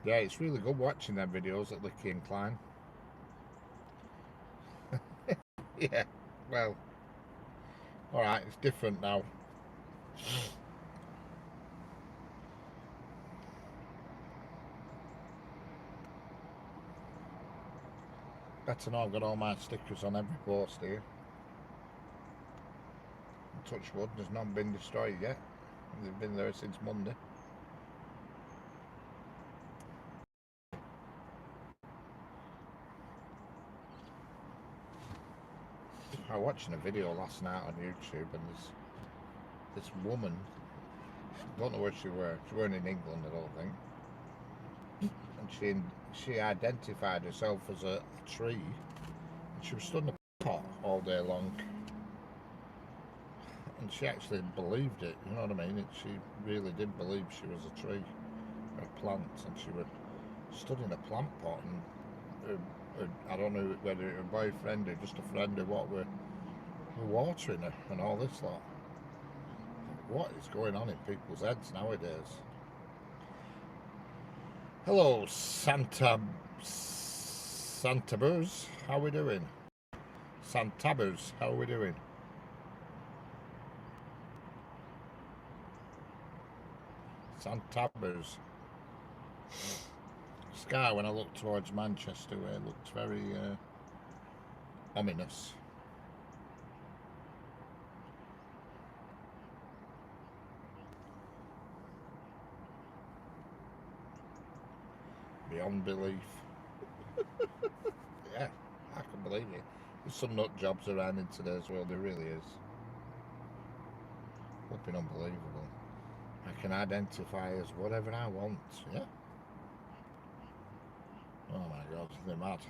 Yeah, it's really good watching them videos at Licky and Klein. Yeah, well, alright, it's different now. Better know I've got all my stickers on every post here. Touch wood, there's none been destroyed yet. They've been there since Monday. I was watching a video last night on YouTube and this woman, I don't know where she were. She weren't in England, I don't think. And she identified herself as a tree. And she was stood in a pot all day long. And she actually believed it, you know what I mean? She really did believe she was a tree, or a plant, and she was stood in a plant pot. And I don't know whether it was a boyfriend or just a friend or what were watering her and all this lot. What is going on in people's heads nowadays? Hello, Santabers, how are we doing? Santabers, how are we doing? Santabers. Sky, when I look towards Manchester, it looks very ominous. Beyond belief. Yeah, I can believe it. There's some nut jobs around in today's world, there really is. Flipping unbelievable. I can identify as whatever I want, yeah? Oh my god, they're mad.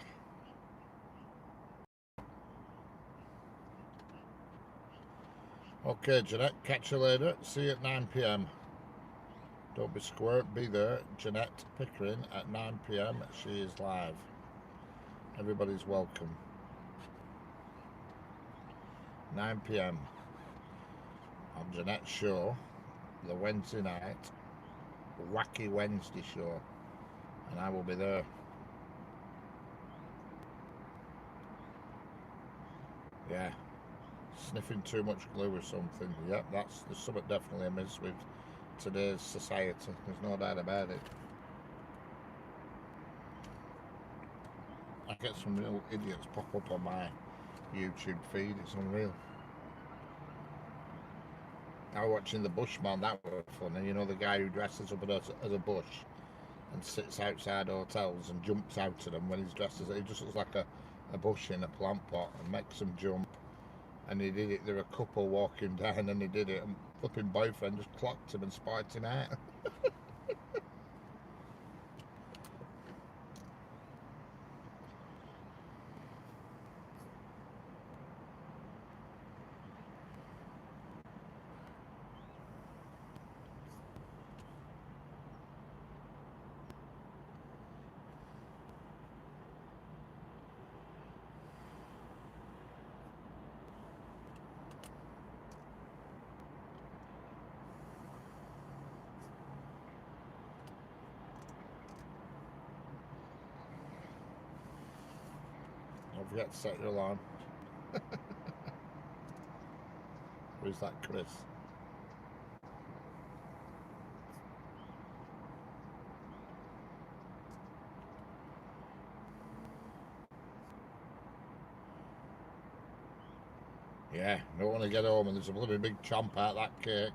Okay, Jeanette, catch you later. See you at 9 PM. Don't be square, be there. Jeanette Pickering at 9 PM. She is live. Everybody's welcome. 9 PM on Jeanette's show, the Wednesday night, Wacky Wednesday show, and I will be there. Yeah, sniffing too much glue or something. Yep, there's something definitely amiss with today's society. There's no doubt about it. I get some real idiots pop up on my YouTube feed. It's unreal. I was watching the Bushman. That was funny. You know, the guy who dresses up as a bush and sits outside hotels and jumps out at them when he's dressed as he just looks like a bush in a plant pot and makes them jump. And he did it. There were a couple walking down, and he did it. And flipping boyfriend just clocked him and spiked him out. forget to set your alarm. Or is that Chris? Yeah, I don't want to get home and there's a bloody big chomp out that cake.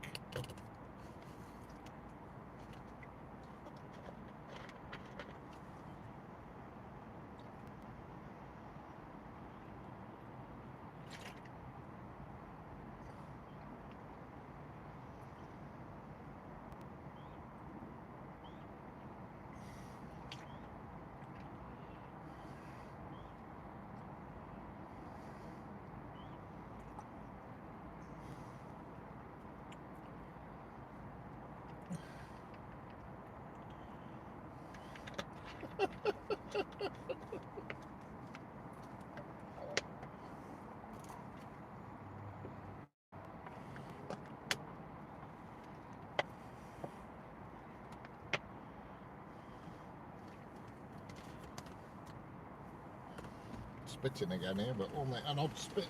Spitting again here, but only an odd spit.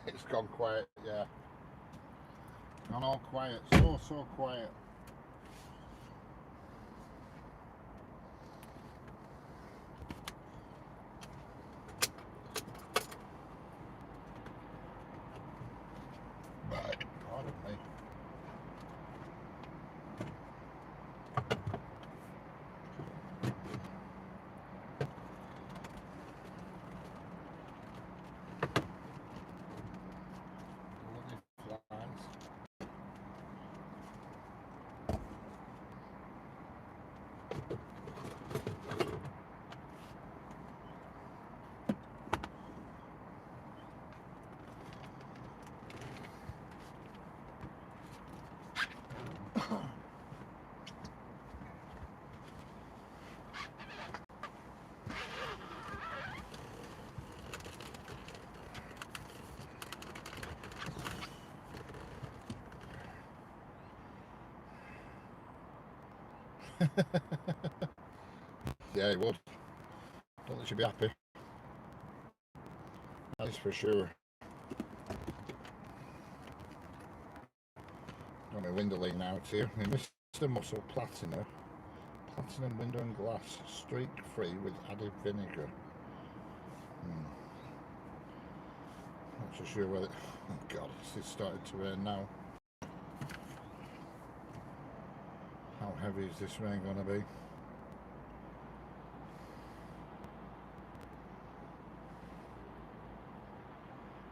It's gone quiet, yeah. Gone all quiet, so quiet. Pardon me. Bloody flies. Yeah, he would. Don't think she'd be happy. That is for sure. Got my window lean out here. My Mr. Muscle Platinum. Platinum window and glass. Streak free with added vinegar. Not so sure whether... Oh God, it's started to rain now. How heavy is this rain going to be?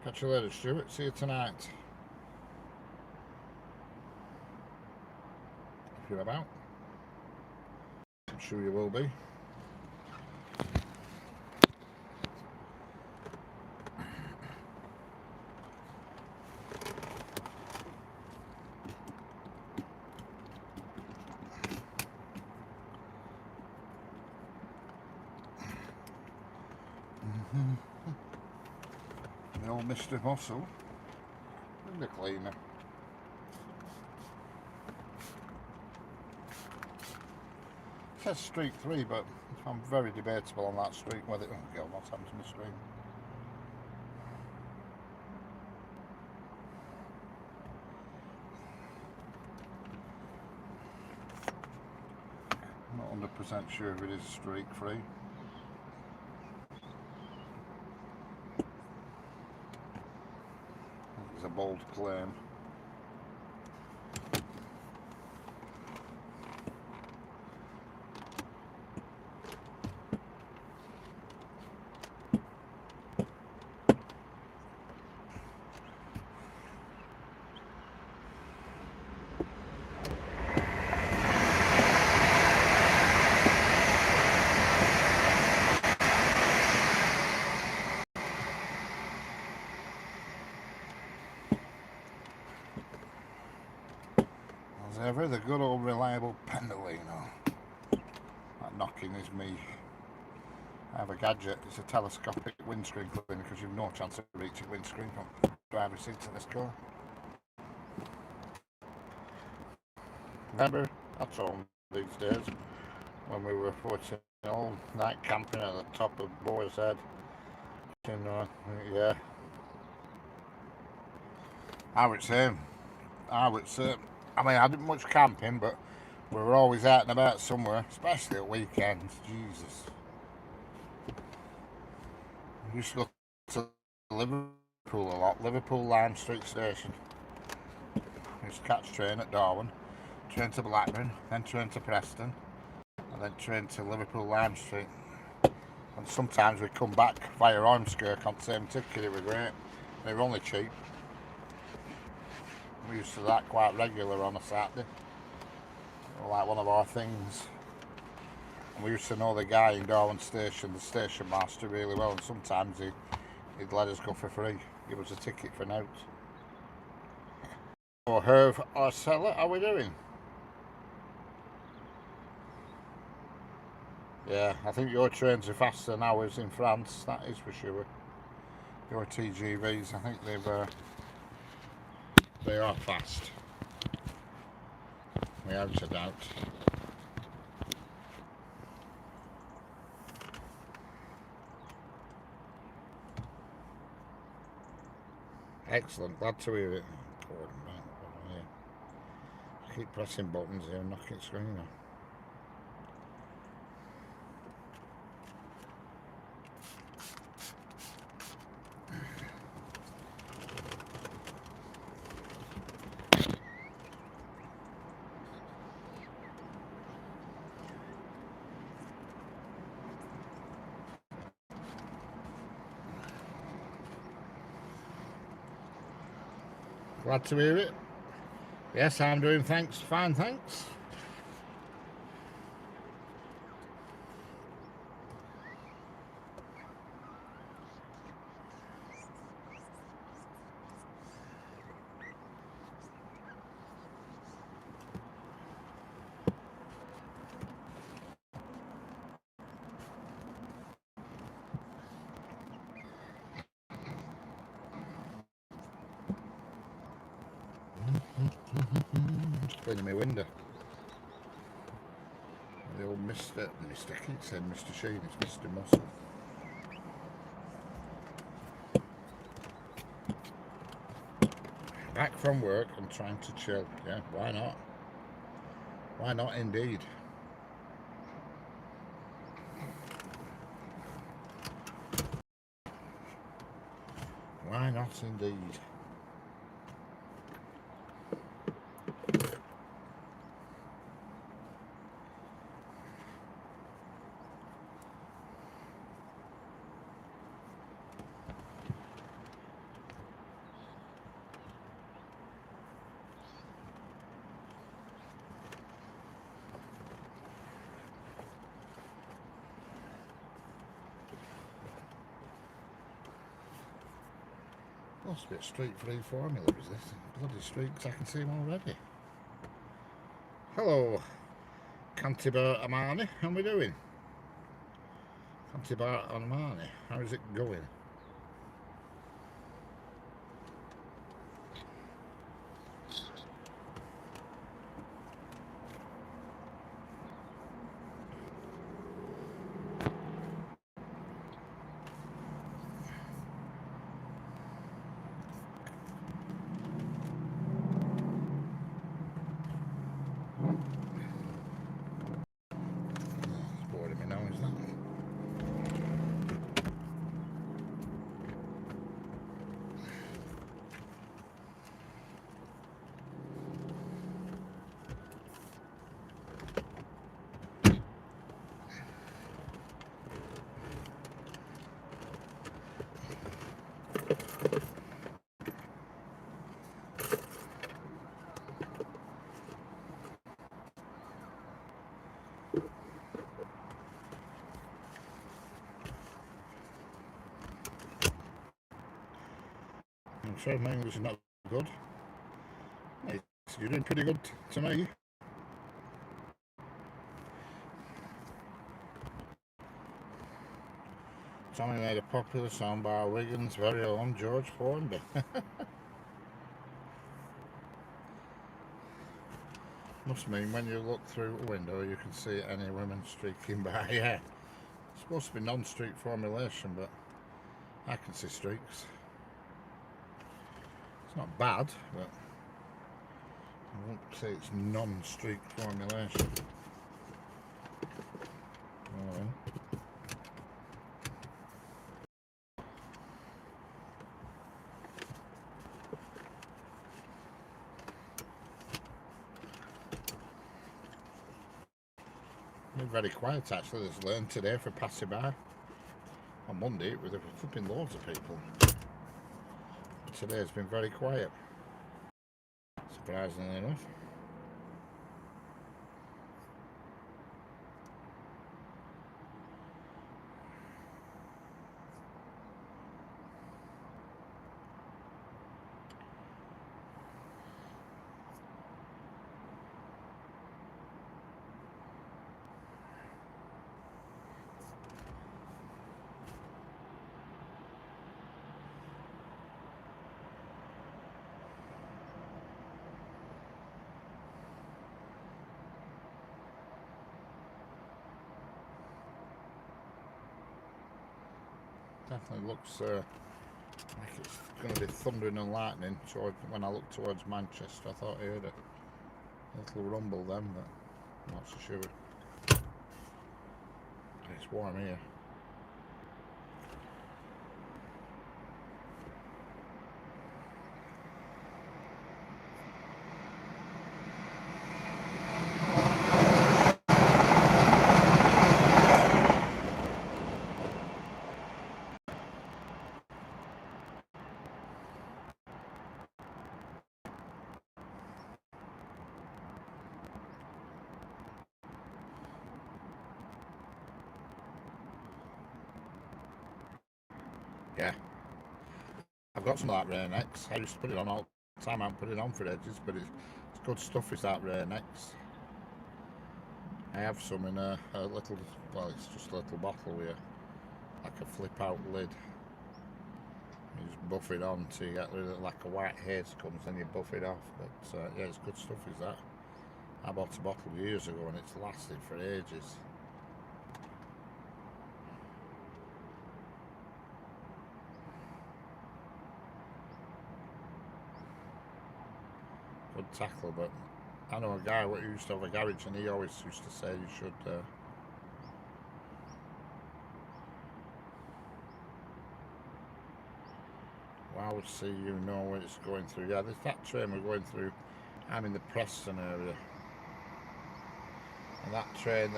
Catch you later, Stuart. See you tonight. If you're about. I'm sure you will be. The old Mr. Muscle and the cleaner. It says street 3, but I'm very debatable on that street whether... Oh God, what's happened to my street? I'm not 100% sure if it is street 3. It's a bold claim. As ever, the good old reliable Pendolino. That knocking is me. I have a gadget, it's a telescopic windscreen cleaner because you've no chance of reaching windscreen from driver's seat to this car. Remember, that's all these days, when we were 14 all night camping at the top of Boar's Head. Yeah. I would say, I mean, I didn't much camping, but we were always out and about somewhere, especially at weekends. Jesus. We used to go to Liverpool a lot, Liverpool Lime Street Station. We used to catch train at Darwin, train to Blackburn, then train to Preston, and then train to Liverpool Lime Street. And sometimes we'd come back via Ormskirk on the same ticket. It was great. They were only cheap. We used to do that quite regular on a Saturday. Like one of our things. And we used to know the guy in Darwin Station, the station master, really well, and sometimes he'd let us go for free. Give us a ticket for notes. Or Herve or Seller, how are we doing? Yeah, I think your trains are faster than ours in France, that is for sure. Your TGVs, I think they are fast. Without a doubt. Excellent, glad to hear it. I keep pressing buttons here and knocking screen off. Glad to hear it. Yes, I'm doing fine, thanks. Just cleaning my window. The old Mr. I keep saying Mr. Sheen, it's Mr. Muscle. Back from work and trying to chill. Yeah, why not? Why not indeed? Why not indeed? Must be a street 3 formula, is this? Bloody street, because I can see them already. Hello, Canterbury Armani, how are we doing? Canterbury Armani, how is it going? sorry, my English is not good. Hey, you're doing pretty good to me. Tommy made a popular song by Wigan's very own George Formby. Must mean when you look through a window you can see any women streaking by. Yeah, it's supposed to be non-streak formulation, but I can see streaks. It's not bad, but I won't say it's non-streak formulation. Been very quiet actually. There's learned today for passing by. On Monday it was flipping loads of people. Today it's been very quiet, surprisingly enough. Definitely looks like it's going to be thundering and lightning. When I look towards Manchester, I thought I heard a little rumble then, but I'm not so sure. It's warm here. Yeah, I've got some of that Rain X. I used to put it on all the time. I haven't put it on for ages, but it's good stuff. Is that Rain X? I have some in a little, well, it's just a little bottle with like a flip out lid. You just buff it on till you get rid of, like a white haze comes, then you buff it off. But yeah, it's good stuff. Is that? I bought a bottle years ago and it's lasted for ages. Good tackle, but I know a guy who used to have a garage and he always used to say you should wow, see, you know where it's going through. Yeah, there's that train we're going through. I'm in the Preston area, and that train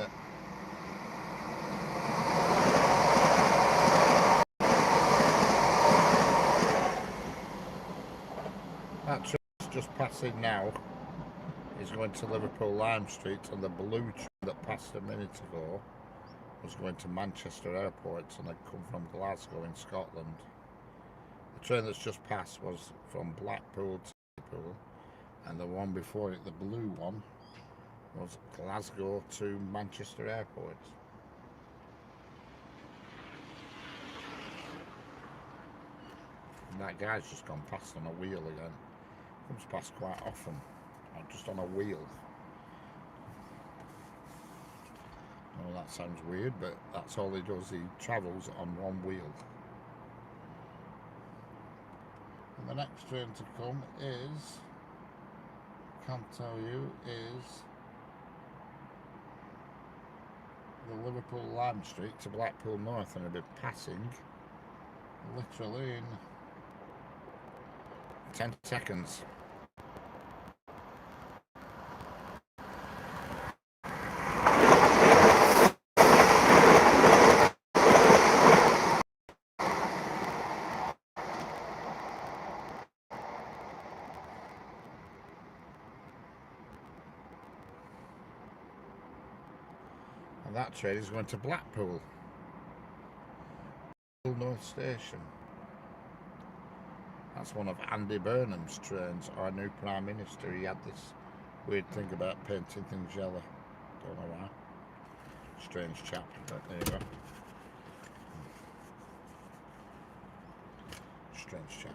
train's just passing now is going to Liverpool Lime Street, and the blue train that passed a minute ago was going to Manchester Airport and had come from Glasgow in Scotland. The train that's just passed was from Blackpool to Liverpool, and the one before it, the blue one, was Glasgow to Manchester Airport. And that guy's just gone past on a wheel again. Comes past quite often, just on a wheel. Oh, that sounds weird, but that's all he does. He travels on one wheel. And the next train to come is, can't tell you, is the Liverpool Lime Street to Blackpool North, and it'll be passing literally in 10 seconds. And that train is going to Blackpool North Station. That's one of Andy Burnham's trains, our new Prime Minister. He had this weird thing about painting things yellow. Don't know why. Strange chap, but there you go. Strange chap.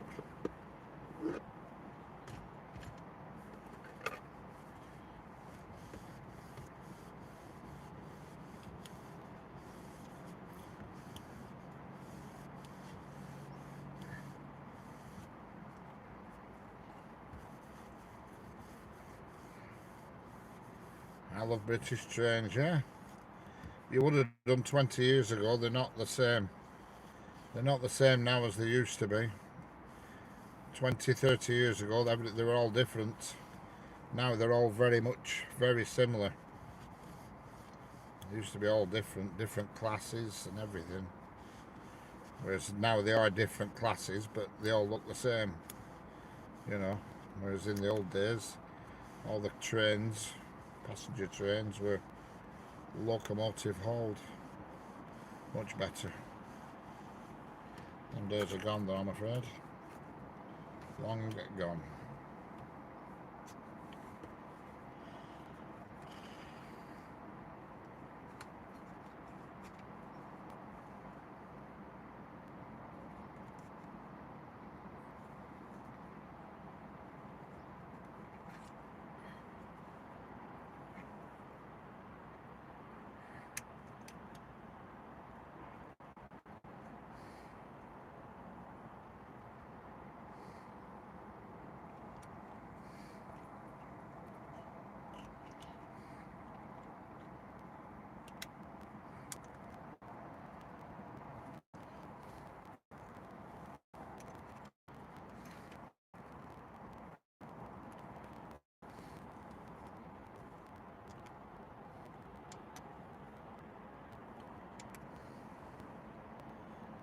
I love British trains, yeah. You would have done 20 years ago. They're not the same. They're not the same now as they used to be. 20, 30 years ago, they were all different. Now they're all very similar. They used to be all different classes and everything. Whereas now they are different classes, but they all look the same. You know, whereas in the old days, all the trains, passenger trains, were locomotive hauled. Much better. Them days are gone though, I'm afraid. Long gone.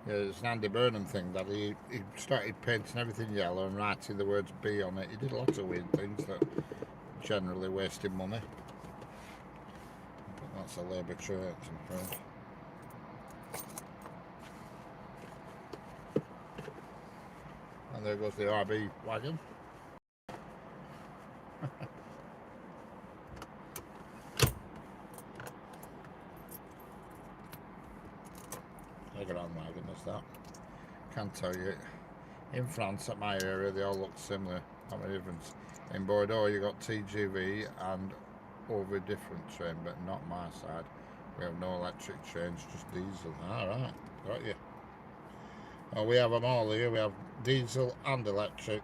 Yeah, it's an Andy Burnham thing that he started painting everything yellow and writing the words B on it. He did lots of weird things that generally wasted money. But that's a Labour trait, I'm afraid. And there goes the RB wagon. Grand wagon is that. Can't tell you. In France, at my area, they all look similar. Not many difference. In Bordeaux, you got TGV and over different train, but not my side. We have no electric trains, just diesel. Alright, got you. Well, we have them all here. We have diesel and electric.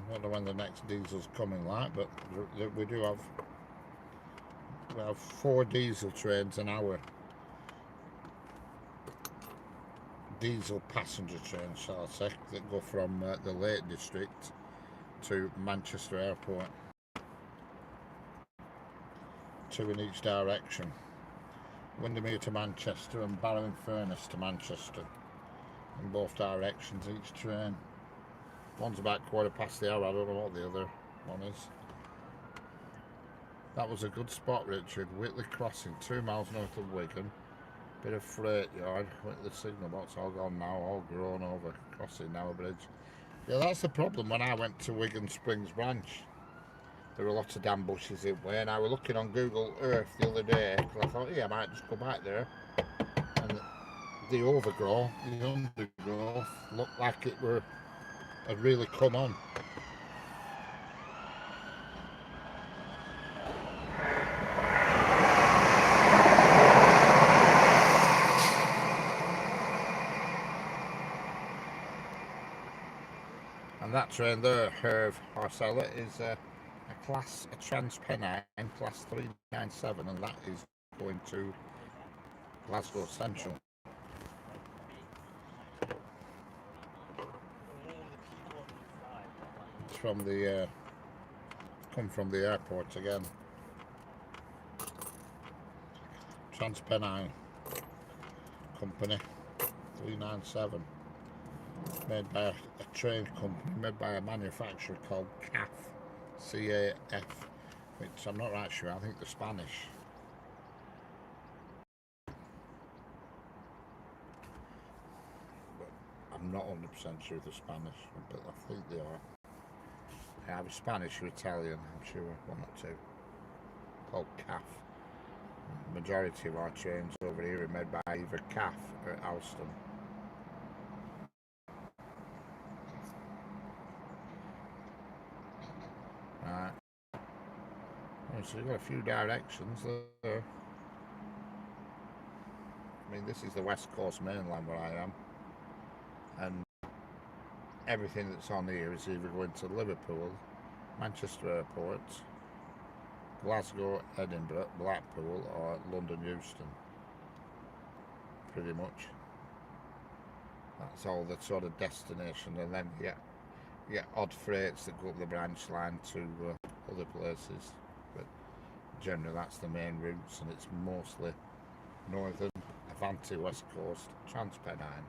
I don't know when the next diesel's coming like, but we do have 4 diesel trains an hour. Diesel passenger trains, shall I say, that go from the Lake District to Manchester Airport. 2 in each direction. Windermere to Manchester and Barrow in Furness to Manchester. In both directions, each train. One's about 1/4 the hour, I don't know what the other one is. That was a good spot, Richard. Whitley Crossing, 2 miles north of Wigan. Bit of freight yard. Went to the signal box, all gone now, all grown over. Crossing now a bridge. Yeah, that's the problem when I went to Wigan Springs branch. There were lots of damn bushes in way, and I was looking on Google Earth the other day because I thought, yeah, I might just go back there. And the overgrowth, the undergrowth, looked like it had really come on. And that train there, Herve Harsella, is a TransPennine class 397, and that is going to Glasgow Central. It's from the come from the airport again. TransPennine company 397, made by a train company, made by a manufacturer called CAF, which I'm not right sure. I think they're Spanish. I'm not 100% sure they're Spanish, but I think they are. Either Spanish or Italian, I'm sure, one or two. Called CAF. The majority of our trains over here are made by either CAF or Alstom. Right. So you've got a few directions there. I mean, this is the West Coast mainland where I am, and everything that's on here is either going to Liverpool, Manchester Airport, Glasgow, Edinburgh, Blackpool, or London Euston. Pretty much. That's all the sort of destination, and then you get odd freights that go up the branch line to other places. But generally, that's the main routes, and it's mostly northern, Avanti, West Coast, Transpennine.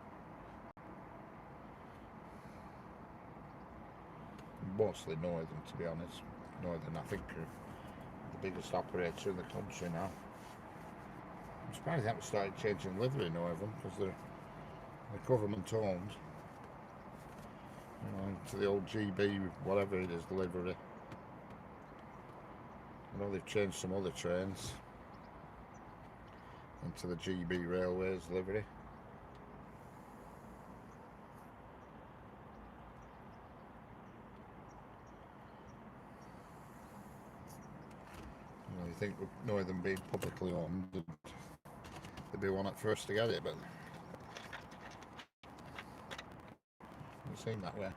Mostly northern, to be honest. Northern, I think, are the biggest operator in the country now. I'm surprised they haven't started changing livery, Northern, because they're government owned. You know, to the old GB, whatever it is, livery. I know they've changed some other trains into the GB Railways livery. You know, you think with Northern being publicly owned, they'd be one at first to get it, but it doesn't seem that way.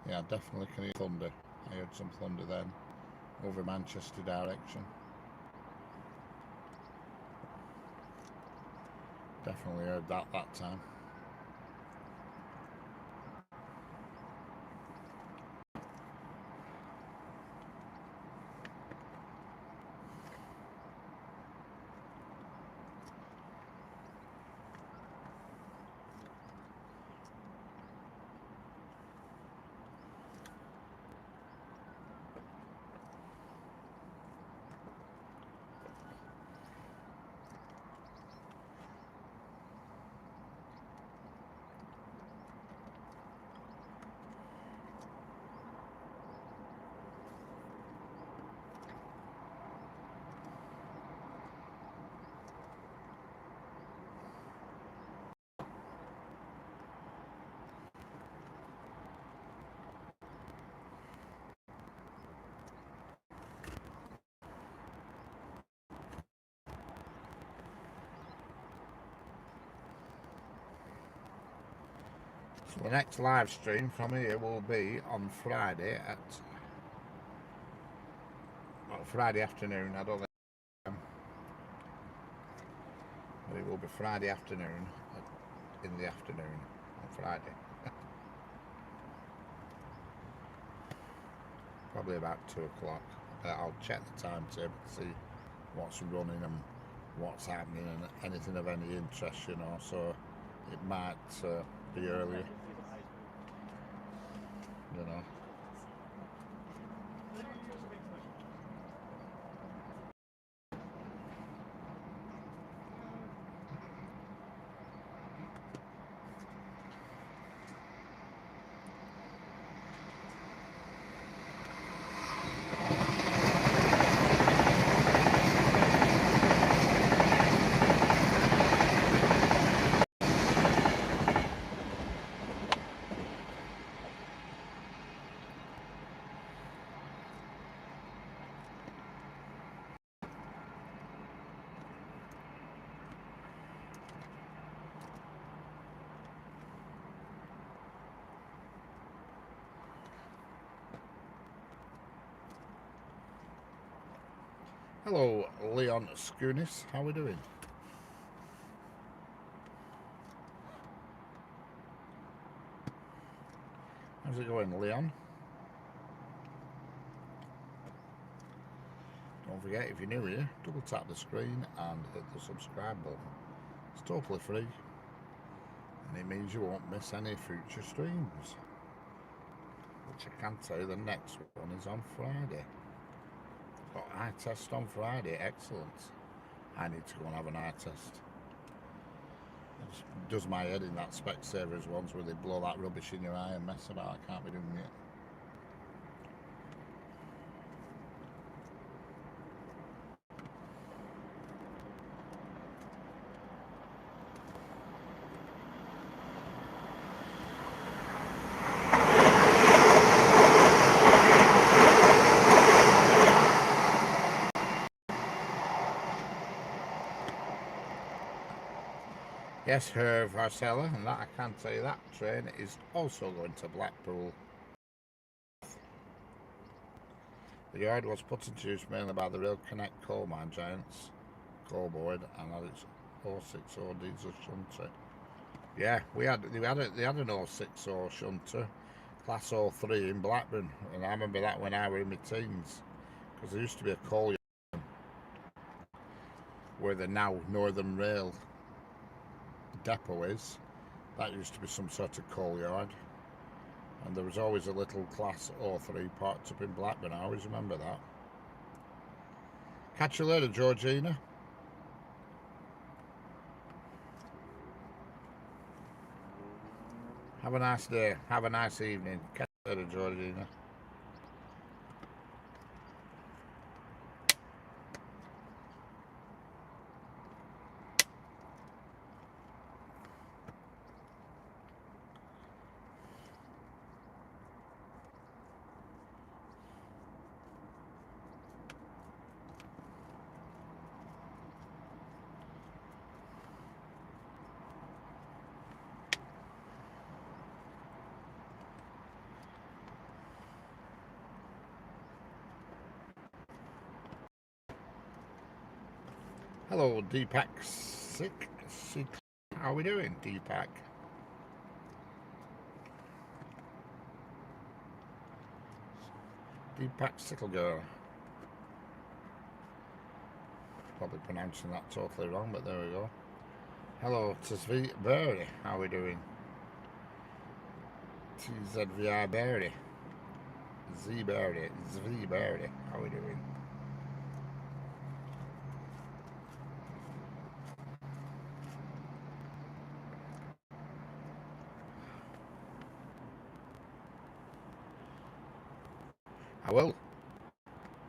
Yeah, definitely can hear thunder. I heard some thunder then, over Manchester direction. Definitely heard that time. So the next live stream from here will be on Friday at Friday afternoon. I don't think, but it will be Friday afternoon in the afternoon on Friday. Probably about 2 o'clock. I'll check the timetable to see what's running and what's happening and anything of any interest, you know. So it might be earlier, you know. Hello, Leon Skoonis. How are we doing? How's it going, Leon? Don't forget, if you're new here, double tap the screen and hit the subscribe button. It's totally free, and it means you won't miss any future streams. Which I can tell you, the next one is on Friday. Got eye test on Friday. Excellent. I need to go and have an eye test. It does my head in that Specsavers ones where they blow that rubbish in your eye and mess about. I can't be doing it. Yes, Herr Varcella, and that I can tell you, that train is also going to Blackpool. The yard was put into use mainly by the Rail Connect coal mine giants, Coalboard, and had its 060 diesel shunter. Yeah, they had an 060 shunter, class 03 in Blackburn, and I remember that when I were in my teens, because there used to be a coal yard where the now Northern Rail depot is. That used to be some sort of coal yard, and there was always a little class 03 parked up in Blackburn. I always remember that. Catch you later, Georgina. Have a nice day. Have a nice evening. Catch you later, Georgina. Hello, Deepak Sick. How are we doing, Deepak? Deepak Sicklegirl. Probably pronouncing that totally wrong, but there we go. Hello, Tzvi Berry. How are we doing? TZVI Berry. Z Berry. Zvi Berry. How are we doing?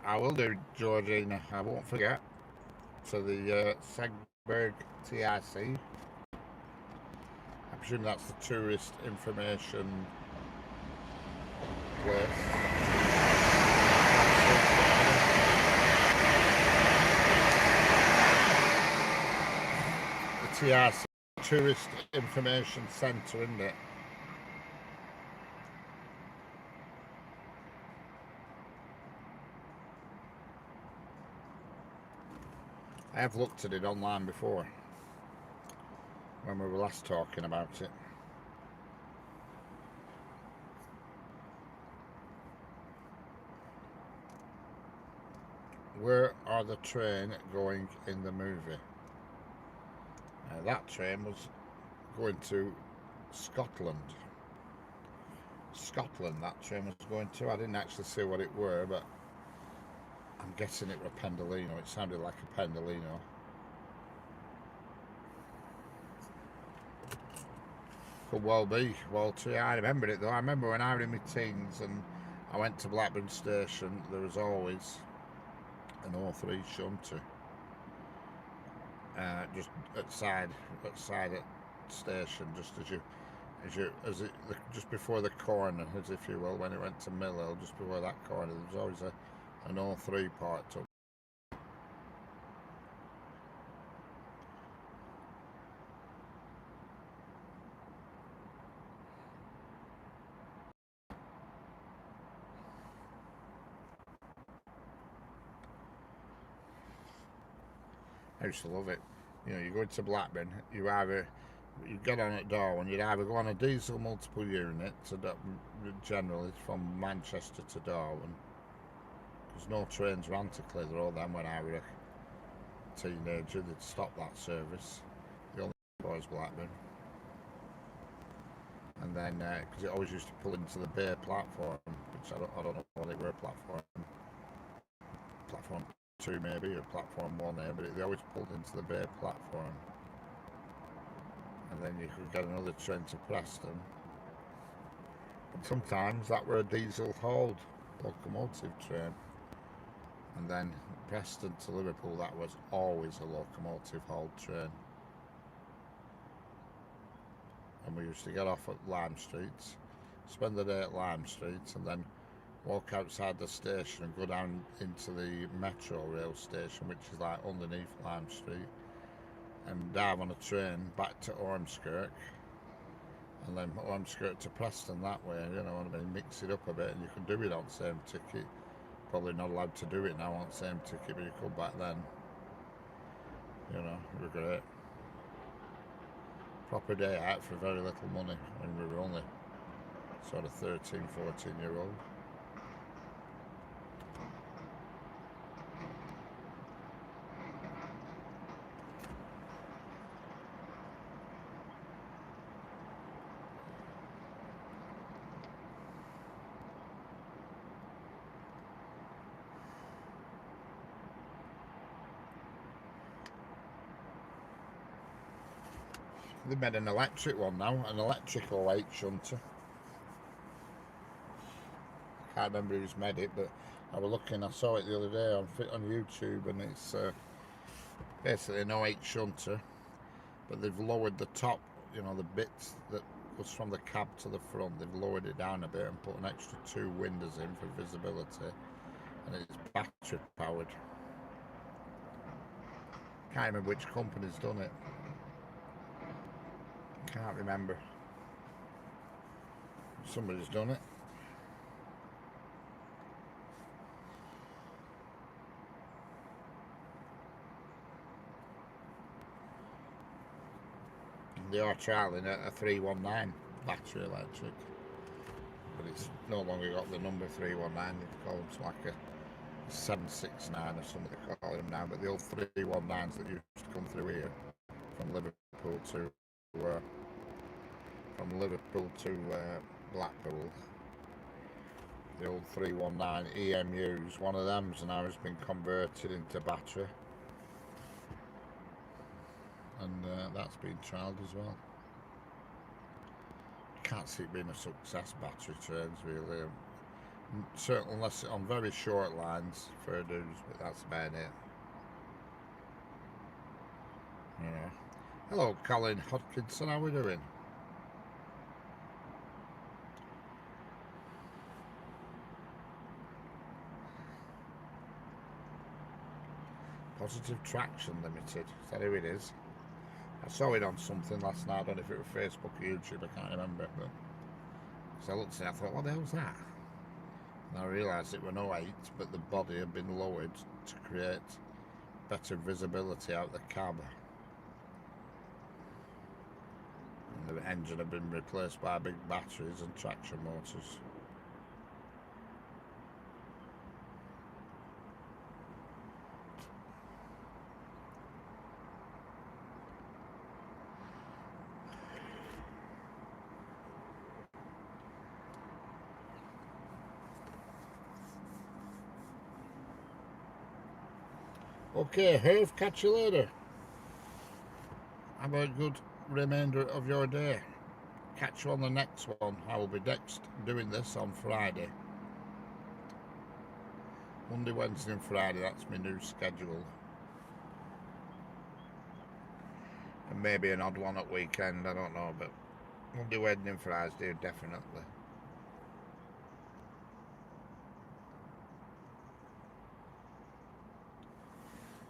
I will do, Georgina. I won't forget. To the Segberg TIC. I presume that's the tourist information place. The TIC, Tourist Information Centre, isn't it? I have looked at it online before, when we were last talking about it. Where are the train going in the movie? That train was going to Scotland. That train was going to. I didn't actually see what it were, but I'm guessing it was Pendolino. It sounded like a Pendolino. Could well be. Well, too. I remember it though. I remember when I was in my teens and I went to Blackburn Station, there was always an 03 shunter. Just outside at station, just just before the corner, as if you will, when it went to Mill Hill, just before that corner, there was always an 03 parked up. I used to love it. You know, you go into Blackburn, you get on at Darwin, you'd either go on a diesel multiple unit generally from Manchester to Darwin, because no trains ran to Clitheroe then when I was a teenager. They'd stop that service. The only was Blackburn. And then, because it always used to pull into the Bay platform, which I don't know what they were, platform 2 maybe, or platform 1 there, but they always pulled into the Bay platform. And then you could get another train to Preston. And sometimes that were a diesel hauled locomotive train. And then Preston to Liverpool, that was always a locomotive hauled train. And we used to get off at Lime Street, spend the day at Lime Street, and then walk outside the station and go down into the metro rail station, which is like underneath Lime Street, and dive on a train back to Ormskirk, and then Ormskirk to Preston that way, you know, and mix it up a bit, and you can do it on the same ticket. Probably not allowed to do it now on the same ticket, but you could back then. You know, it was great. Proper day out for very little money when we were only sort of 13, 14-year-old. They made an electric one now, an electrical 8-shunter. I can't remember who's made it, but I was looking, I saw it the other day on YouTube, and it's basically no 8-shunter, but they've lowered the top, you know, the bits that goes from the cab to the front, they've lowered it down a bit and put an extra 2 windows in for visibility, and it's battery powered. Can't remember which company's done it. Can't remember. Somebody's done it. They are trialling a 319 battery electric, but it's no longer got the number 319. They call them like a 769 or something they call them now. But the old 319s that used to come through here from Liverpool to Blackpool, the old 319 EMUs, one of them's now has been converted into battery, and that's been trialled as well. Can't see it being a success, battery trains really, certainly unless on very short lines, fair dues, but that's about it. Yeah. Hello Colin Hodkinson, how are we doing? Positive Traction Limited, is that who it is? I saw it on something last night, I don't know if it was Facebook or YouTube, I can't remember, but so I looked at it, I thought, what the hell's that? And I realised it was no 8, but the body had been lowered to create better visibility out the cab. And the engine had been replaced by big batteries and traction motors. Okay, Herve, catch you later. Have a good remainder of your day. Catch you on the next one. I will be next doing this on Friday. Monday, Wednesday and Friday, that's my new schedule. And maybe an odd one at weekend, I don't know, but Monday, Wednesday and Friday, definitely.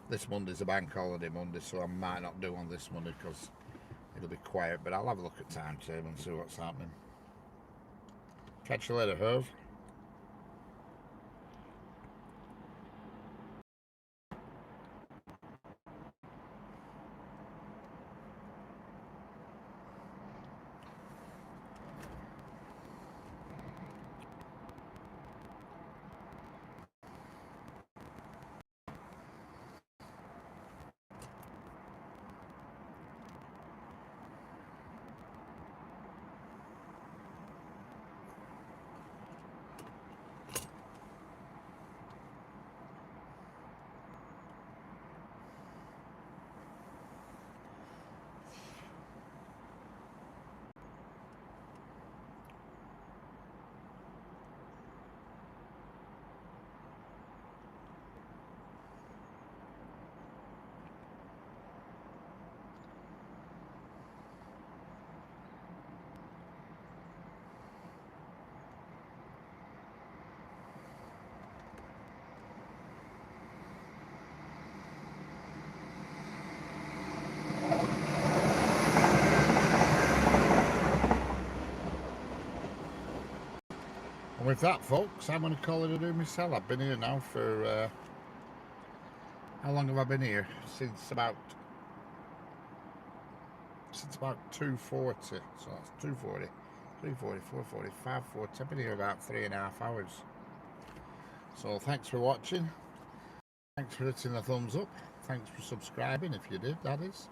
This Monday's a bank holiday Monday, so I might not do on this Monday because it'll be quiet, but I'll have a look at timetable and see what's happening. Catch you later, Herve. with that, folks, I'm going to call it a do myself. I've been here now for how long have I been here? Since about 2:40. So that's 2:40, 3:40, 4:40, 5:40. I've been here about 3.5 hours. So thanks for watching. Thanks for hitting the thumbs up. Thanks for subscribing if you did, that is.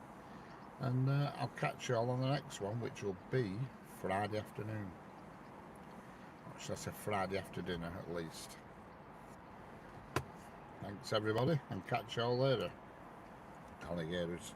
And I'll catch you all on the next one, which will be Friday afternoon. Or should I say Friday after dinner at least. Thanks everybody, and catch you all later. Alligators.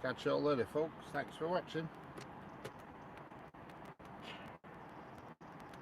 Catch you all later, folks. Thanks for watching.